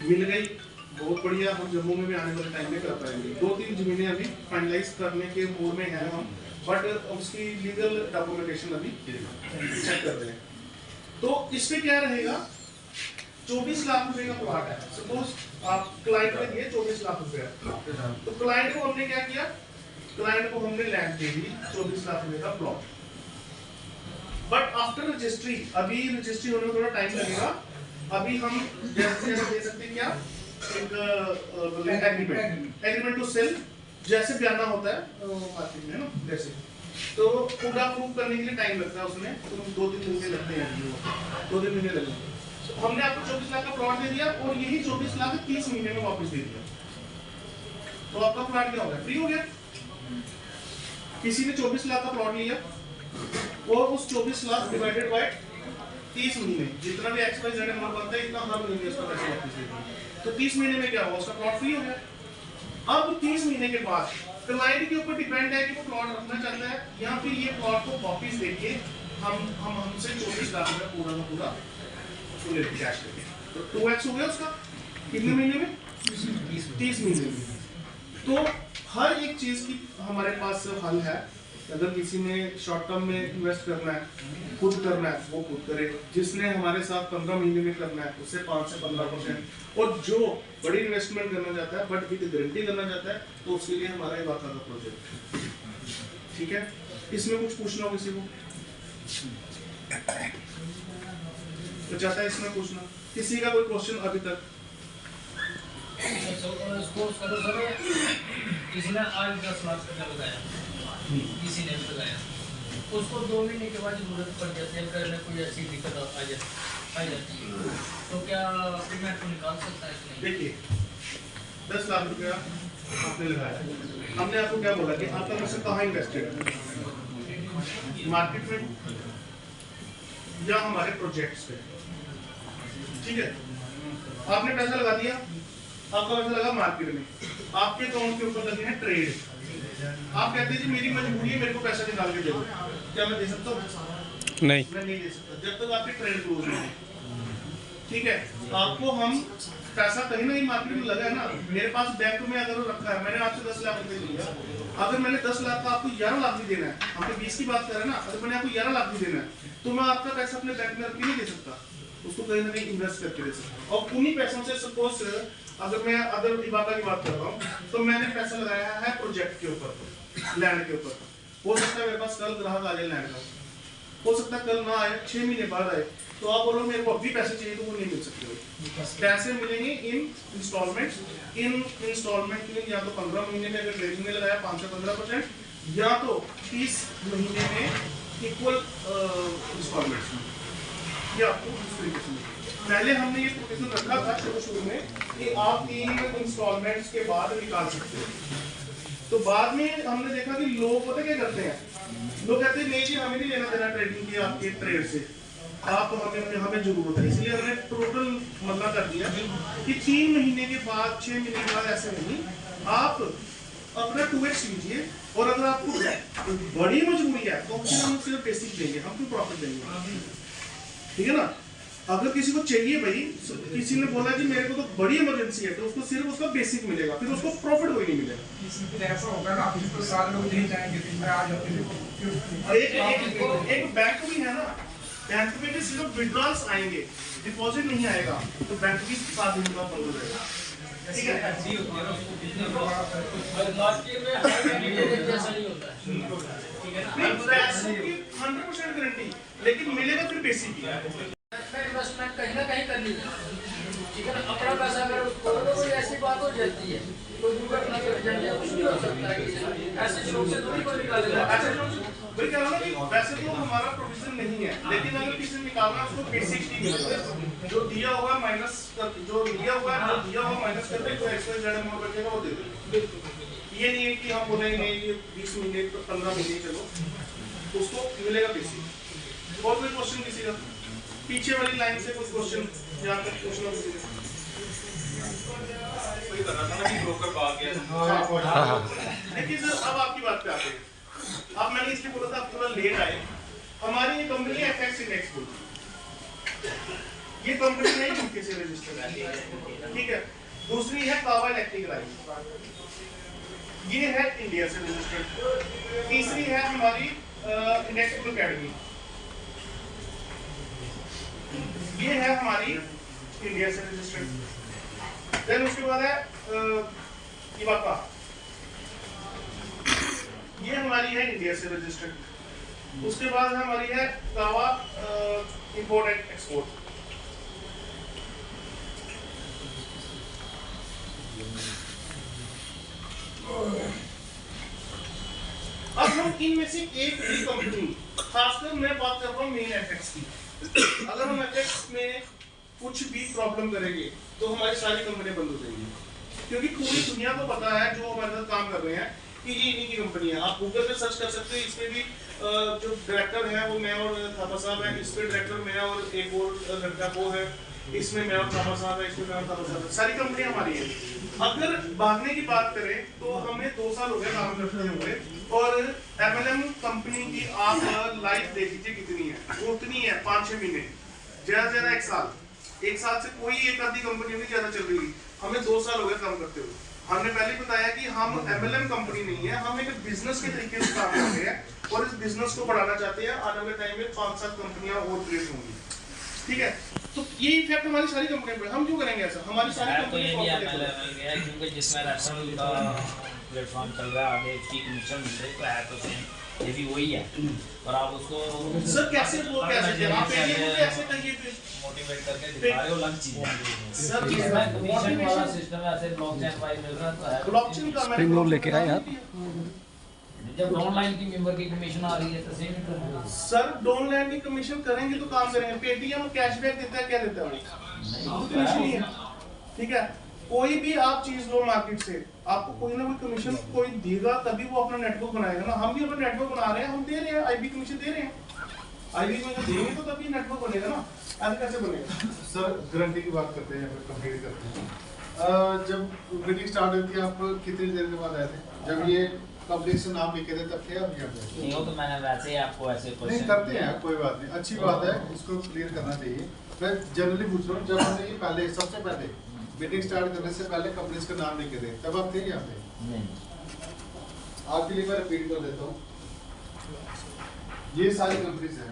मिल गई, बहुत बढ़िया। हम जम्मू में भी आने वाले टाइम में कर पाएंगे। 2-3 जमीनें अभी फाइनलाइज करने के मूड में हैं हम, बट उसकी लीगल डॉक्यूमेंटेशन अभी चेक कर रहे हैं। तो इसमें क्या रहेगा, 24 लाख रुपए का प्लॉट है। सपोज आप क्लाइंट को दिए 24 लाख रुपए, तो क्लाइंट को हमने क्या किया, क्लाइंट को हमने लैंड दे दी 24 लाख रुपए का प्लॉट। बट आफ्टर रजिस्ट्री, अभी रजिस्ट्री होने में थोड़ा टाइम लगेगा। अभी हम जैसे दे सकते हैं क्या, एक एग्रीमेंट टू सेल, जैसे बयाना होता है मार्केट में ना, जैसे तो पूरा प्रूव करने के लिए टाइम लगता है उसमें, तो 2-3 महीने लगते हैं, 2-3 महीने लगते हैं। हमने आपको 24 लाख का प्लॉट दे दिया और यही 24 लाख 30 महीने में वापस दे दिया, तो आपका प्लॉट क्या हो गया, फ्री हो गया। किसी ने 24 लाख का प्लॉट लिया और उस 24 लाख डिवाइडेड बाय 30 महीने, जितना भी XYZ नंबर बनता है इतना हर महीने उसका पैसा वापस दे दिया, तो 30 महीने में क्या हुआ, उसका प्लॉट फ्री हो गया। अब 30 महीने के बाद क्लाइंट के ऊपर डिपेंड है कि वो प्लॉट रखना चाहता है या फिर ये प्लॉट को वापस देके हमसे 24 लाख रुपया पूरा का पूरा कैश लेके, तो 2x हो गया उसका कितने महीने में, 30 महीने में। तो हर एक चीज की हमारे पास हल है, अगर किसी ने शॉर्ट टर्म में इन्वेस्ट करना है, खुद करना है, वो खुद करे। जिसने हमारे साथ 15 महीने में करना है उससे 5 से 15%, और जो बड़ी इन्वेस्टमेंट करना चाहता है बट विद गारंटी करना चाहता है तो उसके लिए हमारा इवाका का प्रोजेक्ट। ठीक है, इसमें कुछ पूछना हो किसी को तो चाहता है इसमें पूछना, किसी का कोई क्वेश्चन अभी तक? किसी ने आज 10 लाख रुपया लगाया, किसी ने भी लगाया, उसको 2 महीने के बाद जरूरत पड़ जाती है, करने कोई ऐसी दिक्कत आ जाती है, तो क्या पेमेंट को निकाल सकता है कि नहीं? देखिए 10 लाख रुपया आपने लगाया, हमने आपको क्या बोला कि आपका पैसा कहाँ इन्वेस्टेड है, मार्केट में या हमारे प्रोजेक्ट्स पे। ठीक है, आपने पैसा लगा दिया, आपका पैसा लगा मार्केट में, आपके अकाउंट के ऊपर लगे हैं ट्रेड। आप कहते हैं जी मेरी मजबूरी है, मेरे को पैसा निकाल के दे दो, क्या मैं दे सकता हूँ? नहीं, मैं नहीं दे सकता जब तक आपकी ट्रेड क्लोज नहीं है। ठीक है, आपको हम पैसा कहीं ना कहीं मार्केट में लगा है ना, मेरे पास बैंक में अगर रखा है, मैंने आपसे 10 लाख रुपए लिया, अगर मैंने 10 लाख का आपको 11 लाख भी देना है, हम तो 20 की बात कर रहे हैं ना, अगर मैंने आपको 11 लाख भी देना है तो मैं आपका पैसा अपने बैंक में रख के नहीं दे सकता, उसको कहीं ना कहीं इन्वेस्ट करके दे सकता। और उन्हीं पैसों से सपोज अगर मैं अदर इबाका की बात कर रहा हूँ तो मैंने पैसा लगाया है प्रोजेक्ट के ऊपर, लैंड के ऊपर, हो सकता है मेरे पास कल ग्राहक आ जाए लैंड का, हो सकता है कल ना आए, 6 महीने बाद आए, तो आप बोलो मेरे को अभी पैसे चाहिए तो वो नहीं मिल सकते। पैसे मिलेंगे इन इंस्टॉलमेंट्स, इन इंस्टॉलमेंट में या तो 15 महीने में अगर ट्रेडिंग में लगाया 5 से 15%, या तो 30 महीने में इक्वल इंस्टॉलमेंट्स में, ये आपको इस तरीके से। पहले हमने ये प्रोविजन रखा था शुरू में कि आप 3 इंस्टॉलमेंट्स के बाद निकाल सकते हैं, तो बाद में हमने देखा कि लोग पता क्या करते हैं, लोग कहते हैं नहीं जी हमें नहीं लेना देना ट्रेडिंग की आपके ट्रेड से, आप हमें जरूरत है, इसलिए हमने टोटल मसला कर दिया कि 3 महीने के बाद 6 महीने के बाद ऐसे नहीं, आप अपना 2x लीजिए, और अगर आपको बड़ी मजबूरी है तो फिर हम सिर्फ बेसिक देंगे, हम क्यों प्रॉफिट देंगे? ठीक है ना, अगर किसी को चाहिए भाई, किसी ने बोला कि मेरे को तो बड़ी इमरजेंसी है, तो उसको सिर्फ उसका बेसिक मिलेगा, फिर उसको प्रॉफिट कोई नहीं मिलेगा। ऐसा होगा ना, तो सारे लोग नहीं जाएंगे, एक बैंक भी है ना, बैंक में भी सिर्फ विड्रॉल्स आएंगे, डिपॉजिट नहीं आएगा, तो बैंक भी 7 दिन का बंद हो जाएगा। ठीक है, पैसों की 100% गारंटी, लेकिन मिलेगा फिर बेसिक ही। इन्वेस्टमेंट कहीं ना कहीं करनी है, ठीक है ना, अपना पैसा अगर उसको कोई ऐसी बात हो जाती है, कोई दुर्घटना घट जाती है, कुछ भी हो सकता है, ऐसे शौक से थोड़ी कोई निकालेगा। भाई क्या होगा कि वैसे तो हमारा प्रोविजन नहीं है, लेकिन अगर किसी ने निकालना उसको बेसिक ही मिलेगा, जो दिया हुआ माइनस जो दिया हुआ है, जो दिया हुआ माइनस करके जो एक्स्ट्रा जेड अमाउंट बचेगा वो दे दो। ये नहीं है कि हम बोलेंगे नहीं ये 20 महीने 15 महीने चलो, उसको मिलेगा बेसिक। और कोई क्वेश्चन किसी का पीछे वाली लाइन से कुछ क्वेश्चन यहाँ तक पूछना किसी का? वही करना था ना कि ब्रोकर भाग गया। देखिए सर, अब आपकी बात पे आते हैं। अब मैंने इसलिए बोला था आप थोड़ा लेट आए, हमारी ये कंपनी है एफएक्स इंडेक्स ग्रुप, ये कंपनी है यूके से रजिस्टर्ड है, ठीक है। दूसरी है कावा इलेक्ट्रिक राइस, ये है इंडिया से रजिस्टर्ड। तीसरी है हमारी इंडेक्स ग्रुप अकेडमी, ये है हमारी इंडिया से रजिस्टर्ड। देन उसके बाद है इवाका, ये हमारी है इंडिया से रजिस्टर्ड। उसके बाद हमारी है कावा इंपोर्ट एंड एक्सपोर्ट। अब हम इनमें से एक भी कंपनी, खासकर मैं बात कर रहा हूँ मेन एफएक्स की, अगर हम एफएक्स में कुछ भी प्रॉब्लम करेंगे तो हमारी सारी कंपनियां बंद हो जाएंगी, क्योंकि पूरी दुनिया को पता है जो हमारे साथ काम कर रहे हैं कि ये इन्हीं की कंपनी है। आप गूगल पे सर्च कर सकते हैं, इसमें भी जो डायरेक्टर है वो मैं और थापा साहब है, इसमें डायरेक्टर मैं और एक और लड़का वो है, इसमें मैं और थापा साहब है, इसमें मैं और थापा साहब है, सारी कंपनी हमारी है। अगर भागने की बात करें तो हमें 2 साल हो गए काम करते हुए, और एमएलएम कंपनी की आप लाइफ देख लीजिए कितनी है, वो उतनी है 5-6 महीने, ज्यादा से ज्यादा 1 साल। 1 साल से कोई एक आधी कंपनी नहीं ज्यादा चल रही, हमें 2 साल हो गए काम करते हुए। हमने पहले बताया कि हम MLM कंपनी नहीं है, हम एक बिजनेस के तरीके से काम कर रहे हैं और इस बिजनेस को बढ़ाना चाहते हैं। आने वाले टाइम में 5-7 कंपनियां और क्रिएट होंगी, ठीक है। तो ये इफेक्ट हमारी सारी कंपनियों पे, हम क्यों करेंगे ऐसा? हमारी सारी तो ये भी कंपनी MLM है क्योंकि जिसमें रेफरल का प्लेटफॉर्म चल रहा है, आगे इसकी कमीशन मिल रही है, तो है तो सेम ये भी वही है। और आप उसको सर कैसे वो कैसे आप कैसे कहिए मोटिवेट करके दिखा रहे हो, अलग चीज है सर। इसमें कमीशन वाला सिस्टम है, ऐसे ब्लॉकचेन वाइज मिल रहा तो है। ब्लॉकचेन का स्प्रिंग रोल लेके आए यार। जब ऑनलाइन की मेंबर की कमीशन आ रही है तो सेम ही करना है। सर ऑनलाइन की कमीशन करेंगे तो काम करेंगे। पेटीएम कैशबैक देता है, क्या देता है? कमीशन ही है, ठीक है। कोई भी आप चीज लो मार्केट से, आपको कोई ना कोई कमीशन कोई देगा, तभी वो अपना नेटवर्क बनाएगा ना। हम भी अपना नेटवर्क बना रहे हैं, हम दे रहे हैं, आईबी कमीशन दे रहे हैं। आईबी कमीशन देंगे तो तभी नेटवर्क बनेगा ना, ऐसे कैसे बनेगा? सर गारंटी की बात करते हैं, कंप्लीट करते हैं। जब मीटिंग स्टार्ट हुई थी, आप कितनी देर के बाद आए थे? जब ये कंपनी से नाम लिखे थे तब थे आप यहाँ पे? नहीं, वो तो मैंने वैसे ही आपको ऐसे नहीं करते हैं, कोई बात नहीं, अच्छी बात है, इसको क्लियर करना चाहिए। मैं जनरली पूछ रहा हूँ, जब हमने ये पहले सबसे पहले मीटिंग स्टार्ट करने से पहले कंपनीज का नाम लिखे थे, तब आप थे यहाँ पे? नहीं। आपके लिए मैं रिपीट कर देता हूँ, ये सारी कंपनीज हैं।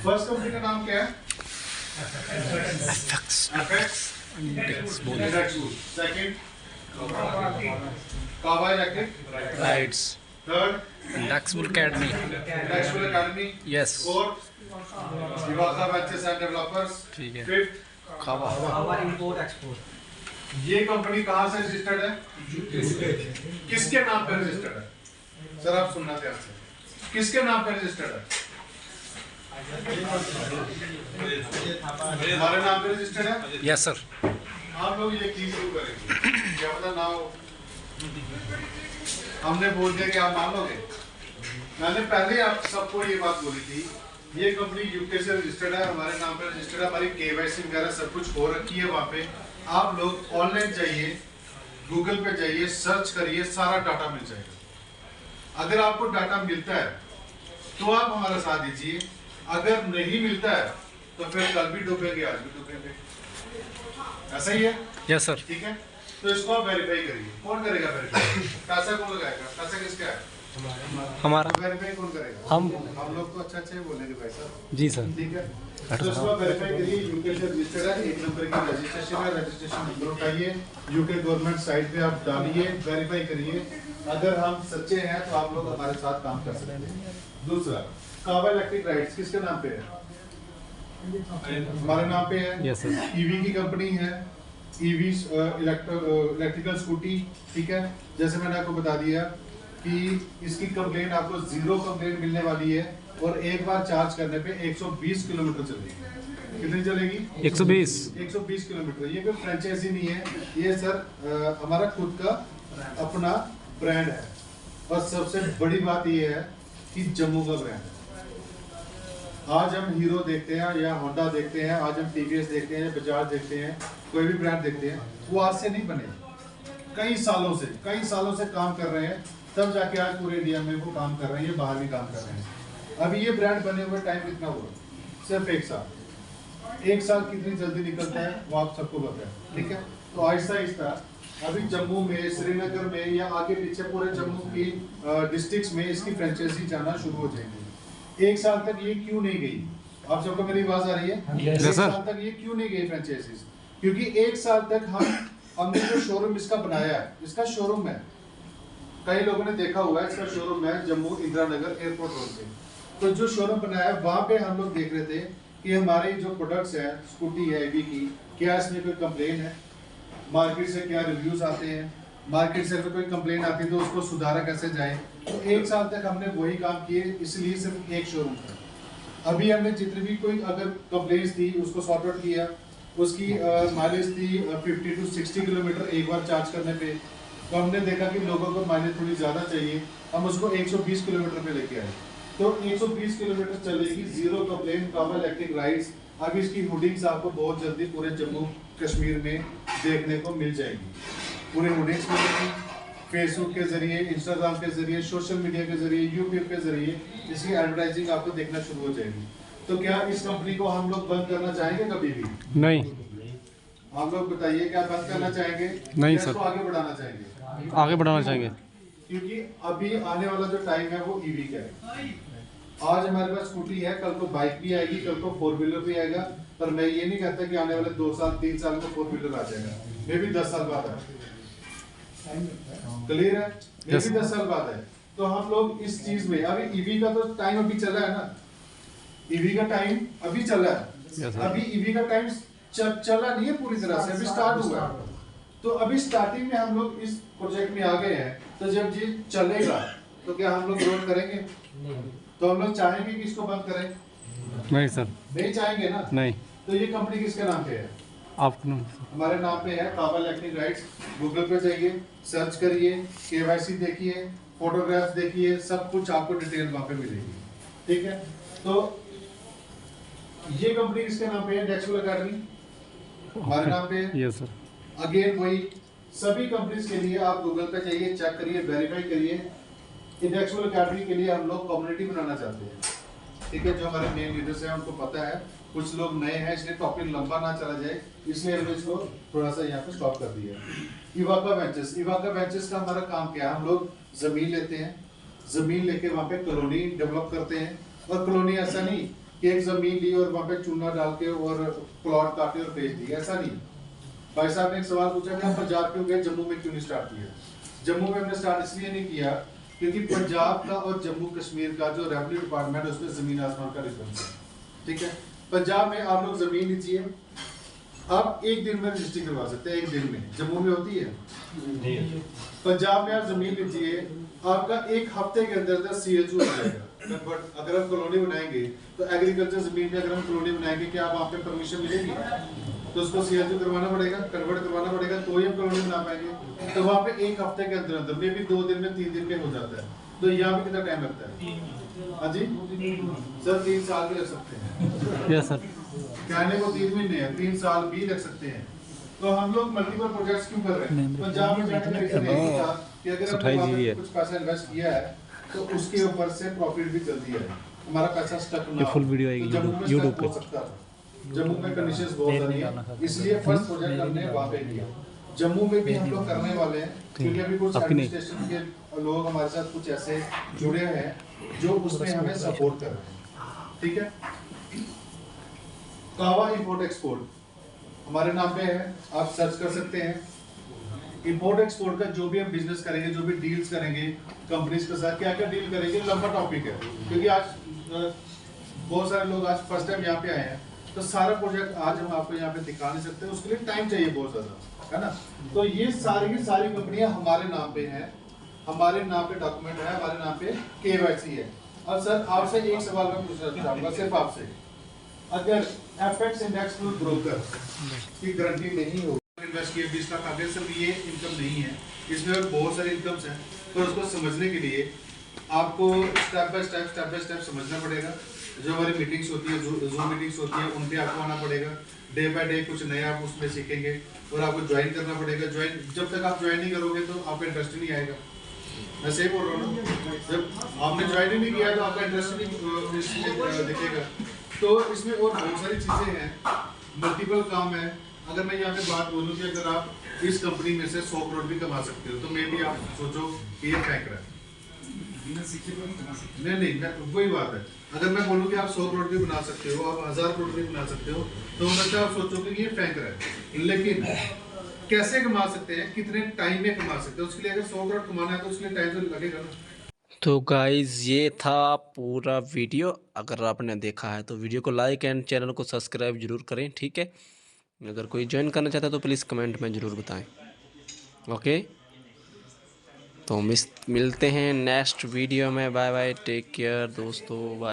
फर्स्ट कंपनी का नाम क्या है? Second Kava electric rights, third index bull academy, national academy, yes, fourth विवाका वेंचर्स एंड डेवलपर्स, ठीक है, फिफ्थ खावा। हमारा इंपोर्ट एक्सपोर्ट। ये कंपनी कहाँ से रजिस्टर्ड है? किसके नाम पे रजिस्टर्ड है? सर आप सुनना ध्यान से, किसके नाम पे रजिस्टर्ड है? हमारे नाम पे रजिस्टर्ड है? Yes sir. आप लोग ये चीज क्यों करेंगे? क्या पता ना हो, हमने बोल दिया कि आप मान लोगे। मैंने पहले आप सबको ये बात बोली थी, ये कंपनी यूके से रजिस्टर्ड है, हमारे नाम पे रजिस्टर्ड है, हमारी KYC वगैरह सब कुछ हो रखी है। वहाँ पे आप लोग ऑनलाइन जाइए, गूगल पे जाइए, सर्च करिए, सारा डाटा मिल जाएगा। अगर आपको डाटा मिलता है तो आप हमारा साथ दीजिए, अगर नहीं मिलता है तो फिर कल भी डूबेंगे, आज भी डूबेंगे, ऐसा ही है। Yes sir. ठीक है, तो इसको आप वेरीफाई करिए। कौन करेगा वेरीफाई? पैसा कौन लगाएगा? पैसा किसका है? हमारा। वेरीफाई कौन करेगा? हम लोग तो अच्छा बोलेंगे भाई साहब। जी सर। ठीक है, तो इसको आप वेरीफाई करिए। यूके से रजिस्टर्ड है, 1 नंबर की रजिस्ट्रेशन है, रजिस्ट्रेशन नंबर उठाइए, यूके गवर्नमेंट साइट पे आप डालिए, वेरीफाई करिए। अगर हम सच्चे हैं तो आप लोग हमारे साथ काम कर सकते हैं। दूसरा, कावा इलेक्ट्रिक राइट्स किसके नाम पे है? हमारे नाम पे है। Yes sir. ईवी की कंपनी है, ईवी इलेक्ट्रिकल स्कूटी, ठीक है। जैसे मैंने आपको बता दिया कि इसकी कंप्लेंट आपको 0 कंप्लेंट मिलने वाली है और एक बार चार्ज करने पे 120 किलोमीटर चलेगी। कितनी चलेगी? 120 किलोमीटर। ये कोई फ्रेंचाइजी नहीं है, ये सर हमारा खुद का अपना ब्रांड है। और सबसे बड़ी बात ये है कि जम्मू का ब्रांड है। आज हम हीरो देखते हैं या होंडा देखते हैं, आज हम TVS देखते हैं, बजाज देखते हैं, कोई भी ब्रांड देखते हैं, वो आज से नहीं बने, कई सालों से काम कर रहे हैं, तब जाके आज पूरे इंडिया में वो काम कर रहे हैं, ये बाहर भी काम कर रहे हैं। अभी ये ब्रांड बने हुए टाइम कितना हुआ? सिर्फ 1 साल। 1 साल कितनी जल्दी निकलता है वो आप सबको पता है, ठीक है। तो आहिस्ता आहिस्ता अभी जम्मू में, श्रीनगर में या आगे पीछे पूरे जम्मू की डिस्ट्रिक्ट्स में इसकी फ्रेंचाइजी जाना शुरू हो जाएगी। 1 साल तक ये क्यों नहीं गई? आप सबको मेरी आवाज आ रही है? 1 साल तक ये क्यों नहीं गई फ्रेंचाइजीज? क्योंकि 1 साल तक हमने जो शोरूम इसका बनाया है, इसका शोरूम है, कई लोगों ने देखा हुआ है, इसका शोरूम है जम्मू इंदिरा नगर एयरपोर्ट रोड पे। तो जो शोरूम बनाया है वहाँ पे हम लोग देख रहे थे कि हमारे जो प्रोडक्ट्स हैं, स्कूटी है EV की, क्या इसमें कोई कंप्लेन है, मार्केट से क्या रिव्यूज आते हैं, मार्केट से अगर कोई कंप्लेन आती है तो उसको सुधारा कैसे जाए। तो 1 साल तक हमने वही काम किए, इसलिए सिर्फ एक शोरूम था। अभी हमने जितनी भी कोई अगर कंप्लेंट्स थी उसको सॉर्ट आउट किया, उसकी माइलेज थी 50 to 60 किलोमीटर एक बार चार्ज करने पे। तो हमने देखा कि लोगों को माइलेज थोड़ी ज़्यादा चाहिए, हम उसको 120 किलोमीटर पे लेके आए। तो 120 किलोमीटर चलेगी, 0 कंप्लेन, कावा इलेक्ट्रिक राइड्स। अब इसकी हुडिंग्स आपको बहुत जल्दी पूरे जम्मू कश्मीर में देखने को मिल जाएगी। पूरे हुडिंग्स मिलेगी, फेसबुक के जरिए, इंस्टाग्राम के जरिए, सोशल मीडिया के जरिए, यूट्यूब के जरिए इसकी एडवर्टाइजिंग आपको देखना शुरू हो जाएगी। तो क्या इस कंपनी को हम लोग बंद करना चाहेंगे? कभी भी नहीं। आप लोग बताइए क्या बंद करना चाहेंगे? नहीं या सर। इसको आगे बढ़ाना चाहेंगे? आगे बढ़ाना चाहेंगे। क्योंकि अभी आने वाला जो टाइम है वो ईवी का है। आज हमारे पास स्कूटी है, कल को बाइक भी आएगी, कल को 4 व्हीलर भी आएगा। पर मैं ये नहीं कहता कि आने वाले 2 साल 3 साल में 4 व्हीलर आ जाएगा, मे भी 10 साल बाद है। क्लियर है? मे भी 10 साल बाद है। तो हम लोग इस चीज में अभी ईवी का तो टाइम अभी चल रहा है ना, ईवी का टाइम अभी चल रहा है। अभी ईवी का टाइम चला नहीं है पूरी तरह से, अभी स्टार्ट हुआ है। तो अभी स्टार्टिंग में हम लोग इस प्रोजेक्ट में आ गए हैं, तो जब ये चलेगा तो क्या हम लोग ग्रोथ करेंगे? तो हम लोग चाहेंगे कि इसको बंद करें? नहीं सर। नहीं चाहेंगे ना। नहीं। तो ये कंपनी किसके नाम पे है? आपके नाम। हमारे नाम पे है, काबा इलेक्ट्रिक राइट्स। गूगल पे जाइए, सर्च करिए, केवाईसी देखिए, फोटोग्राफ्स देखिए, सब कुछ आपको डिटेल वहां पे मिलेगी। ठीक है? तो ये कंपनी किसके नाम पे है? डेक्सुअल एकेडमी हमारे नाम पे है। Yes sir. अगेन वही सभी कंपनीज के लिए आप गूगल पे जाइए, चेक करिए, वेरीफाई करिए। इंडेक्सुअल एकेडमी के लिए हम लोग कम्युनिटी बनाना चाहते हैं। ठीक है? जो हमारे मेन लीडर्स हैं उनको पता है, कुछ लोग नए हैं, इसलिए टॉपिक लंबा ना चला जाए, इसलिए हमने इसको थोड़ा सा यहाँ पे स्टॉप कर दिया। इवाका वेंचर्स, इवाका वेंचर्स का हमारा काम क्या है? हम लोग जमीन लेते हैं, जमीन लेके वहाँ पे कॉलोनी डेवलप करते हैं। और कॉलोनी ऐसा नहीं कि एक जमीन ली और वहाँ पे चूना डाल के और प्लॉट काटे और बेच दी, ऐसा नहीं। भाई साहब ने एक सवाल पूछा कि हम पंजाब क्यों गए, जम्मू में क्यों नहीं स्टार्ट किया? जम्मू में हमने स्टार्ट इसलिए नहीं किया क्योंकि पंजाब का और जम्मू कश्मीर का जो रेवेन्यू डिपार्टमेंट है उसमें जमीन आसमान का डिफरेंस है। ठीक है? पंजाब में आप लोग जमीन लीजिए, आप एक दिन में रजिस्ट्री करवा सकते हैं, एक दिन में। जम्मू में होती है? पंजाब में आप जमीन लीजिए, आपका एक हफ्ते के अंदर अंदर CHU हो जाएगा। बट अगर हम कॉलोनी बनाएंगे तो एग्रीकल्चर जमीन पे अगर हम कॉलोनी बनाएंगे, क्या आप वहाँ पे परमिशन मिलेगी? तो उसको CHU करवाना पड़ेगा, कन्वर्ट करवाना पड़ेगा, तो ही हम कॉलोनी बना पाएंगे। तो वहाँ पे एक हफ्ते के अंदर अंदर में भी 2 दिन में 3 दिन में हो जाता है। तो यहाँ पे कितना टाइम लगता है? हाँ जी सर, 3 साल भी लग सकते हैं। Yes sir. कहने को 3 महीने है, 3 साल भी लग सकते हैं। तो हम लोग मल्टीपल प्रोजेक्ट्स क्यों कर रहे हैं? पंजाब में जाने का रीजन यही था कि अगर हमने कुछ पैसा इन्वेस्ट किया है तो उसके ऊपर से प्रॉफिट भी जल्दी है, हमारा पैसा स्टक ना हो। फुल वीडियो आएगी यूट्यूब पे। जम्मू में कंडीशंस बहुत सारी हैं, इसलिए फर्स्ट प्रोजेक्ट हमने वहाँ पे किया। जम्मू में भी हम लोग करने वाले हैं, क्योंकि अभी कुछ एडमिनिस्ट्रेशन के लोग हमारे साथ कुछ ऐसे जुड़े हैं जो उसमें हमें सपोर्ट कर रहे हैं। ठीक है? कावा इंपोर्ट एक्सपोर्ट हमारे नाम पे है, आप सर्च कर सकते हैं। इंपोर्ट एक्सपोर्ट का जो भी हम बिजनेस करेंगे, जो भी डील्स करेंगे कंपनीज के साथ, क्या क्या डील करेंगे, लंबा टॉपिक है। क्योंकि आज बहुत सारे लोग आज फर्स्ट टाइम यहाँ पे आए हैं, तो सारा प्रोजेक्ट आज हम आपको यहाँ पे दिखा नहीं सकते, उसके लिए टाइम चाहिए बहुत ज्यादा, है ना? तो ये सारी की सारी कंपनियां हमारे नाम पे हैं, हमारे नाम पे डॉक्यूमेंट है, हमारे नाम पे KYC है। अब सर आपसे एक सवाल मैं पूछना चाहूंगा, सिर्फ आपसे, अगर FX इंडेक्स में ब्रोकर की गारंटी नहीं हो, इन्वेस्ट किए 20 लाख, आगे सिर्फ ये इनकम नहीं है, इसमें और बहुत सारी इनकम्स हैं। तो उसको समझने के लिए आपको स्टेप बाय स्टेप समझना पड़ेगा। जो हमारी मीटिंग्स होती है, जूम मीटिंग्स होती है, उन पे आपको आना पड़ेगा। डे बाय डे कुछ नया आप उसमें सीखेंगे और आपको ज्वाइन करना पड़ेगा। जब तक आप ज्वाइन नहीं करोगे तो आपका इंटरेस्ट नहीं आएगा। मैं सही बोल रहा हूँ ना? जब आपने ज्वाइन ही नहीं किया तो आपका इंटरेस्ट नहीं दिखेगा। तो इसमें और बहुत सारी चीज़ें हैं, मल्टीपल काम है। अगर मैं यहाँ पे बात बोलूँ कि अगर आप इस कंपनी में से 100 करोड़ भी कमा सकते हो, तो मे भी आप सोचो कि ये फेंक रहा है। नहीं, मैं वही बात है। अगर मैं बोलूँ कि आप 100 करोड़ भी बना सकते हो, आप 1000 करोड़ भी बना सकते हो, तो मतलब आप सोचोगे कि ये फेंक रहा है। लेकिन कैसे कमा सकते हैं, कितने टाइम में कमा सकते हैं, उसके लिए अगर 100 करोड़ कमाना है तो उसके लिए टाइम तो लगेगा ना। तो गाइज़ ये था पूरा वीडियो। अगर आपने देखा है तो वीडियो को लाइक एंड चैनल को सब्सक्राइब जरूर करें। ठीक है? अगर कोई ज्वाइन करना चाहता है तो प्लीज़ कमेंट में ज़रूर बताएं। ओके, तो मिलते हैं नेक्स्ट वीडियो में। बाय बाय, टेक केयर दोस्तों, बाय।